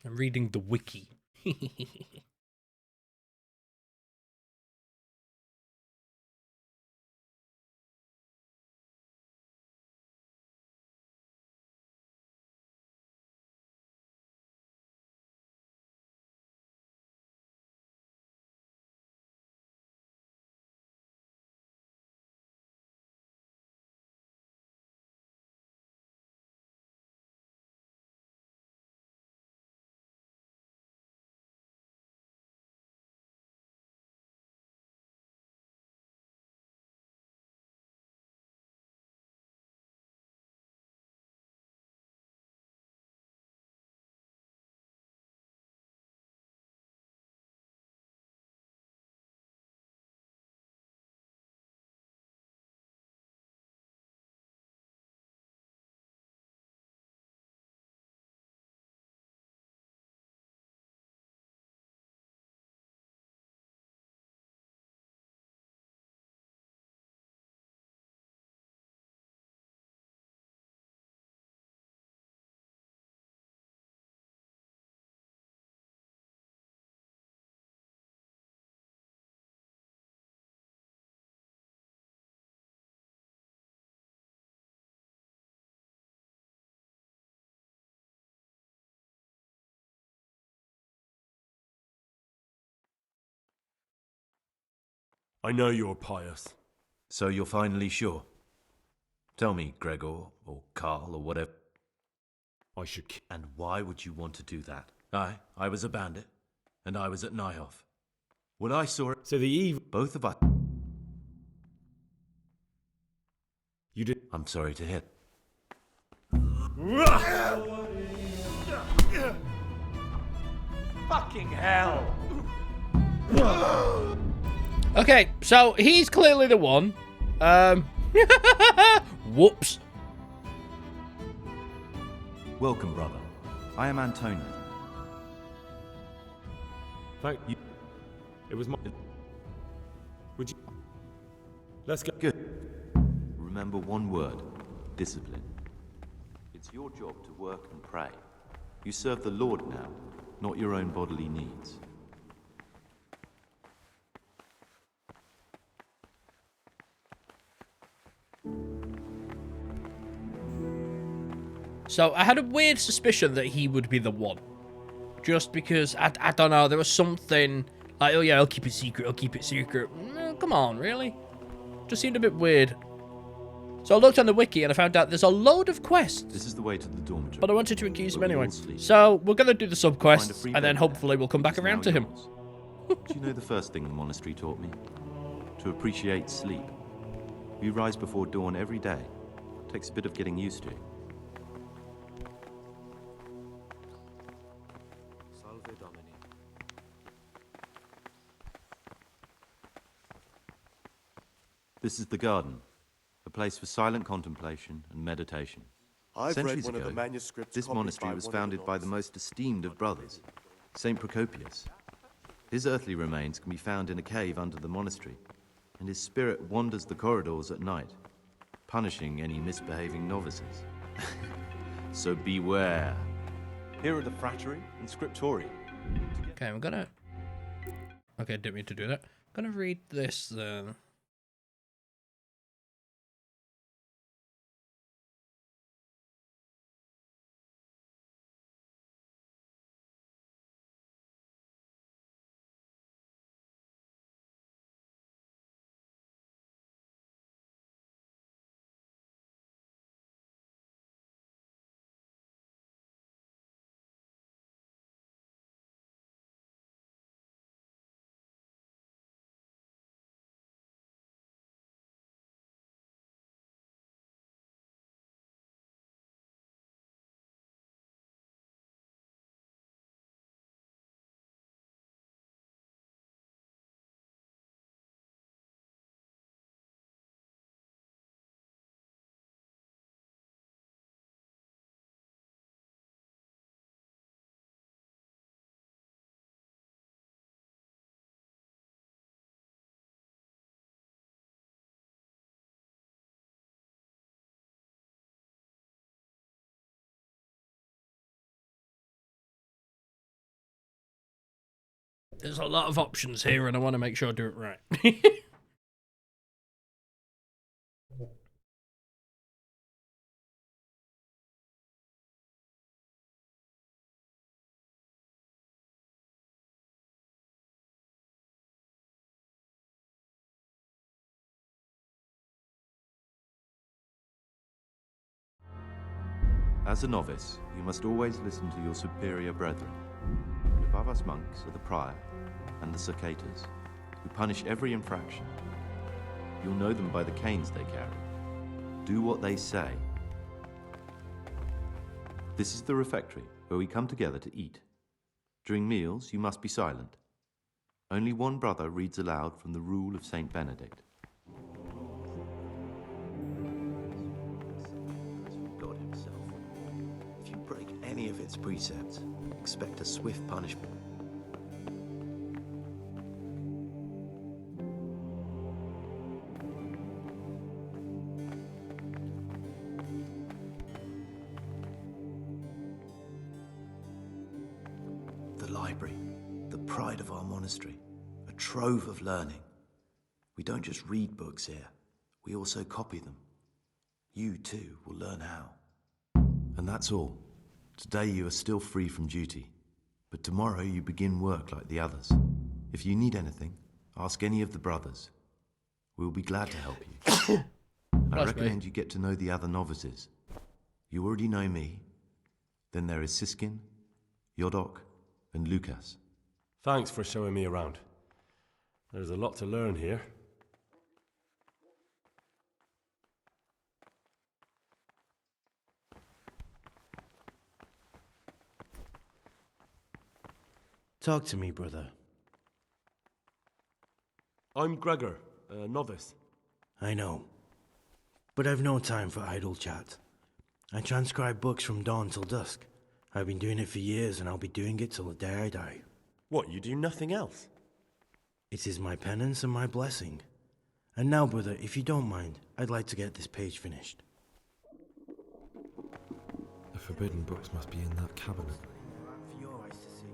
I'm reading the wiki. I know you're pious. So you're finally sure? Tell me, Gregor, or Carl, or whatever. I should And why would you want to do that? I was a bandit, and I was at Nyhoff. When I saw it... So the evil... Both of us... You did... I'm sorry to hear. Fucking hell! Okay, so he's clearly the one. Whoops. Welcome, brother. I am Antonio. Thank you. It was my... Would you... Let's go. Good. Remember one word. Discipline. It's your job to work and pray. You serve the Lord now, not your own bodily needs. So I had a weird suspicion that he would be the one. Just because, I don't know, there was something like, oh yeah, I'll keep it secret, I'll keep it secret. Come on, really? Just seemed a bit weird. So I looked on the wiki and I found out there's a load of quests. This is the way to the dormitory. But I wanted to accuse him anyway. So we're going to do the sub-quests and then hopefully we'll come back around to him. Do you know the first thing the monastery taught me? To appreciate sleep. We rise before dawn every day. Takes a bit of getting used to. This is the garden, a place for silent contemplation and meditation. I've Centuries read one ago, of the manuscripts this copied monastery by was one of the founded by the most esteemed of brothers, Saint Procopius. His earthly remains can be found in a cave under the monastery, and his spirit wanders the corridors at night, punishing any misbehaving novices. So beware. Here are the frattery and scriptorium. Okay, I'm gonna... Okay, didn't mean to do that. I'm gonna read this then. There's a lot of options here, and I want to make sure I do it right. As a novice, you must always listen to your superior brethren. And above us monks are the prior and the cicatas, who punish every infraction. You'll know them by the canes they carry. Do what they say. This is the refectory, where we come together to eat. During meals, you must be silent. Only one brother reads aloud from the Rule of Saint Benedict. God himself. If you break any of its precepts, expect a swift punishment. The library, the pride of our monastery, a trove of learning. We don't just read books here, we also copy them. You too will learn how. And that's all. Today you are still free from duty, but tomorrow you begin work like the others. If you need anything, ask any of the brothers. We'll be glad to help you. I recommend you get to know the other novices. You already know me. Then there is Siskin, Yodok, and Lucas. Thanks for showing me around. There's a lot to learn here. Talk to me, brother. I'm Gregor, a novice. I know. But I've no time for idle chat. I transcribe books from dawn till dusk. I've been doing it for years, and I'll be doing it till the day I die. What, you do nothing else? It is my penance and my blessing. And now, brother, if you don't mind, I'd like to get this page finished. The forbidden books must be in that cabinet. For your eyes to see.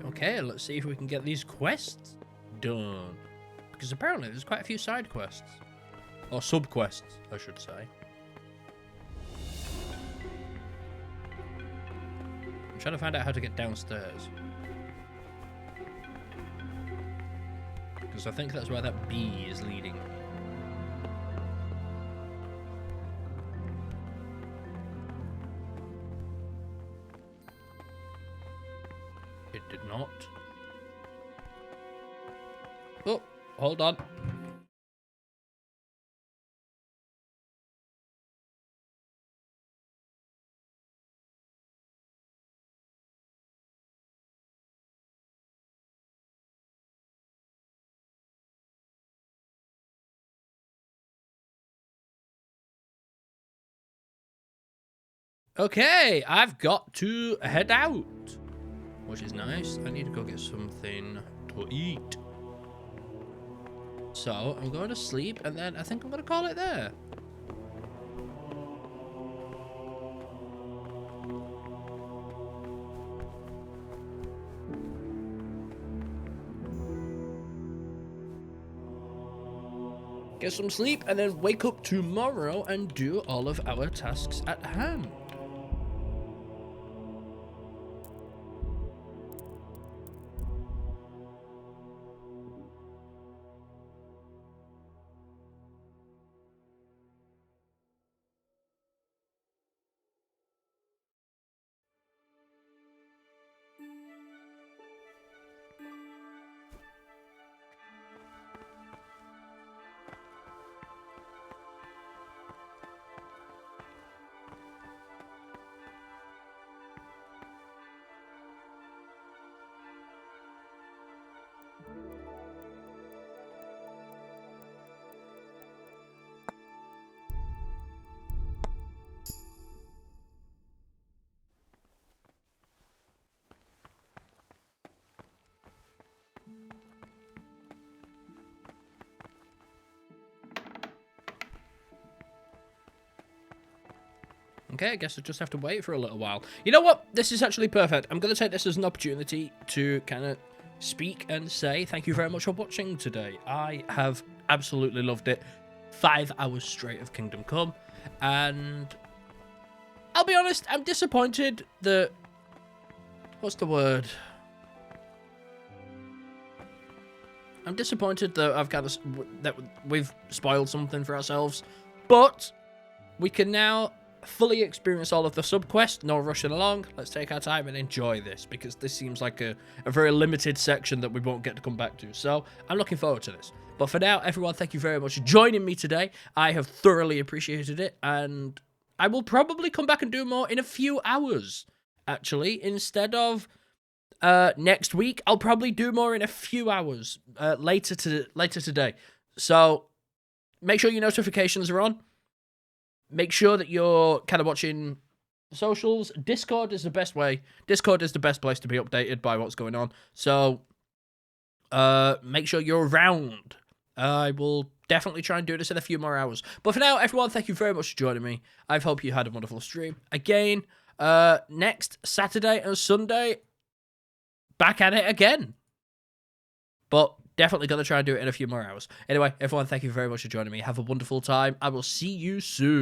Okay, let's see if we can get these quests done. Because apparently there's quite a few side quests. Or sub-quests, I should say. I'm trying to find out how to get downstairs. Because I think that's where that bee is leading me. It did not. Oh, hold on. Okay, I've got to head out, which is nice. I need to go get something to eat. So I'm going to sleep, and then I think I'm going to call it there. Get some sleep, and then wake up tomorrow and do all of our tasks at hand. Okay, I guess I just have to wait for a little while. You know what? This is actually perfect. I'm going to take this as an opportunity to kind of speak and say thank you very much for watching today. I have absolutely loved it. 5 hours straight of Kingdom Come. And I'll be honest, I'm disappointed that... What's the word? I'm disappointed that I've kind of... that we've spoiled something for ourselves. But we can now fully experience all of the sub-quests, no rushing along. Let's take our time and enjoy this, because this seems like a very limited section that we won't get to come back to. So I'm looking forward to this. But for now, everyone, thank you very much for joining me today. I have thoroughly appreciated it, and I will probably come back and do more in a few hours, actually. Instead of next week, I'll probably do more in a few hours later today. So make sure your notifications are on. Make sure that you're kind of watching the socials. Discord is the best way. Discord is the best place to be updated by what's going on. So make sure you're around. I will definitely try and do this in a few more hours. But for now, everyone, thank you very much for joining me. I hope you had a wonderful stream. Again, next Saturday and Sunday, back at it again. But definitely going to try and do it in a few more hours. Anyway, everyone, thank you very much for joining me. Have a wonderful time. I will see you soon.